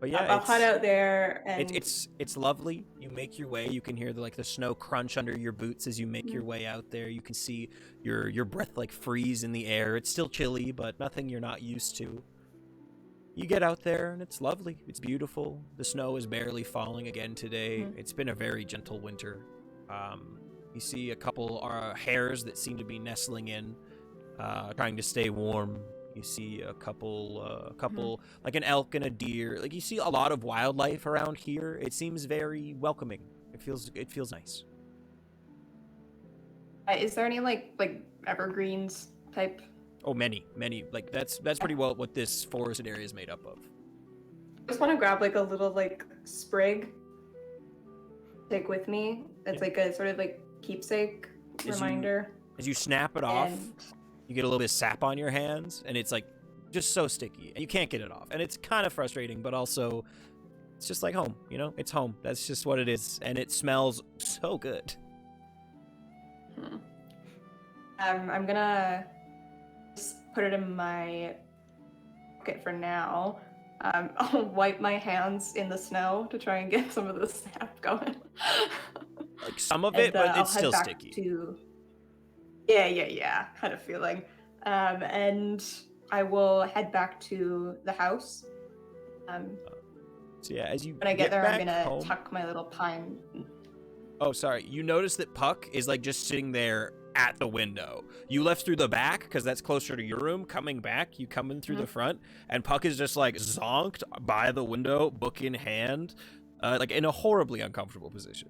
But yeah, I'll head out there and it's lovely. You make your way. You can hear the snow crunch under your boots as you make your way out there. You can see your breath like freeze in the air. It's still chilly, but nothing you're not used to. You get out there and it's lovely. It's beautiful. The snow is barely falling again today. It's been a very gentle winter. You see a couple hares that seem to be nestling in, trying to stay warm. You see a couple like an elk and a deer. Like you see a lot of wildlife around here. It seems very welcoming. It feels nice. is there any like evergreens type? Oh, many. Like that's pretty well what this forested area is made up of. Just want to grab like a little like sprig, take with me. It's like a sort of like keepsake reminder. As you snap it off, And you get a little bit of sap on your hands, and it's like just so sticky, and you can't get it off. And it's kind of frustrating, but also it's just like home, you know? It's home. That's just what it is, and it smells so good. I'm gonna just put it in my pocket for now. I'll wipe my hands in the snow to try and get some of the sap going. Like some of And, it, but I'll it's head still back sticky. To... Yeah, kind of feeling. And I will head back to the house. So yeah, as you When I get there, I'm back gonna home, tuck my little pine. Oh, sorry. You notice that Puck is like just sitting there at the window. You left through the back because that's closer to your room. Coming back, you come in through the front, and Puck is just like zonked by the window, book in hand, like in a horribly uncomfortable position.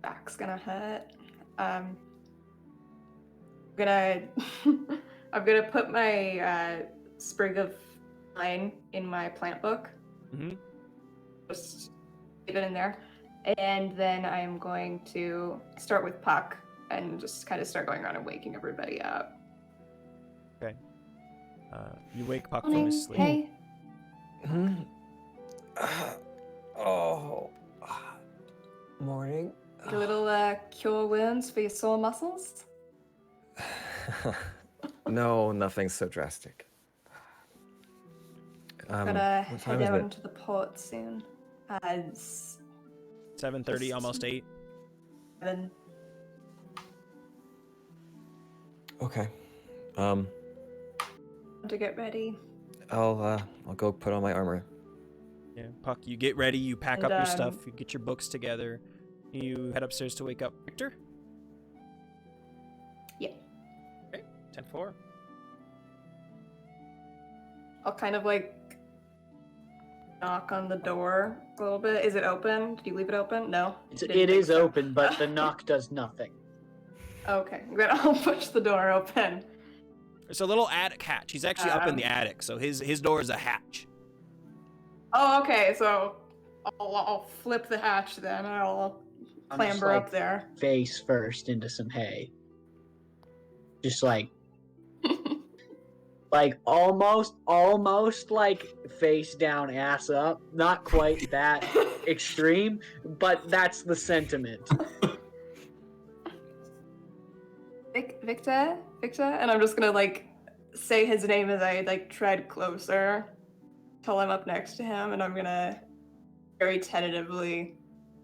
Back's gonna hurt. I'm gonna I'm gonna put my sprig of pine in my plant book. Mm-hmm. Just leave it in there, and then I'm going to start with Puck and just kind of start going around and waking everybody up. Okay. You wake Puck from his sleep. Hey. Oh. Morning. A little cure wounds for your sore muscles. No, nothing so drastic. Gotta what time head is out it? into the port soon. It's 7:30, almost 8. 7. Okay. To get ready. I'll go put on my armor. Yeah, Puck, you get ready, you pack And, up your stuff, you get your books together, you head upstairs to wake up Victor. Yeah. Okay, 10-4. I'll kind of like knock on the door a little bit. Is it open? Did you leave it open? No. It Didn't think is so. open, but the knock does nothing. Okay, then I'll push the door open. It's a little attic hatch. He's actually up in the attic, so his door is a hatch. Oh, okay. So I'll flip the hatch then, and I'll I'm clamber just, like, up there. Face first into some hay. Just like almost like face down, ass up. Not quite that extreme, but that's the sentiment. Victor, and I'm just gonna like say his name as I like tread closer till I'm up next to him, and I'm gonna very tentatively,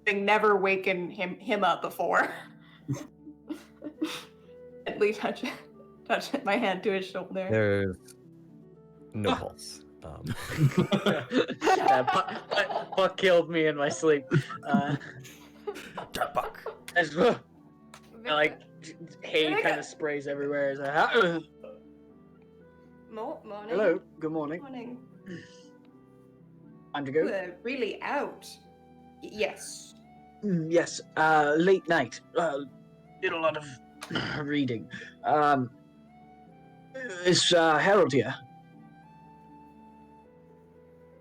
having never waken him up before, gently touch my hand to his shoulder. There's no pulse. Puck killed me in my sleep. Dirt Puck. Like hay kind of sprays everywhere. It's like, Morning. hello, good morning. Morning. Time to You go. were really out. Yes. Yes, late night. Did a lot of reading. Is Harold here?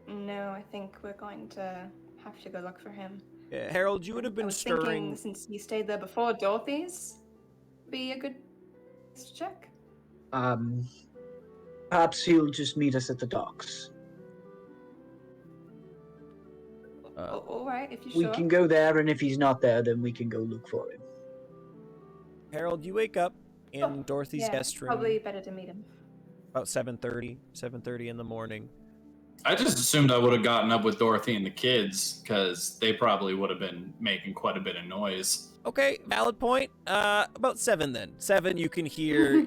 No, I think we're going to have to go look for him. Yeah, Harold, you would have I been was stirring. thinking, since you stayed there before, Dorothy's be a good place to check. Perhaps he'll just meet us at the docks. All right, if you We sure. can go there, and if he's not there, then we can go look for him. Harold, you wake up in Oh, Dorothy's yeah, guest room probably better to meet him. about 7:30 in the morning. I just assumed I would have gotten up with Dorothy and the kids because they probably would have been making quite a bit of noise. Okay, valid point. About 7 then. 7, you can hear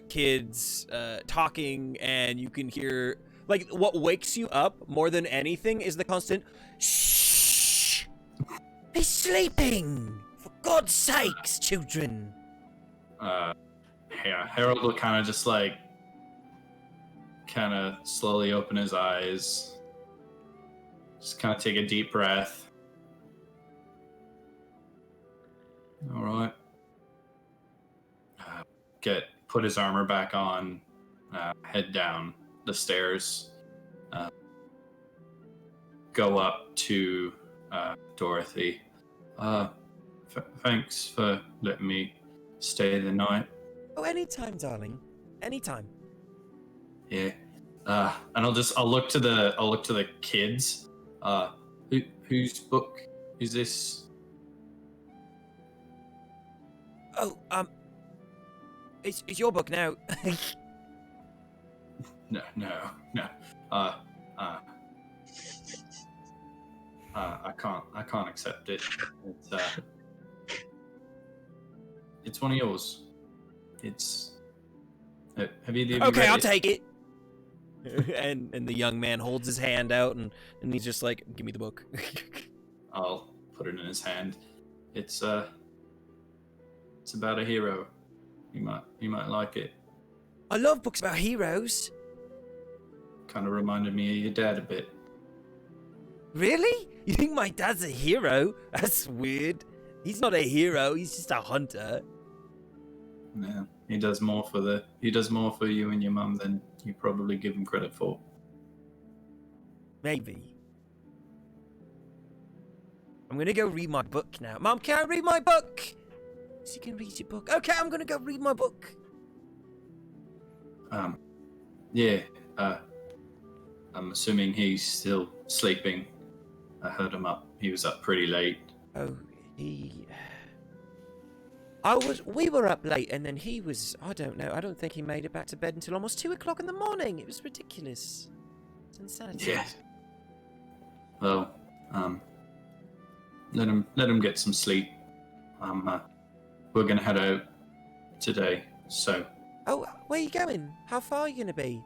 kids talking, and you can hear like what wakes you up more than anything is the constant shh. He's sleeping. For God's sakes, children. Yeah, Harold will kind of just like slowly open his eyes, just kind of take a deep breath. All right. Put his armor back on, head down the stairs, go up to Dorothy. Thanks for letting me stay the night. Oh, anytime, darling. Anytime. Yeah. And I'll look to the kids. Whose book is this? Oh, it's your book now. No. I can't accept it. It's one of yours. It's. Have you Okay, read I'll it? take it. and the young man holds his hand out, and he's just like, "Give me the book." I'll put it in his hand. It's about a hero. You might like it. I love books about heroes. Kind of reminded me of your dad a bit. Really? You think my dad's a hero? That's weird. He's not a hero. He's just a hunter. Yeah, he does more for you and your mum than you probably give him credit for. Maybe. I'm gonna go read my book now. Mom, can I read my book? So you can read your book. Okay, I'm gonna go read my book. Yeah. I'm assuming he's still sleeping. I heard him up. He was up pretty late. Oh, we were up late, and then he was, I don't know, I don't think he made it back to bed until almost 2 o'clock in the morning. It was ridiculous. It's insanity. Yeah. Well, let him get some sleep. We're gonna head out today, so. Oh, where are you going? How far are you gonna be?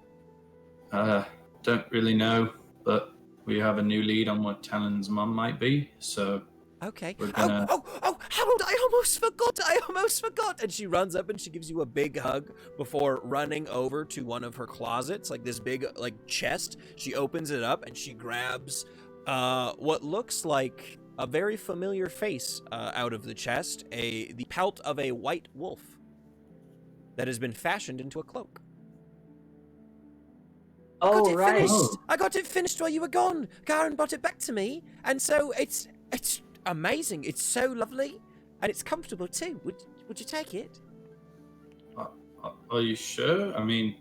Don't really know, but we have a new lead on what Talon's mum might be, so. Okay. We're gonna- Oh, Harold, I almost forgot. And she runs up and she gives you a big hug before running over to one of her closets, like this big, like, chest. She opens it up and she grabs what looks like a very familiar face out of the chest, the pelt of a white wolf that has been fashioned into a cloak. Oh, right. Finished. I got it finished while you were gone. Karen brought it back to me, and so it's amazing. It's so lovely, and it's comfortable too. Would you take it? Are you sure? I mean,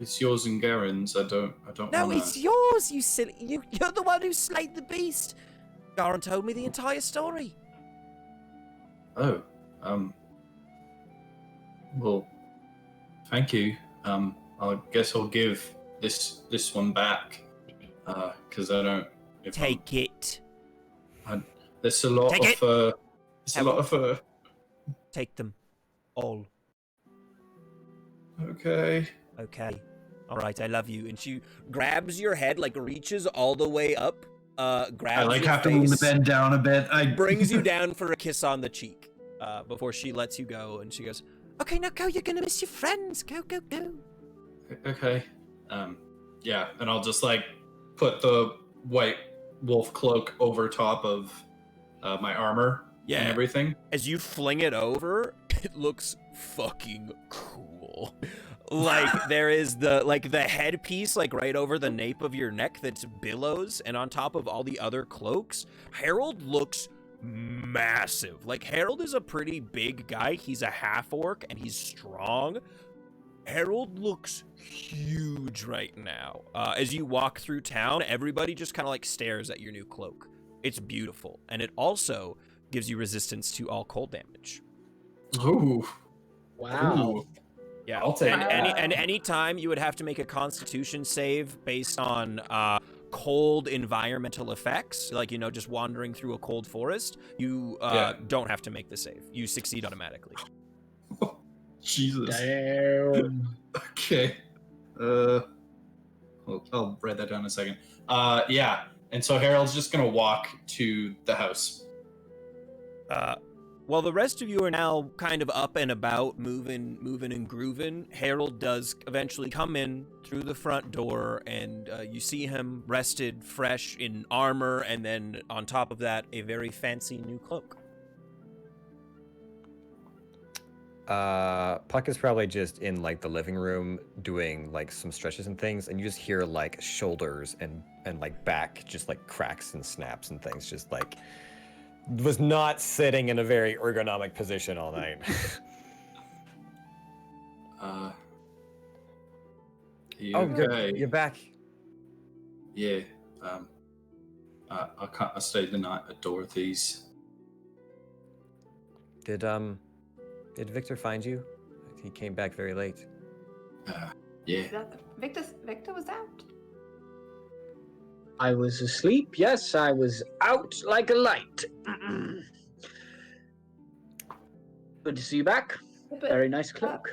it's yours and Garen's. I don't. No, wanna... it's yours. You silly. You're the one who slayed the beast. Garen told me the entire story. Oh. Well, thank you. I guess I'll give this one back. Because I don't. Take it. There's a lot Take it. of. It's a lot of. Take them, all. Okay. Okay. All right. I love you. And she grabs your head, like reaches all the way up. Grabs I like your have to move the face, bed down a bit. brings you down for a kiss on the cheek. Before she lets you go, and she goes, "Okay, now go. You're gonna miss your friends. Go, go, go." Okay. Yeah, and I'll just like put the white wolf cloak over top of my armor and everything. As you fling it over, it looks fucking cool. Like there is the headpiece like right over the nape of your neck that's billows, and on top of all the other cloaks, Harold looks massive. Like Harold is a pretty big guy. He's a half orc and he's strong. Harold looks huge right now. As you walk through town, everybody just kind of like stares at your new cloak. It's beautiful, and it also gives you resistance to all cold damage. Ooh. Wow. Ooh. Yeah, I'll take and any time you would have to make a Constitution save based on cold environmental effects, like just wandering through a cold forest, you don't have to make the save. You succeed automatically. Jesus. Damn. Okay. I'll write that down in a second. Yeah. And so Harold's just gonna walk to the house. While the rest of you are now kind of up and about, moving and grooving, Harold does eventually come in through the front door, and you see him rested, fresh in armor, and then on top of that, a very fancy new cloak. Puck is probably just in like the living room doing like some stretches and things, and you just hear like shoulders and like back just like cracks and snaps and things, just like was not sitting in a very ergonomic position all night. You Oh, okay? good. You're back. Yeah. I stayed the night at Dorothy's. Did Victor find you? He came back very late. Yeah. Victor was out. I was asleep. Yes, I was out like a light. Good to see you back. But, Very nice cloak.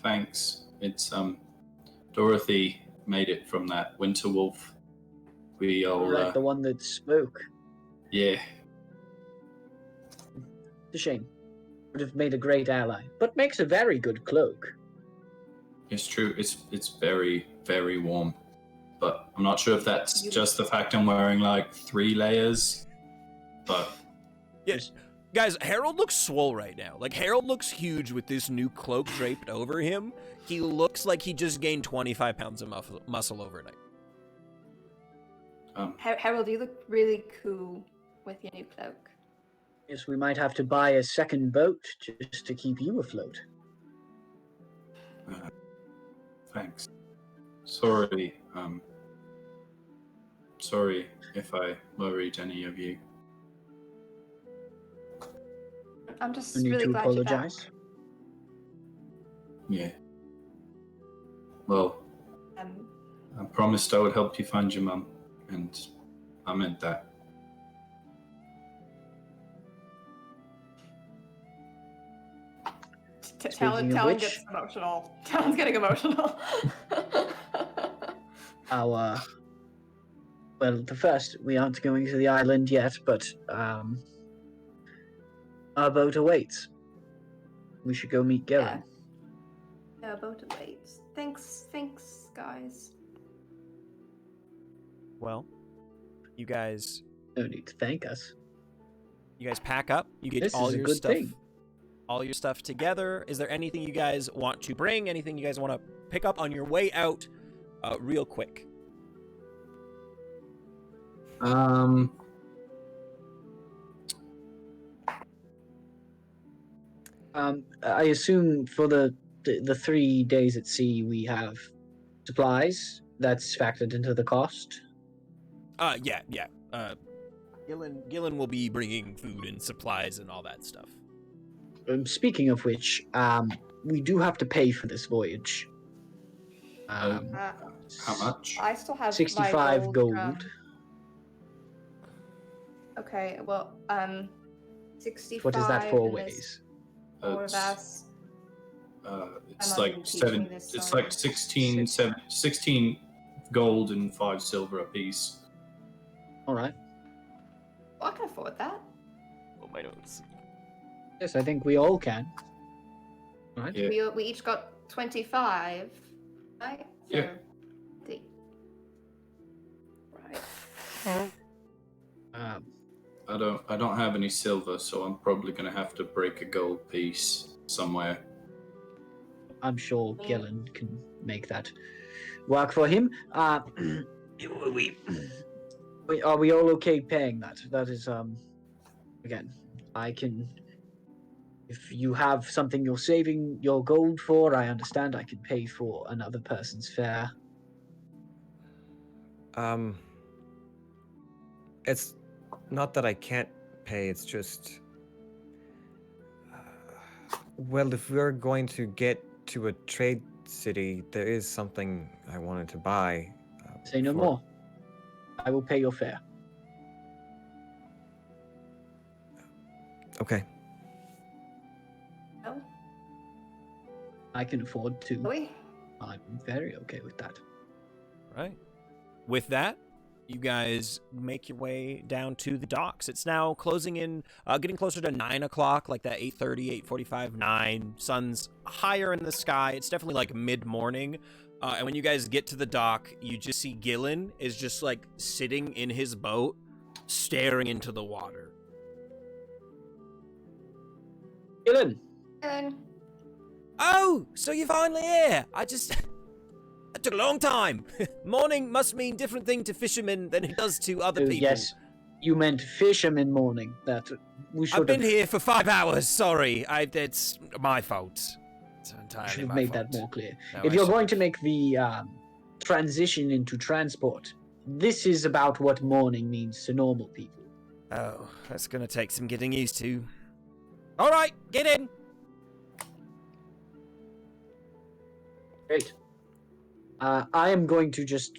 Thanks. It's Dorothy made it from that winter wolf. We all Right, the one that spoke. yeah. It's a shame. Would have made a great ally, but makes a very good cloak. It's true. It's very, very warm. But I'm not sure if that's just the fact I'm wearing like 3 layers. But Yes. Guys, Harold looks swole right now. Like, Harold looks huge with this new cloak draped over him. He looks like he just gained 25 pounds of muscle overnight. Harold, you look really cool with your new cloak. Yes, we might have to buy a second boat just to keep you afloat. thanks. Sorry. Sorry if I worried any of you. I'm just No need really to glad you're back. apologize. Yeah. Well, Um, I promised I would help you find your mum, and I meant that. Talon Speaking of which- gets emotional. Talon's getting emotional. Well, the first, we aren't going to the island yet, but our boat awaits. We should go meet Gillen. Yeah, boat awaits. Thanks, guys. Well, you guys No need to thank us. pack up. You get This all is a your good stuff. thing. All your stuff together. Is there anything you guys want to bring? Anything you guys want to pick up on your way out? Real quick. I assume for the 3 days at sea we have supplies. That's factored into the cost. Yeah. Gillen will be bringing food and supplies and all that stuff. Speaking of which, we do have to pay for this voyage. How much? I still have 65 my gold. Okay, well, 65. What is that 4 and there's ways? 4 of us. It's I'm not like even teaching seven. this, It's sorry. like 16 gold and 5 silver apiece. All right. Well, I can afford that. Oh, my notes. Yes, I think we all can. All right. Yeah. We each got 25, right? Yeah. Right. Um, I don't have any silver, so I'm probably gonna have to break a gold piece somewhere. I'm sure Gillen can make that work for him. Are we all okay paying that? That is, again, I can. If you have something you're saving your gold for, I understand. I can pay for another person's fare. It's not that I can't pay, it's just... well, if we're going to get to a trade city, there is something I wanted to buy. Say no for- more. I will pay your fare. Okay. No? I can afford to. Really? I'm very okay with that. Right. With that, you guys make your way down to the docks. It's now closing in, getting closer to 9 o'clock, like that 8:30, 8:45, 9. Sun's higher in the sky. It's definitely like mid-morning. And when you guys get to the dock, you just see Gillen is just like sitting in his boat, staring into the water. Gillen, And Oh, so you're finally here. It took a long time. Morning must mean different thing to fishermen than it does to other people. yes, you meant fisherman morning. That we should I've been have. here for 5 hours. Sorry, it's my fault. It's Should entirely have my made fault. that more clear. No, If I you're should- going to make the transition into transport, this is about what morning means to normal people. Oh, that's gonna take some getting used to. All right, get in. Great. I am going to just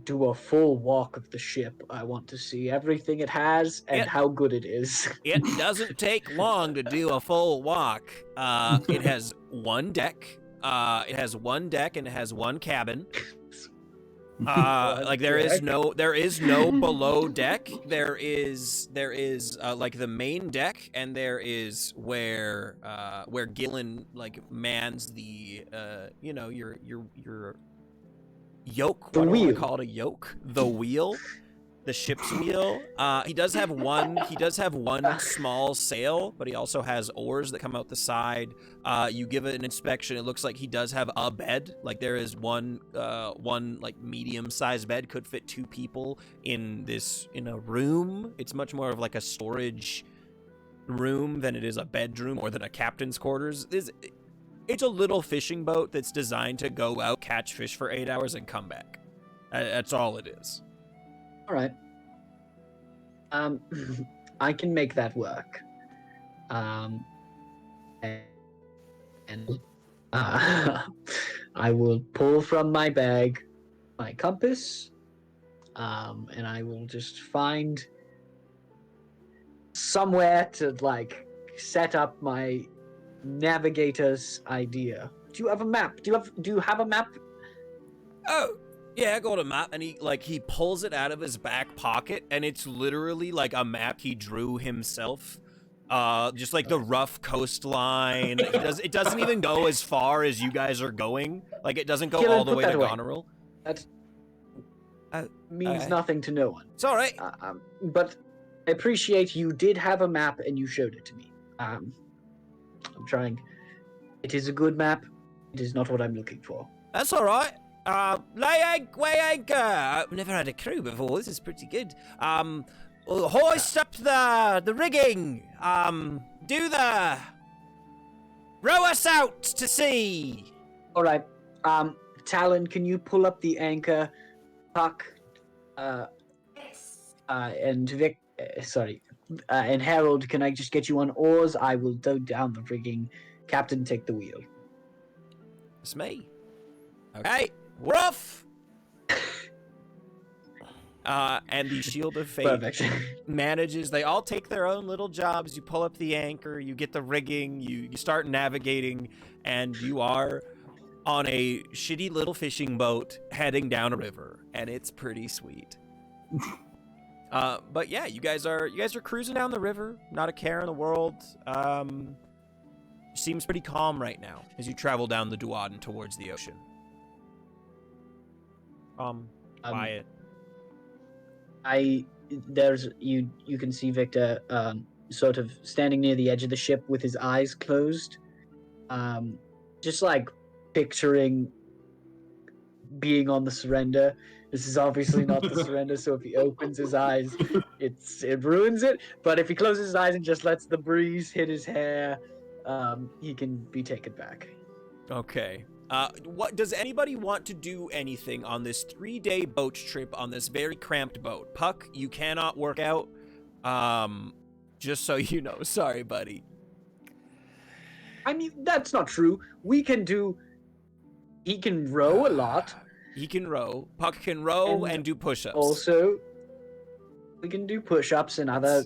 do a full walk of the ship. I want to see everything it has and It- how good it is. It doesn't take long to do a full walk. It has one deck. It has one deck and it has one cabin. Like there is no below deck. There is like the main deck, and there is where Gillen like mans the your yoke. The What do I wheel. call it? A yoke? The wheel. The ship's wheel. He does have one small sail, but he also has oars that come out the side. You give it an inspection. It looks like he does have a bed. Like there is one like medium-sized bed, could fit 2 people in a room. It's much more of like a storage room than it is a bedroom or than a captain's quarters. It's a little fishing boat that's designed to go out, catch fish for 8 hours, and come back. That's all it is. All right. I can make that work. I will pull from my bag my compass, and I will just find somewhere to like set up my navigator's idea. Do you have a map? Do you have a map? Oh, yeah, I got a map, and he pulls it out of his back pocket, and it's literally like a map he drew himself. Just like the rough coastline. It doesn't even go as far as you guys are going. Like it doesn't go Gillen, all the put way that to away. Goneril. That Uh, means okay. nothing to no one. It's all right. But I appreciate you did have a map and you showed it to me. I'm trying. It is a good map. It is not what I'm looking for. That's all right. Weigh anchor. I've never had a crew before. This is pretty good. Hoist up the rigging. Row us out to sea. All right. Talon, can you pull up the anchor? Puck, Yes. and Vic. And Harold, can I just get you on oars? I will tow down the rigging. Captain, take the wheel. It's me. Okay, we're off. And the Shield of Fate Perfect. manages. They all take their own little jobs. You pull up the anchor, you get the rigging, you start navigating, and you are on a shitty little fishing boat heading down a river, and it's pretty sweet. But yeah, you guys are cruising down the river, not a care in the world. Seems pretty calm right now as you travel down the Duaden towards the ocean. Quiet. You can see Victor sort of standing near the edge of the ship with his eyes closed, just like picturing being on the Surrender. This is obviously not the Surrender, so if he opens his eyes, it ruins it. But if he closes his eyes and just lets the breeze hit his hair, he can be taken back. Okay. What does anybody want to do anything on this 3-day boat trip on this very cramped boat? Puck, you cannot work out. Just so you know. Sorry, buddy. I mean, that's not true. He can row a lot. He can row. Puck can row and do push-ups. Also, we can do push-ups and other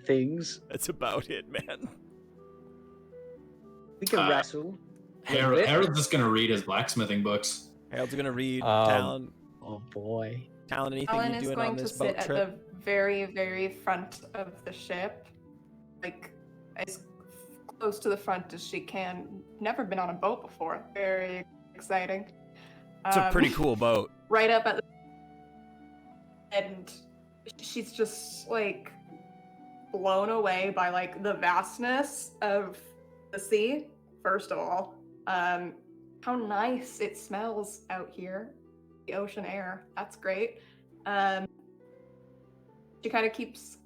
things. That's about it, man. We can wrestle. Harold's just gonna read his blacksmithing books. Harold's gonna read. Talon, Oh boy. anything Alan you is doing going on to this sit boat at trip? the very, very front of the ship, like as close to the front as she can. Never been on a boat before. Very exciting. It's a pretty cool boat. Right up at the and she's just like blown away by like the vastness of the sea. First of all, how nice it smells out here, the ocean air. That's great. She kind of keeps,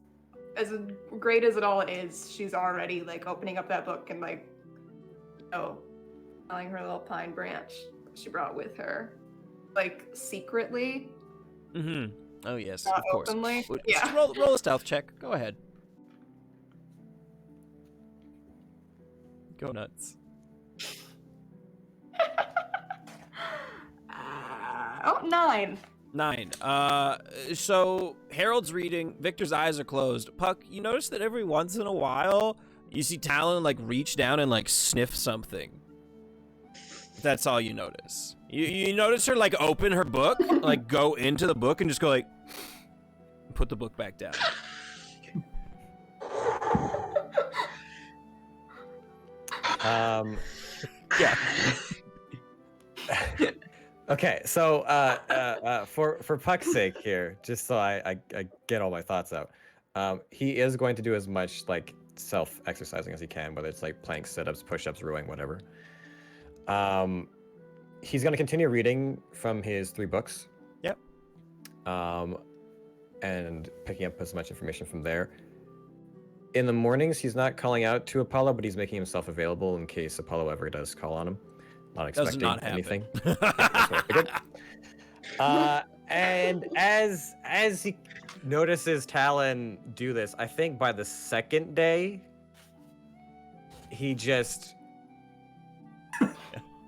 as great as it all is, she's already like opening up that book and like, smelling her little pine branch she brought with her, like secretly. Mm-hmm. Oh yes, Not of course. openly? Just Yeah. roll a stealth check. Go ahead. Go nuts. Oh, 9. 9. So Harold's reading. Victor's eyes are closed. Puck, you notice that every once in a while, you see Talon like reach down and like sniff something. That's all you notice. You notice her like open her book, like go into the book and just go like, put the book back down. Yeah. Okay, so for Puck's sake here, just so I get all my thoughts out, he is going to do as much like self-exercising as he can, whether it's like planks, sit-ups, push-ups, rowing, whatever. He's going to continue reading from his 3 books. Yep. And picking up as much information from there. In the mornings, he's not calling out to Apollo, but he's making himself available in case Apollo ever does call on him. Not expecting Does not happen. anything. Yeah, that's what I figured. And as he notices Talon do this, I think by the second day, he just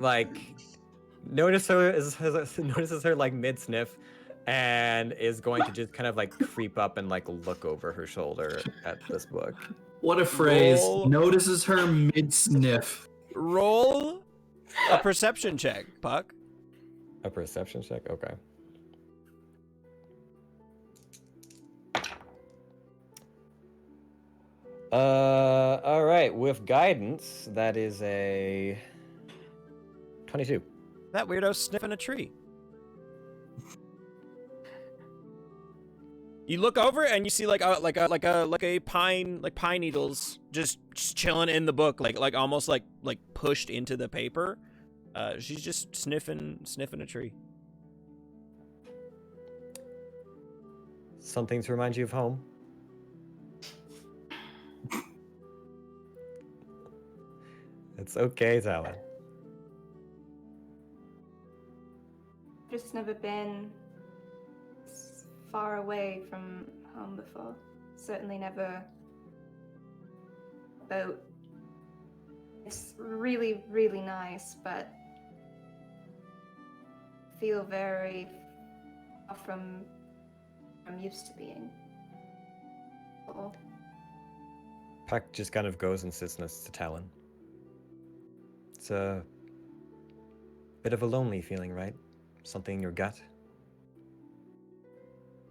like notices her like mid sniff, and is going to just kind of like creep up and like look over her shoulder at this book. What a phrase. Roll. Notices her mid-sniff. Roll a perception check, Puck. A perception check? Okay. All right. With guidance, that is a 22. That weirdo's sniffing a tree. You look over and you see like a pine, like pine needles just chilling in the book, like almost like pushed into the paper. She's just sniffing a tree. Something to remind you of home. It's okay, Talon. Just never been far away from home before. Certainly never boat. It's really, really nice, but feel very far from I'm used to being. Oh. Puck just kind of goes and sits next to Talon. It's a bit of a lonely feeling, right? Something in your gut.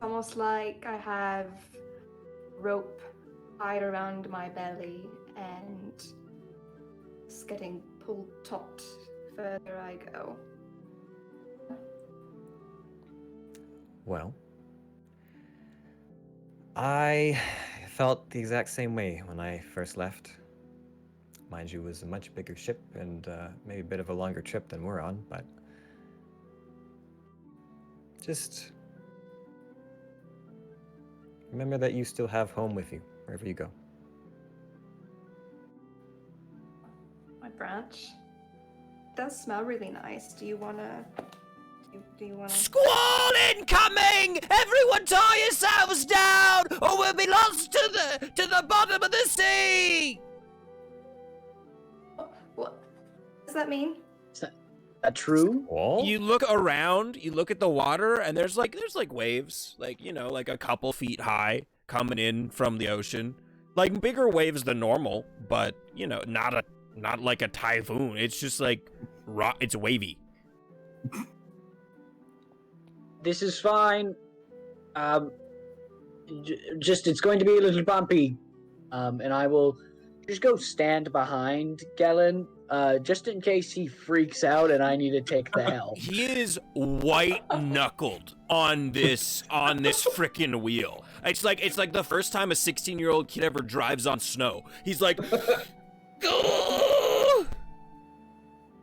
Almost like I have rope tied around my belly and it's getting pulled taut further I go. Well, I felt the exact same way when I first left. Mind you, it was a much bigger ship and maybe a bit of a longer trip than we're on, but just remember that you still have home with you, wherever you go. My branch does smell really nice. Do you wanna? Do you wanna? Squall incoming! Everyone, tie yourselves down, or we'll be lost to the bottom of the sea. What does that mean? Is that true? All? You look around, you look at the water, and there's like waves, like like a couple feet high coming in from the ocean, like bigger waves than normal, but not like a typhoon. It's just like it's wavy. This is fine. Just it's going to be a little bumpy, and I will just go stand behind Gellin, just in case he freaks out and I need to take the helm. He is white knuckled on this frickin' wheel. It's like the first time a 16-year-old kid ever drives on snow. He's like,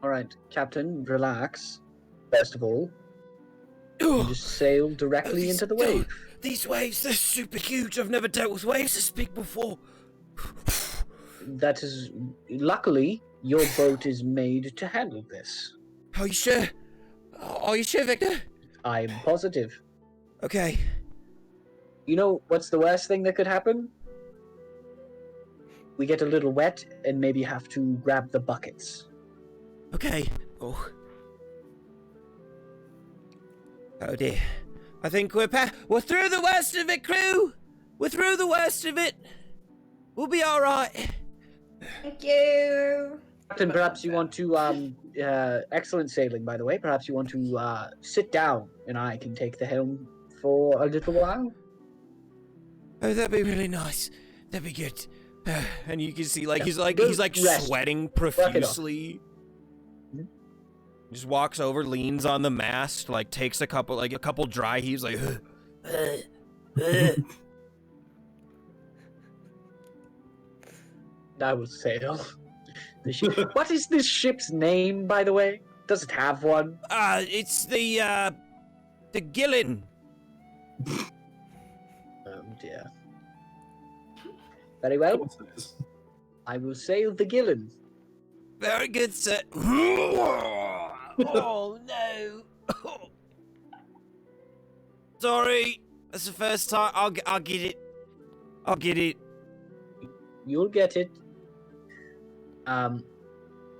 All right, Captain, relax. First of all, you just sail directly into the wave. These waves, they're super huge. I've never dealt with waves this big before. That is, luckily, your boat is made to handle this. Are you sure? Are you sure, Victor? I am positive. Okay. You know what's the worst thing that could happen? we get a little wet and maybe have to grab the buckets. Okay. Oh. Oh dear. I think we're through the worst of it, crew. We're through the worst of it. We'll be all right. Thank you. Captain, perhaps you want to, excellent sailing, by the way. Perhaps you want to sit down and I can take the helm for a little while. Oh, that'd be really nice. That'd be good. And you can see, like, he's Rest. sweating Work it off. profusely. Just walks over, leans on the mast, like takes a couple dry heaves, like. I will sail. What is this ship's name, by the way? Does it have one? It's the Gillen. Oh dear. Very well. I will sail the Gillen. Very good, sir. Oh no. Sorry, that's the first time. I'll get it. I'll get it. You'll get it. All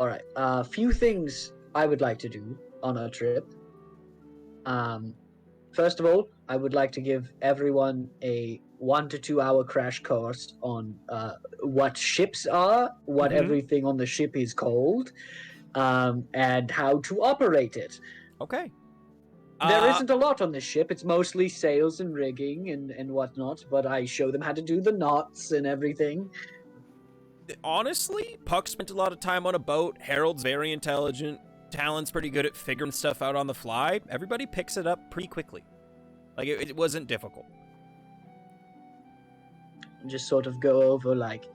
right. A few things I would like to do on our trip. First of all, I would like to give everyone a 1 to 2 hour crash course on what ships are, what everything on the ship is called, and how to operate it. Okay. There isn't a lot on this ship. It's mostly sails and rigging and whatnot, but I show them how to do the knots and everything. Honestly, Puck spent a lot of time on a boat. Harold's very intelligent. Talon's pretty good at figuring stuff out on the fly. Everybody picks it up pretty quickly. Like, it wasn't difficult. Just sort of go over, like,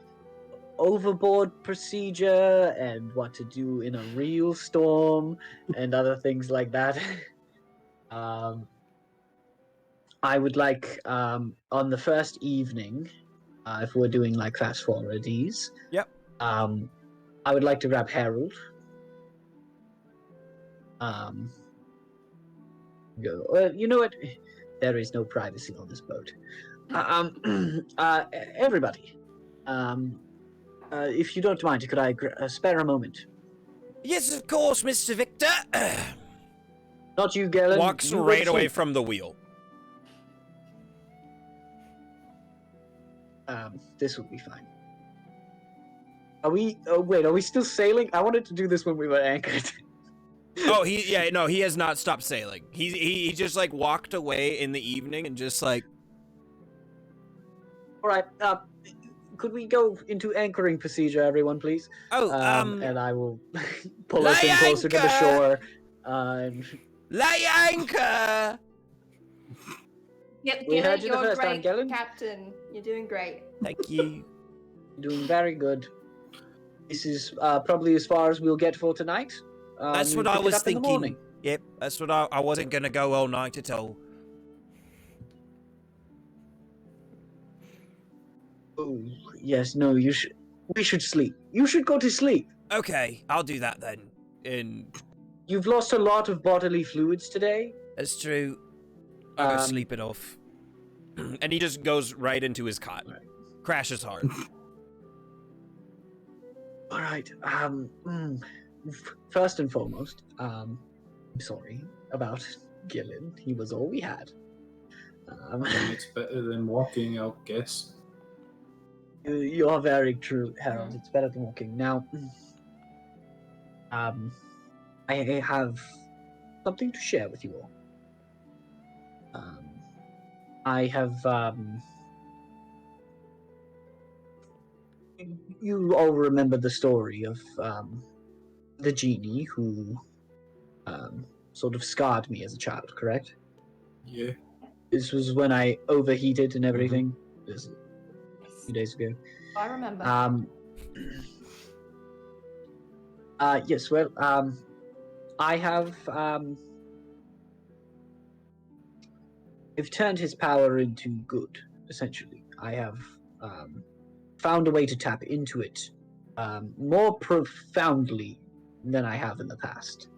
overboard procedure and what to do in a real storm and other things like that. I would like, on the first evening, if we're doing, like, fast forwardies, Yep. I would like to grab Harold. You know what? There is no privacy on this boat. Everybody, if you don't mind, could I spare a moment? Yes, of course, Mr. Victor. Not you, Galen. Walks You go right to away sleep. from the wheel. This will be fine. Are we? Oh wait, are we still sailing? I wanted to do this when we were anchored. Oh, he has not stopped sailing. He just like walked away in the evening and just like. All right. Could we go into anchoring procedure, everyone, please? Oh, and I will pull us in closer to the anchor! shore. And Lay anchor! Yep, We heard Gillen, you the you're first time, great, Gillen. Captain. You're doing great. Thank you. doing very good. This is probably as far as we'll get for tonight. That's We'll what I pick it was up in the morning. thinking. Yep, that's what I wasn't gonna go all night at all. Oh, yes, no, we should sleep. You should go to sleep. Okay, I'll do that then. And You've lost a lot of bodily fluids today. that's true. I'll go Um, sleep it off. And he just goes right into his cot. Right. Crashes hard. All right. First and foremost, I'm sorry about Gillen. He was all we had. And it's better than walking, I guess. You are very true, Harold. It's better than walking. Now, I have something to share with you all. I have, you all remember the story of the genie who sort of scarred me as a child, correct? Yeah. This was when I overheated and everything. This was a few days ago. I remember. Yes, well, I have, I've turned his power into good, essentially. I have, found a way to tap into it, more profoundly than I have in the past.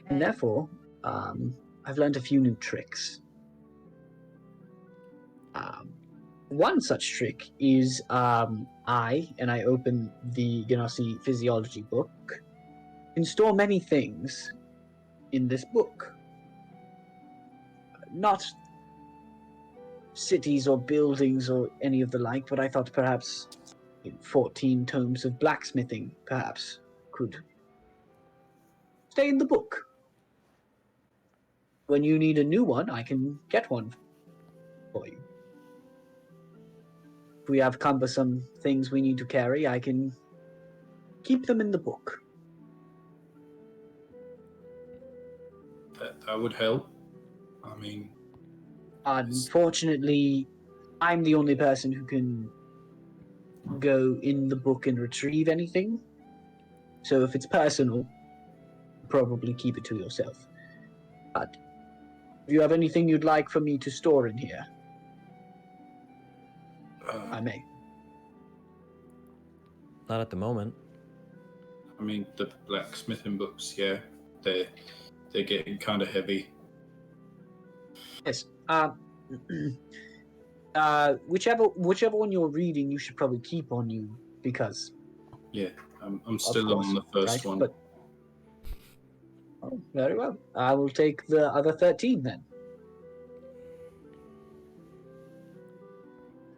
And therefore, I've learned a few new tricks. One such trick is I open the Ganassi physiology book, can store many things in this book. Not cities or buildings or any of the like, but I thought perhaps 14 tomes of blacksmithing perhaps could stay in the book. When you need a new one, I can get one for you. If we have cumbersome things we need to carry, I can keep them in the book. That would help. I mean, Unfortunately, I'm the only person who can go in the book and retrieve anything. So if it's personal, probably keep it to yourself. But if you have anything you'd like for me to store in here, I may. Not at the moment. I mean, the blacksmithing books, yeah, they're getting kind of heavy. Yes. Whichever one you're reading, you should probably keep on you because. Yeah, I'm still course, on the first right, one. but- Oh, very well. I will take the other 13 then.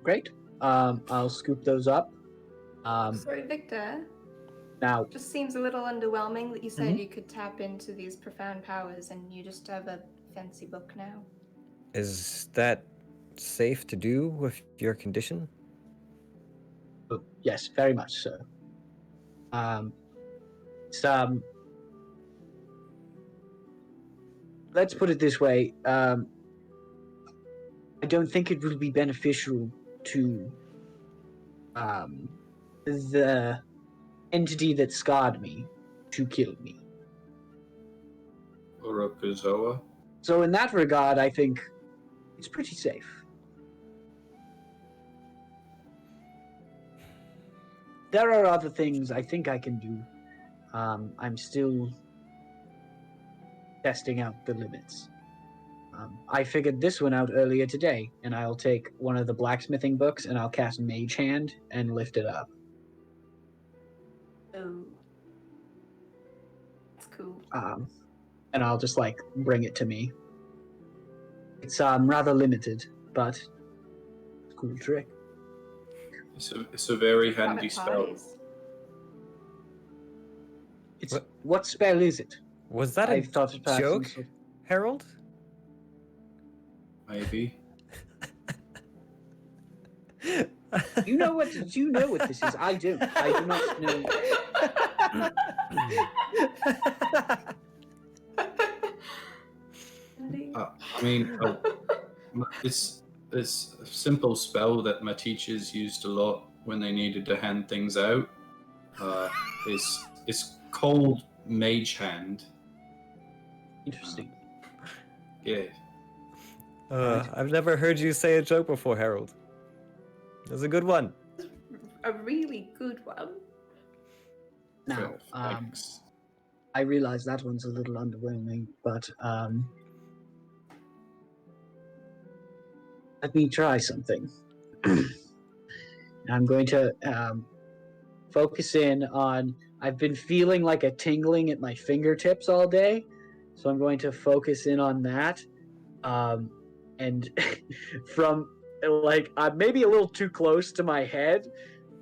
Great. I'll scoop those up. Sorry, Victor. Now, It just seems a little underwhelming that you said Mhm. you could tap into these profound powers and you just have a fancy book now. Is that safe to do with your condition? yes, very much so. It's, let's put it this way. I don't think it will be beneficial to the entity that scarred me to kill me. Orokuzawa. So in that regard, I think it's pretty safe. There are other things I think I can do. I'm still testing out the limits. I figured this one out earlier today, and I'll take one of the blacksmithing books and I'll cast Mage Hand and lift it up. Oh. That's cool. And I'll just like bring it to me. It's rather limited, but it's a cool trick. It's a very Fun handy at spell. parties. It's what spell is it? Was that a I thought it perhaps some joke, sort- Harold? Maybe. You know what? Do you know what this is? I don't. I do not know. Indeed. I mean, it's a simple spell that my teachers used a lot when they needed to hand things out. It's called Mage Hand. Interesting. Yeah. I've never heard you say a joke before, Harold. That's a good one. A really good one. Now, Thanks. I realize that one's a little underwhelming, but let me try something. I'm going to focus in on. I've been feeling like a tingling at my fingertips all day, so I'm going to focus in on that. And from like I'm maybe a little too close to my head,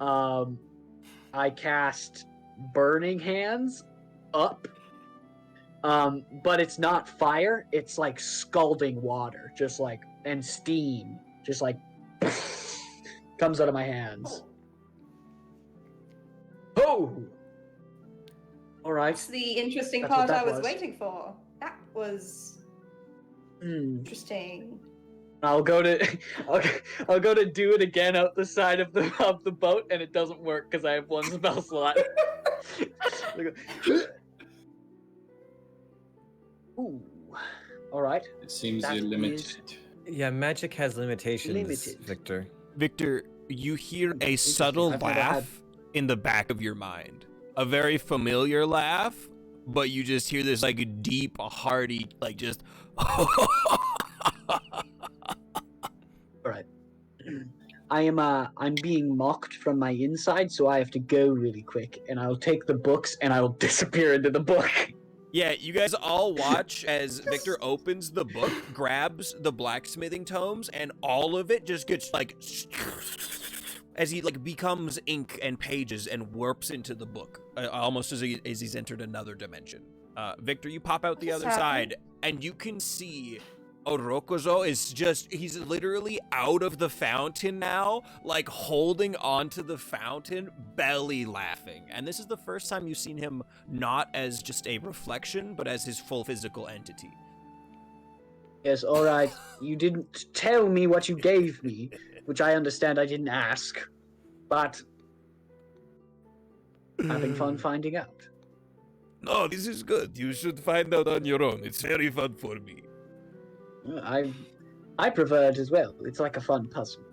I cast Burning Hands up. But it's not fire, it's like scalding water, just like, and steam, just like comes out of my hands. Oh! Alright. That's the interesting That's what part that I was was. waiting for. That was interesting. I'll go to I'll go to do it again out the side of the boat, and it doesn't work because I have one spell slot. I go, ooh. Alright. It seems that you're is- limited. Yeah, magic has limitations, Limited. Victor. Victor, you hear a subtle I've never had- laugh in the back of your mind. A very familiar laugh, but you just hear this like deep, hearty, like just. Alright. I'm being mocked from my inside, so I have to go really quick, and I'll take the books and I'll disappear into the book. Yeah, you guys all watch as Victor opens the book, grabs the blacksmithing tomes, and all of it just gets like as he like becomes ink and pages and warps into the book, almost as he's entered another dimension. Victor, you pop out the What's other happening? side, and you can see Orokozo is he's literally out of the fountain now, like holding onto the fountain, belly laughing. And this is the first time you've seen him not as just a reflection, but as his full physical entity. Yes, all right. You didn't tell me what you gave me, which I understand I didn't ask, but having fun finding out. No, this is good. You should find out on your own. It's very fun for me. I prefer it as well. It's like a fun puzzle.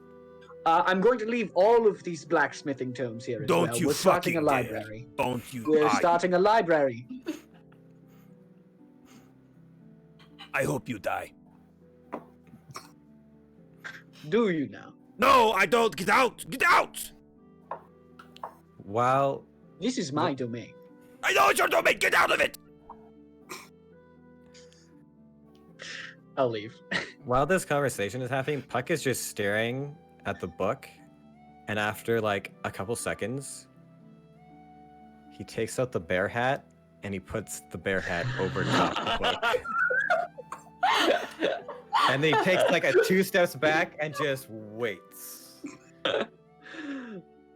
I'm going to leave all of these blacksmithing tomes here as Don't well. you We're starting a fucking dare. library. Don't you? We're starting a library. I hope you die. Do you now? No, I don't. Get out! Get out! While This is my domain. I know it's your domain. Get out of it! I'll leave. while this conversation is happening, Puck is just staring at the book, and after like a couple seconds, he takes out the bear hat and he puts the bear hat over top the book. And then he takes like 2 steps back and just waits.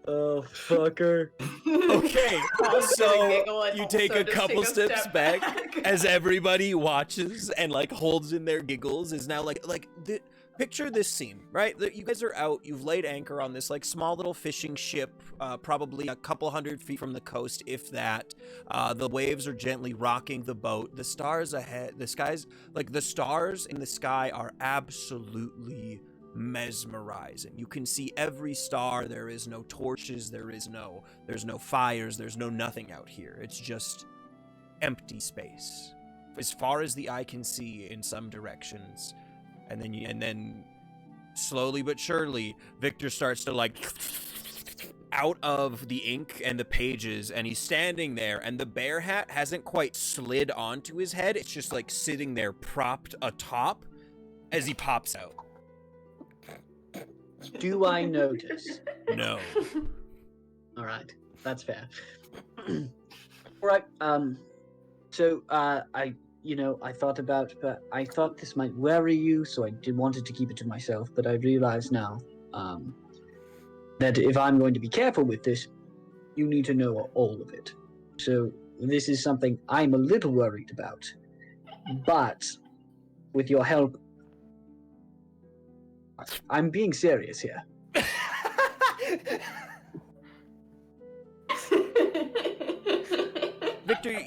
Oh, fucker. Okay, Paul's so gonna giggle and you also take a just couple take a steps step back as everybody watches and like holds in their giggles. Is now picture this scene, right? You guys are out. You've laid anchor on this like small little fishing ship, probably a couple hundred feet from the coast, if that. The waves are gently rocking the boat. The stars ahead, the skies, like the stars in the sky are absolutely mesmerizing. You can see every star. There is no torches. There's no fires. There's no nothing out here. It's just empty space, as far as the eye can see in some directions. And then slowly but surely, Victor starts to like out of the ink and the pages, and he's standing there, and the bear hat hasn't quite slid onto his head. It's just like sitting there propped atop as he pops out. Do I notice? No. All right, that's fair. All right. So I thought about, but I thought this might worry you, so I wanted to keep it to myself. But I realize now that if I'm going to be careful with this, you need to know all of it. So this is something I'm a little worried about. But with your help, I'm being serious here. Victor, you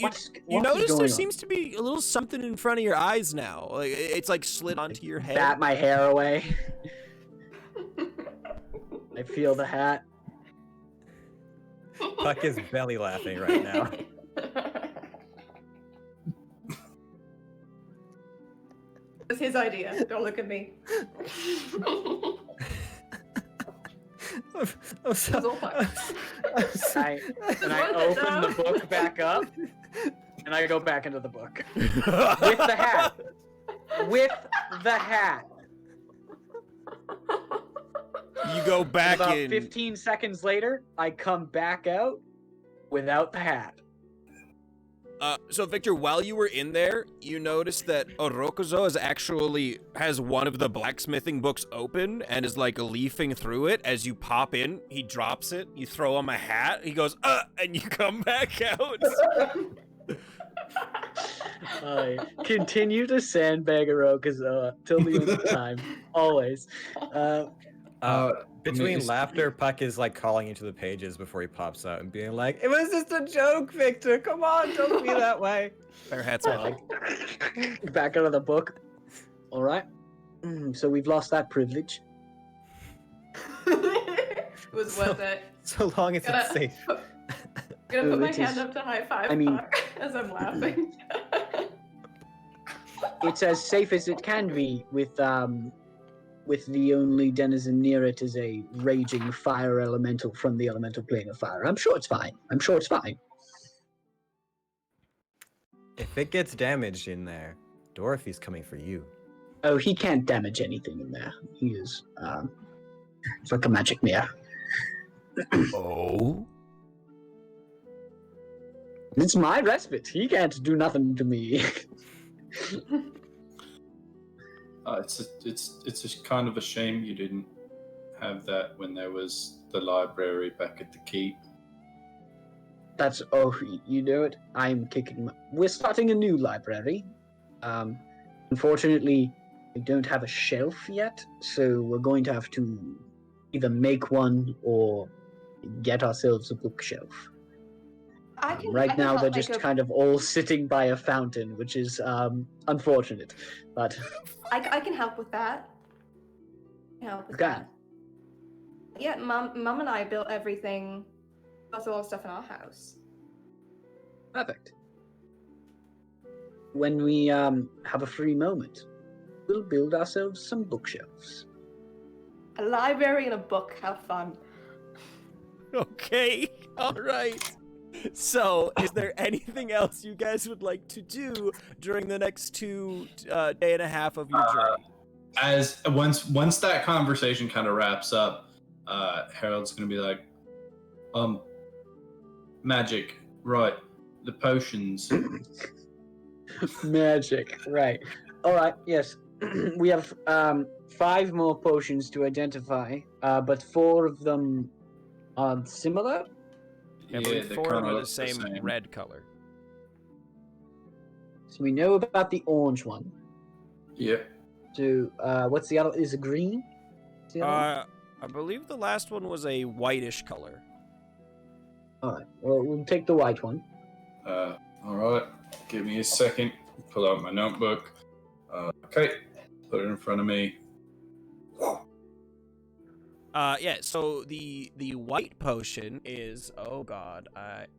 What notice is going there on? seems to be a little something in front of your eyes now. Like it's like slid onto your head. Bat my hair away. I feel the hat. Puck is belly laughing right now. It's his idea. Don't look at me. I'm so- It's all fine. I Write that open down. the book back up, and I go back into the book with the hat. With the hat. You go back About in. 15 seconds later, I come back out without the hat. So Victor, while you were in there, you noticed that Orokozo has one of the blacksmithing books open and is like leafing through it. As you pop in, he drops it. You throw him a hat. He goes, and you come back out. I continue to sandbag Orokazoa till the end of time. Always. Between it's- laughter, Puck is like calling into the pages before he pops out and being like, "It was just a joke, Victor. Come on, don't be that way." Their hats off. Back out of the book. All right. So we've lost that privilege. It was worth it. So long as it's Gotta- safe. I'm gonna put my It hand is- up to high five I mean- Puck as I'm laughing. It's as safe as it can be with with the only denizen near it is a raging fire elemental from the elemental plane of fire. I'm sure it's fine. If it gets damaged in there, Dorothy's coming for you. Oh, he can't damage anything in there. He is, it's like a magic mirror. Oh? It's my respite. He can't do nothing to me. It's a kind of a shame you didn't have that when there was the library back at the keep. That's, oh, you know it. We're starting a new library. Unfortunately, we don't have a shelf yet, so we're going to have to either make one or get ourselves a bookshelf. Right now, they're just kind of all sitting by a fountain, which is unfortunate. But I can help with that. Okay. Yeah, Mum and I built everything, built all the stuff in our house. Perfect. When we have a free moment, we'll build ourselves some bookshelves. A library and a book. How fun. Okay, all right. So, is there anything else you guys would like to do during the next day and a half of your journey? As once that conversation kind of wraps up, Harold's gonna be like, magic, right? The potions. Magic, right. All right, yes. We have 5 more potions to identify, but 4 of them are similar. I believe they 4 of kinda them are the look same red color. So we know about the orange one. Yep. So what's the other? Is it green? What's the other one? I believe the last one was a whitish color. All right. Well, we'll take the white one. All right. Give me a second. Pull out my notebook. Okay. Put it in front of me. Yeah, so the white potion is, oh god,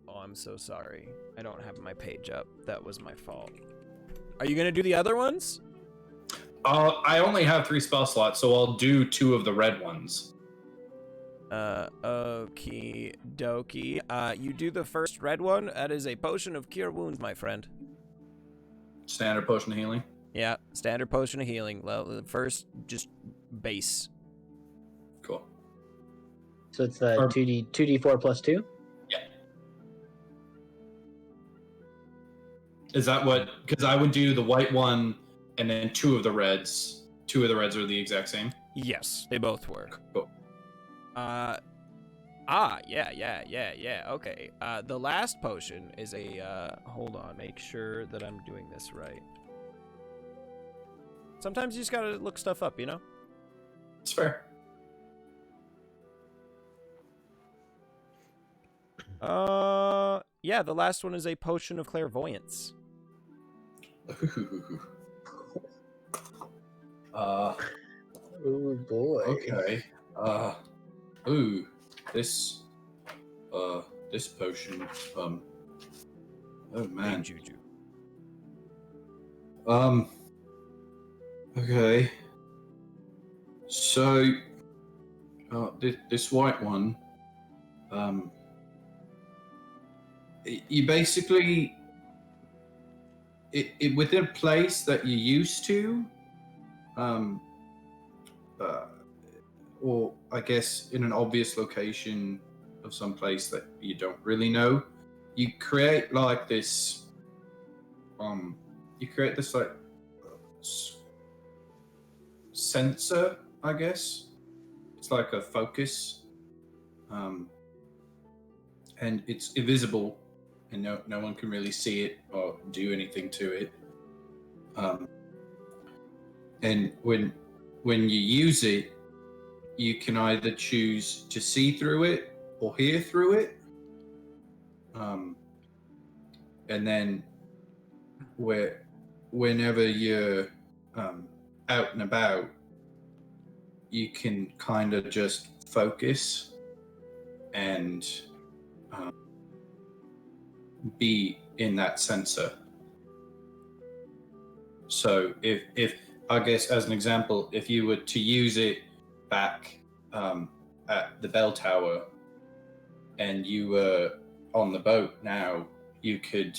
I'm so sorry. I don't have my page up. That was my fault. Are you gonna do the other ones? I only have 3 spell slots, so I'll do 2 of the red ones. Okie dokie. You do the first red one. That is a potion of cure wounds, my friend. Standard potion of healing. Yeah, standard potion of healing. Well, the first, just base. Cool. So it's the 2d4 plus 2? Yeah. Is that what? Because I would do the white one and then 2 of the reds. 2 of the reds are the exact same. Yes, they both were. Cool. Yeah. Okay. The last potion is a, hold on, make sure that I'm doing this right. Sometimes you just gotta look stuff up, you know? It's fair. Yeah, the last one is a potion of clairvoyance. Oh boy. Okay. This potion. Oh man. Juju. Okay. So, this white one. You basically it within a place that you're used to, or I guess in an obvious location of some place that you don't really know, you create like this. You create this like sensor, I guess. It's like a focus, and it's invisible. And no one can really see it or do anything to it. And when you use it, you can either choose to see through it or hear through it. And then whenever you're out and about, you can kind of just focus and be in that sensor. So if I guess as an example, if you were to use it back at the bell tower, and you were on the boat now, you could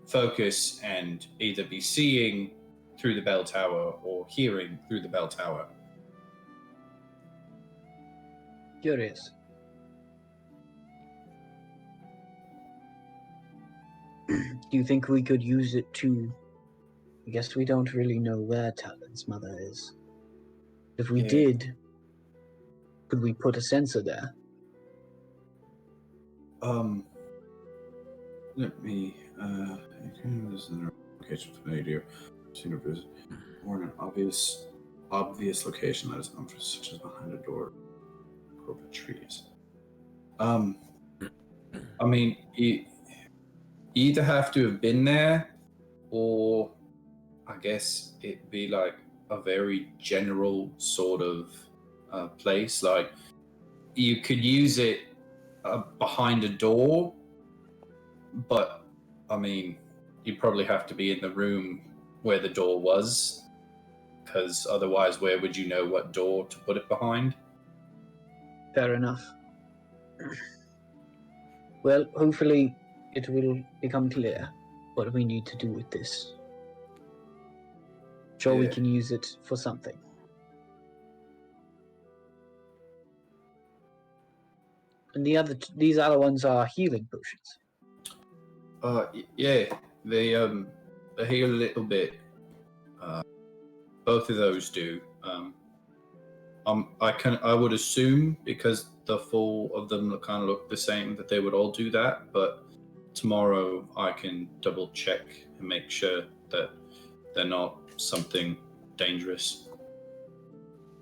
focus and either be seeing through the bell tower or hearing through the bell tower. Curious. Do you think we could use it to... I guess we don't really know where Talon's mother is. If we Yeah. did, could we put a sensor there? Let me this is an location familiar to you. Seen or visit or in an obvious location that is known for, such as behind a door, grove of trees. I mean, you either have to have been there, or I guess it'd be like a very general sort of place. Like you could use it behind a door, but I mean, you'd probably have to be in the room where the door was, because otherwise, where would you know what door to put it behind? Fair enough. Well, hopefully it will become clear what we need to do with this. Sure, we Yeah. can use it for something. And these other ones are healing potions. Yeah, they heal a little bit. Both of those do. I would assume, because the full of them kind of look the same, that they would all do that. But tomorrow I can double check and make sure that they're not something dangerous.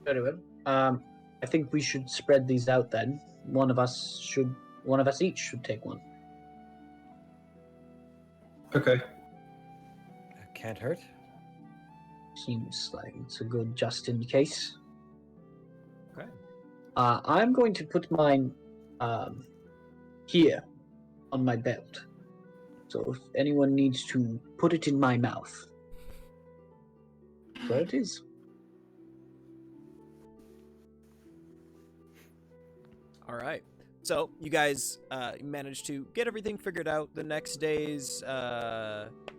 Very well. I think we should spread these out then. One of us each should take one. Okay. Can't hurt. Seems like it's a good just in case. Okay. I'm going to put mine here on my belt. So if anyone needs to put it in my mouth, there it is. All right. So you guys managed to get everything figured out. The next day's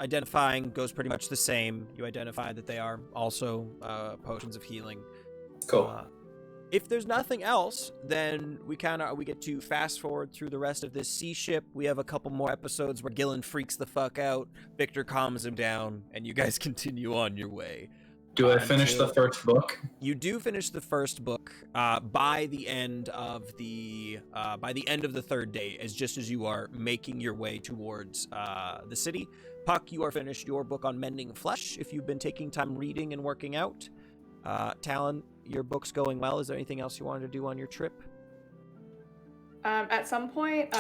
identifying goes pretty much the same. You identify that they are also potions of healing. Cool. If there's nothing else, then we get to fast forward through the rest of this sea ship. We have a couple more episodes where Gillen freaks the fuck out, Victor calms him down, and you guys continue on your way. Do I finish the until- first book? You do finish the first book by the end of the third day, just as you are making your way towards the city. Puck, you are finished your book on mending flesh. If you've been taking time reading and working out, Talon, your book's going well. Is there anything else you wanted to do on your trip? At some point,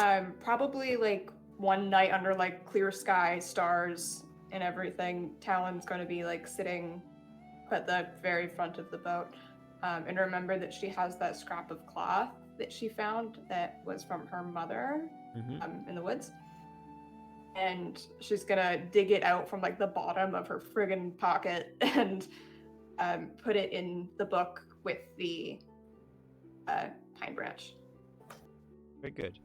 probably like one night under like clear sky, stars, and everything, Talon's going to be like sitting at the very front of the boat, and remember that she has that scrap of cloth that she found that was from her mother in the woods, and she's gonna dig it out from like the bottom of her friggin' pocket and put it in the book with the pine branch. Very good.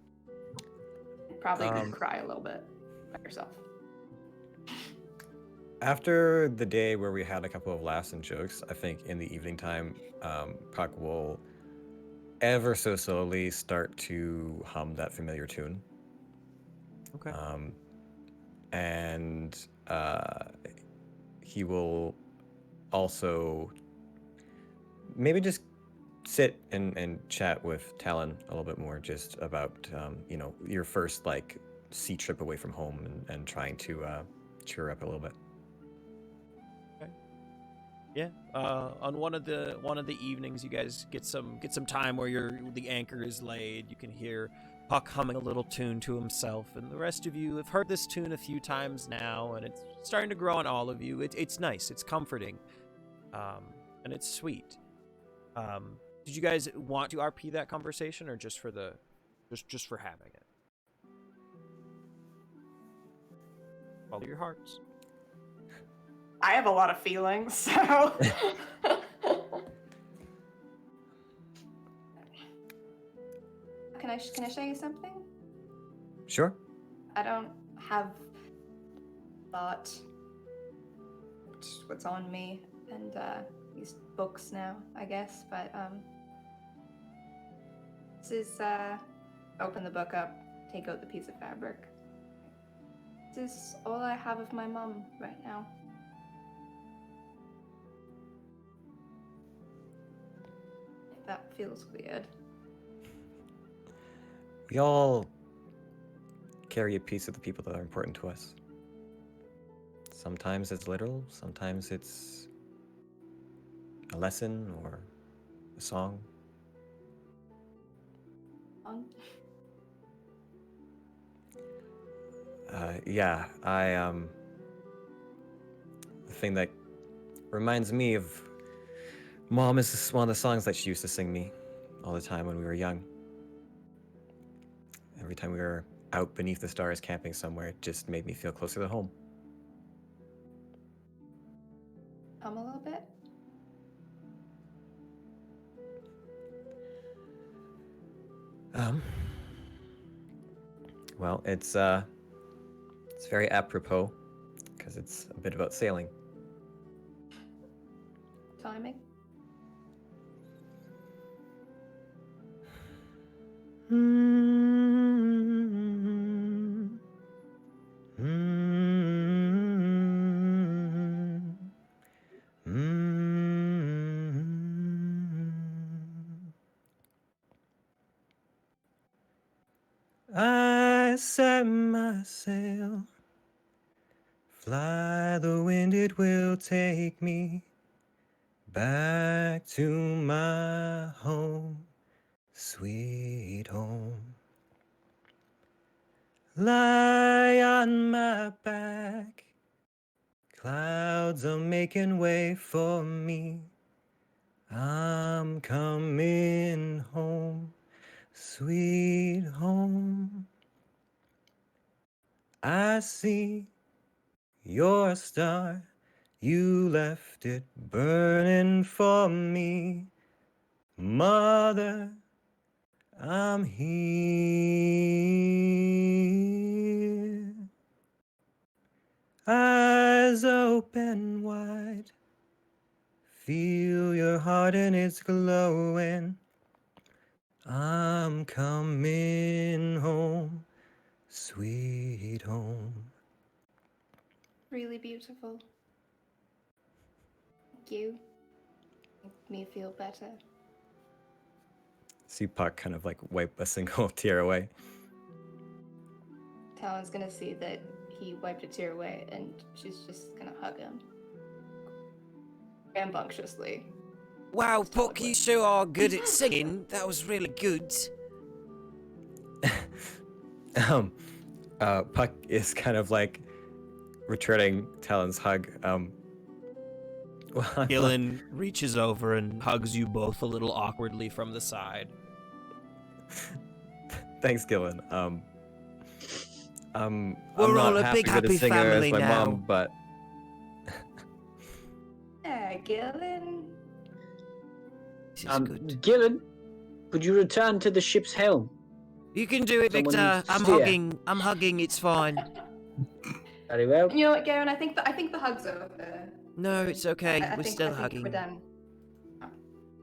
Probably gonna cry a little bit by herself. After the day where we had a couple of laughs and jokes, I think in the evening time, Puck will ever so slowly start to hum that familiar tune. Okay. And he will also maybe just sit and chat with Talon a little bit more, just about your first like sea trip away from home, and trying to cheer her up a little bit. Yeah. On one of the evenings, you guys get some time where the anchor is laid. You can hear Puck humming a little tune to himself, and the rest of you have heard this tune a few times now, and it's starting to grow on all of you. It's nice. It's comforting, and it's sweet. Did you guys want to RP that conversation, or just for having it? Follow your hearts. I have a lot of feelings, so. Can I show you something? Sure. I don't have thought what's on me and these books now, I guess, but this is open the book up, take out the piece of fabric. This is all I have of my mom right now. If that feels weird. We all carry a piece of the people that are important to us. Sometimes it's literal, sometimes it's a lesson or a song. Yeah, the thing that reminds me of Mom is one of the songs that she used to sing me all the time when we were young. Every time we were out beneath the stars camping somewhere, it just made me feel closer to home. A little bit. Well, it's very apropos because it's a bit about sailing. Timing. I set my sail, fly the wind, it will take me back to my home, sweet home. Lie on my back, clouds are making way for me. I'm coming home, sweet home. I see your star, you left it burning for me. Mother, I'm here. Eyes open wide, feel your heart and it's glowing. I'm coming home, sweet home. Really beautiful. Thank you. Make me feel better. See Puck kind of like wipe a single tear away. Talon's gonna see that he wiped a tear away, and she's just gonna hug him. Rambunctiously. Wow, Puck, you sure are good at singing. That was really good. Puck is kind of like returning Talon's hug. Gillen reaches over and hugs you both a little awkwardly from the side. Thanks, Gillen. I'm We're not all a happy big with the happy singer as family my now. mom, but Yeah, Gillen. This is good. Gillen, would you return to the ship's helm? You can do it, Someone Victor. needs to I'm steer. hugging. I'm hugging. It's fine. Very well. You know what, Garen? I think the hug's over. No, it's okay. I We're think, still I think hugging. we're done.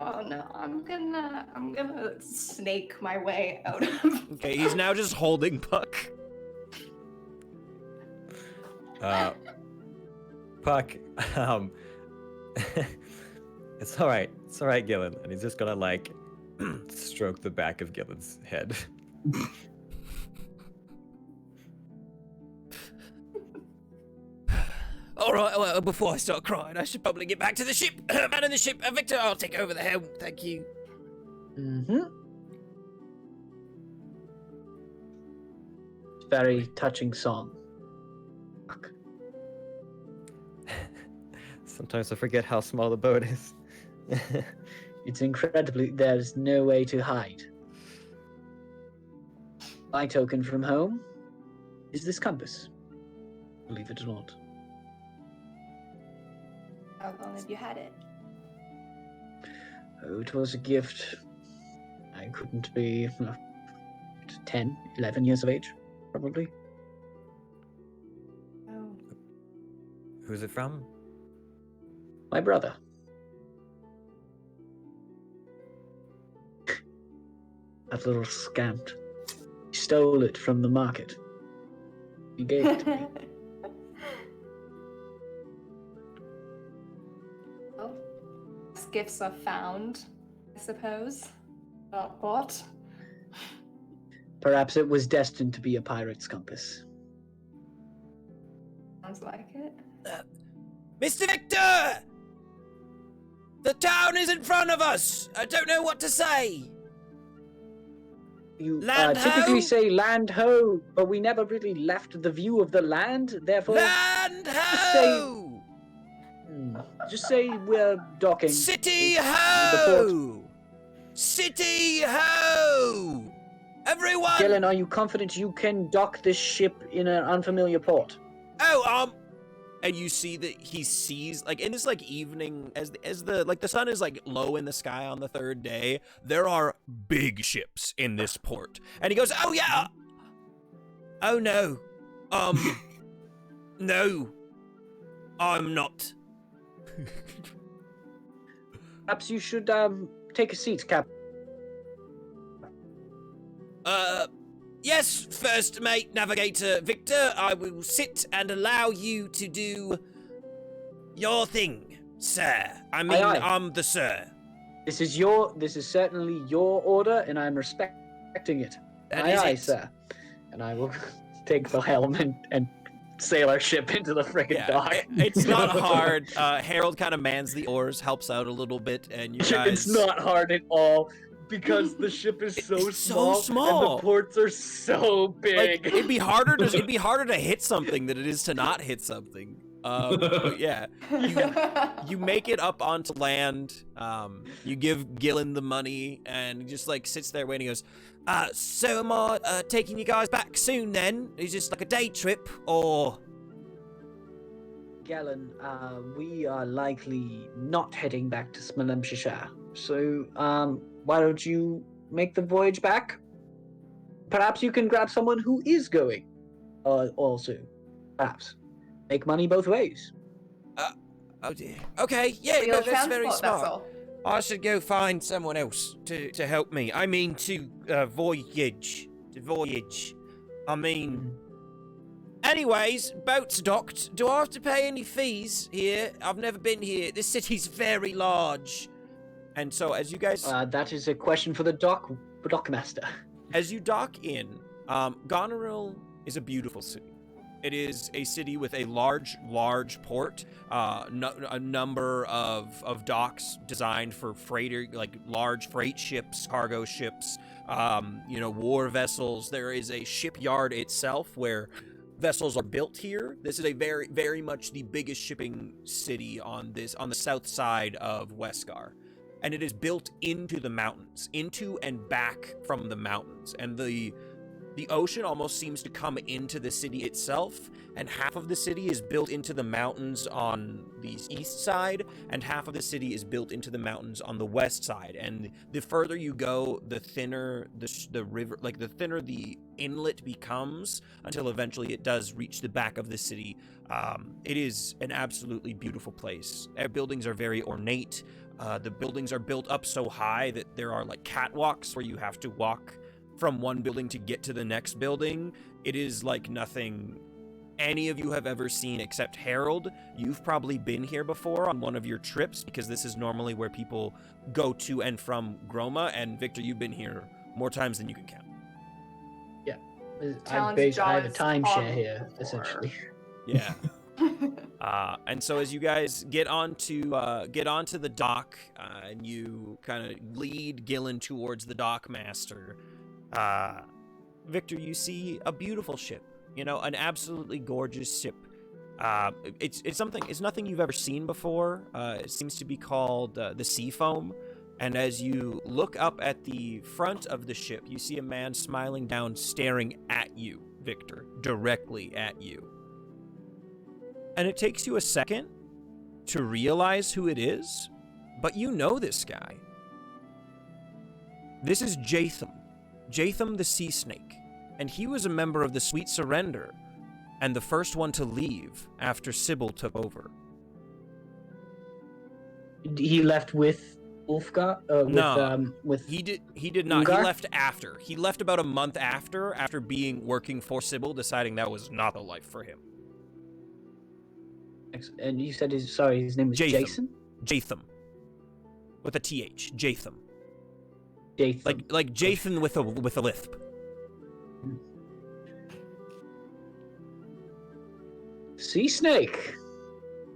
Oh no, I'm gonna snake my way out of. Okay, he's now just holding Puck. Puck, it's all right. It's all right, Gillen. And he's just gonna like stroke the back of Gillen's head. All right. Well, before I start crying, I should probably get back to the ship. Man in the ship. Victor, I'll take over the helm. Thank you. Mm-hmm. Very touching song. Fuck. Sometimes I forget how small the boat is. It's incredibly. There's no way to hide. My token from home is this compass. Believe it or not. How long have you had it? Oh, it was a gift. I couldn't be 10, 11 years of age, probably. Oh. Who's it from? My brother. That little scamp. He stole it from the market. He gave it to me. Well, as gifts are found, I suppose. Not bought. Perhaps it was destined to be a pirate's compass. Sounds like it. Mr. Victor! The town is in front of us! I don't know what to say! You Land typically ho! say land ho, but we never really left the view of the land, therefore Land say- ho! just say we're docking. City the port. ho! City ho! Everyone! Gillen, are you confident you can dock this ship in an unfamiliar port? Oh, and you see that he sees, like, in this, like, evening, as the sun is, like, low in the sky on the third day, there are big ships in this port. And he goes, oh, yeah! Oh, no. No. I'm not. Perhaps you should, take a seat, Cap. Yes, first mate navigator Victor, I will sit and allow you to do your thing, sir. I mean, Aye, aye. I'm the sir. This is certainly your order, and I'm respecting it. That Aye, is aye, it. sir. And I will take the helm and sail our ship into the friggin' dock. It's not hard. Harold kind of mans the oars, helps out a little bit, and you guys... It's not hard at all, because the ship is so It's so small, small. and the ports are so big. Like, it'd be harder to hit something than it is to not hit something. But yeah, you make it up onto land. You give Gillen the money, and he just like sits there waiting. He goes, so am I taking you guys back soon? Then is this like a day trip or? Galen, we are likely not heading back to Smalemshire. So, why don't you make the voyage back? Perhaps you can grab someone who is going. Also, perhaps. Make money both ways. Oh dear. Okay, yeah, Real no, that's very transport smart. vessel. I should go find someone else to help me. I mean, to voyage. To voyage. I mean. Anyways, boat's docked. Do I have to pay any fees here? I've never been here. This city's very large. And so, as you guys, That is a question for the dockmaster. as you dock in, Goneril is a beautiful city. It is a city with a large port, a number of docks designed for freighter, like large freight ships, cargo ships, war vessels. There is a shipyard itself where vessels are built here. This is a very much the biggest shipping city on the south side of Westgar. And it is built into the mountains, into and back from the mountains. And the ocean almost seems to come into the city itself, and half of the city is built into the mountains on the east side, and half of the city is built into the mountains on the west side. And the further you go, the thinner the river, like the thinner the inlet becomes, until eventually it does reach the back of the city. It is an absolutely beautiful place. Our buildings are very ornate. The buildings are built up so high that there are like catwalks where you have to walk from one building to get to the next building. It is like nothing any of you have ever seen except Harold. You've probably been here before on one of your trips, because this is normally where people go to and from Groma. And Victor, you've been here more times than you can count. I Challenge have a Jaws timeshare on here, the floor. essentially. Yeah. And so as you guys get onto the dock, and you kind of lead Gillen towards the dock master, Victor, you see a beautiful ship. An absolutely gorgeous ship. It's nothing you've ever seen before. It seems to be called the Seafoam. And as you look up at the front of the ship, you see a man smiling down, staring at you, Victor, directly at you. And it takes you a second to realize who it is, but you know this guy. This is Jatham. Jatham the Sea Snake. And he was a member of the Sweet Surrender, and the first one to leave after Sybil took over. He left with Ulfgar? No, with He did not. Ungar? He left after. He left about a month after working for Sybil, deciding that was not the life for him. And you said his name was Jatham. Jason? Jatham. With a TH. Jatham. Jatham. Like Jathan with a lisp. Sea Snake.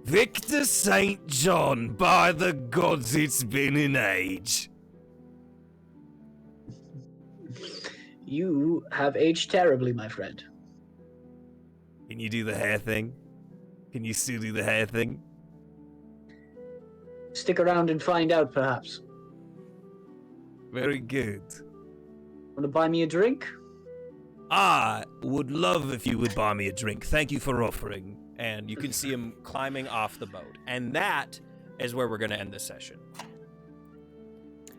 Victor St. John, by the gods, it's been an age. You have aged terribly, my friend. Can you do the hair thing? Can you still do the hair thing? Stick around and find out, perhaps. Very good. Want to buy me a drink? I would love if you would buy me a drink. Thank you for offering. And you can see him climbing off the boat. And that is where we're going to end this session.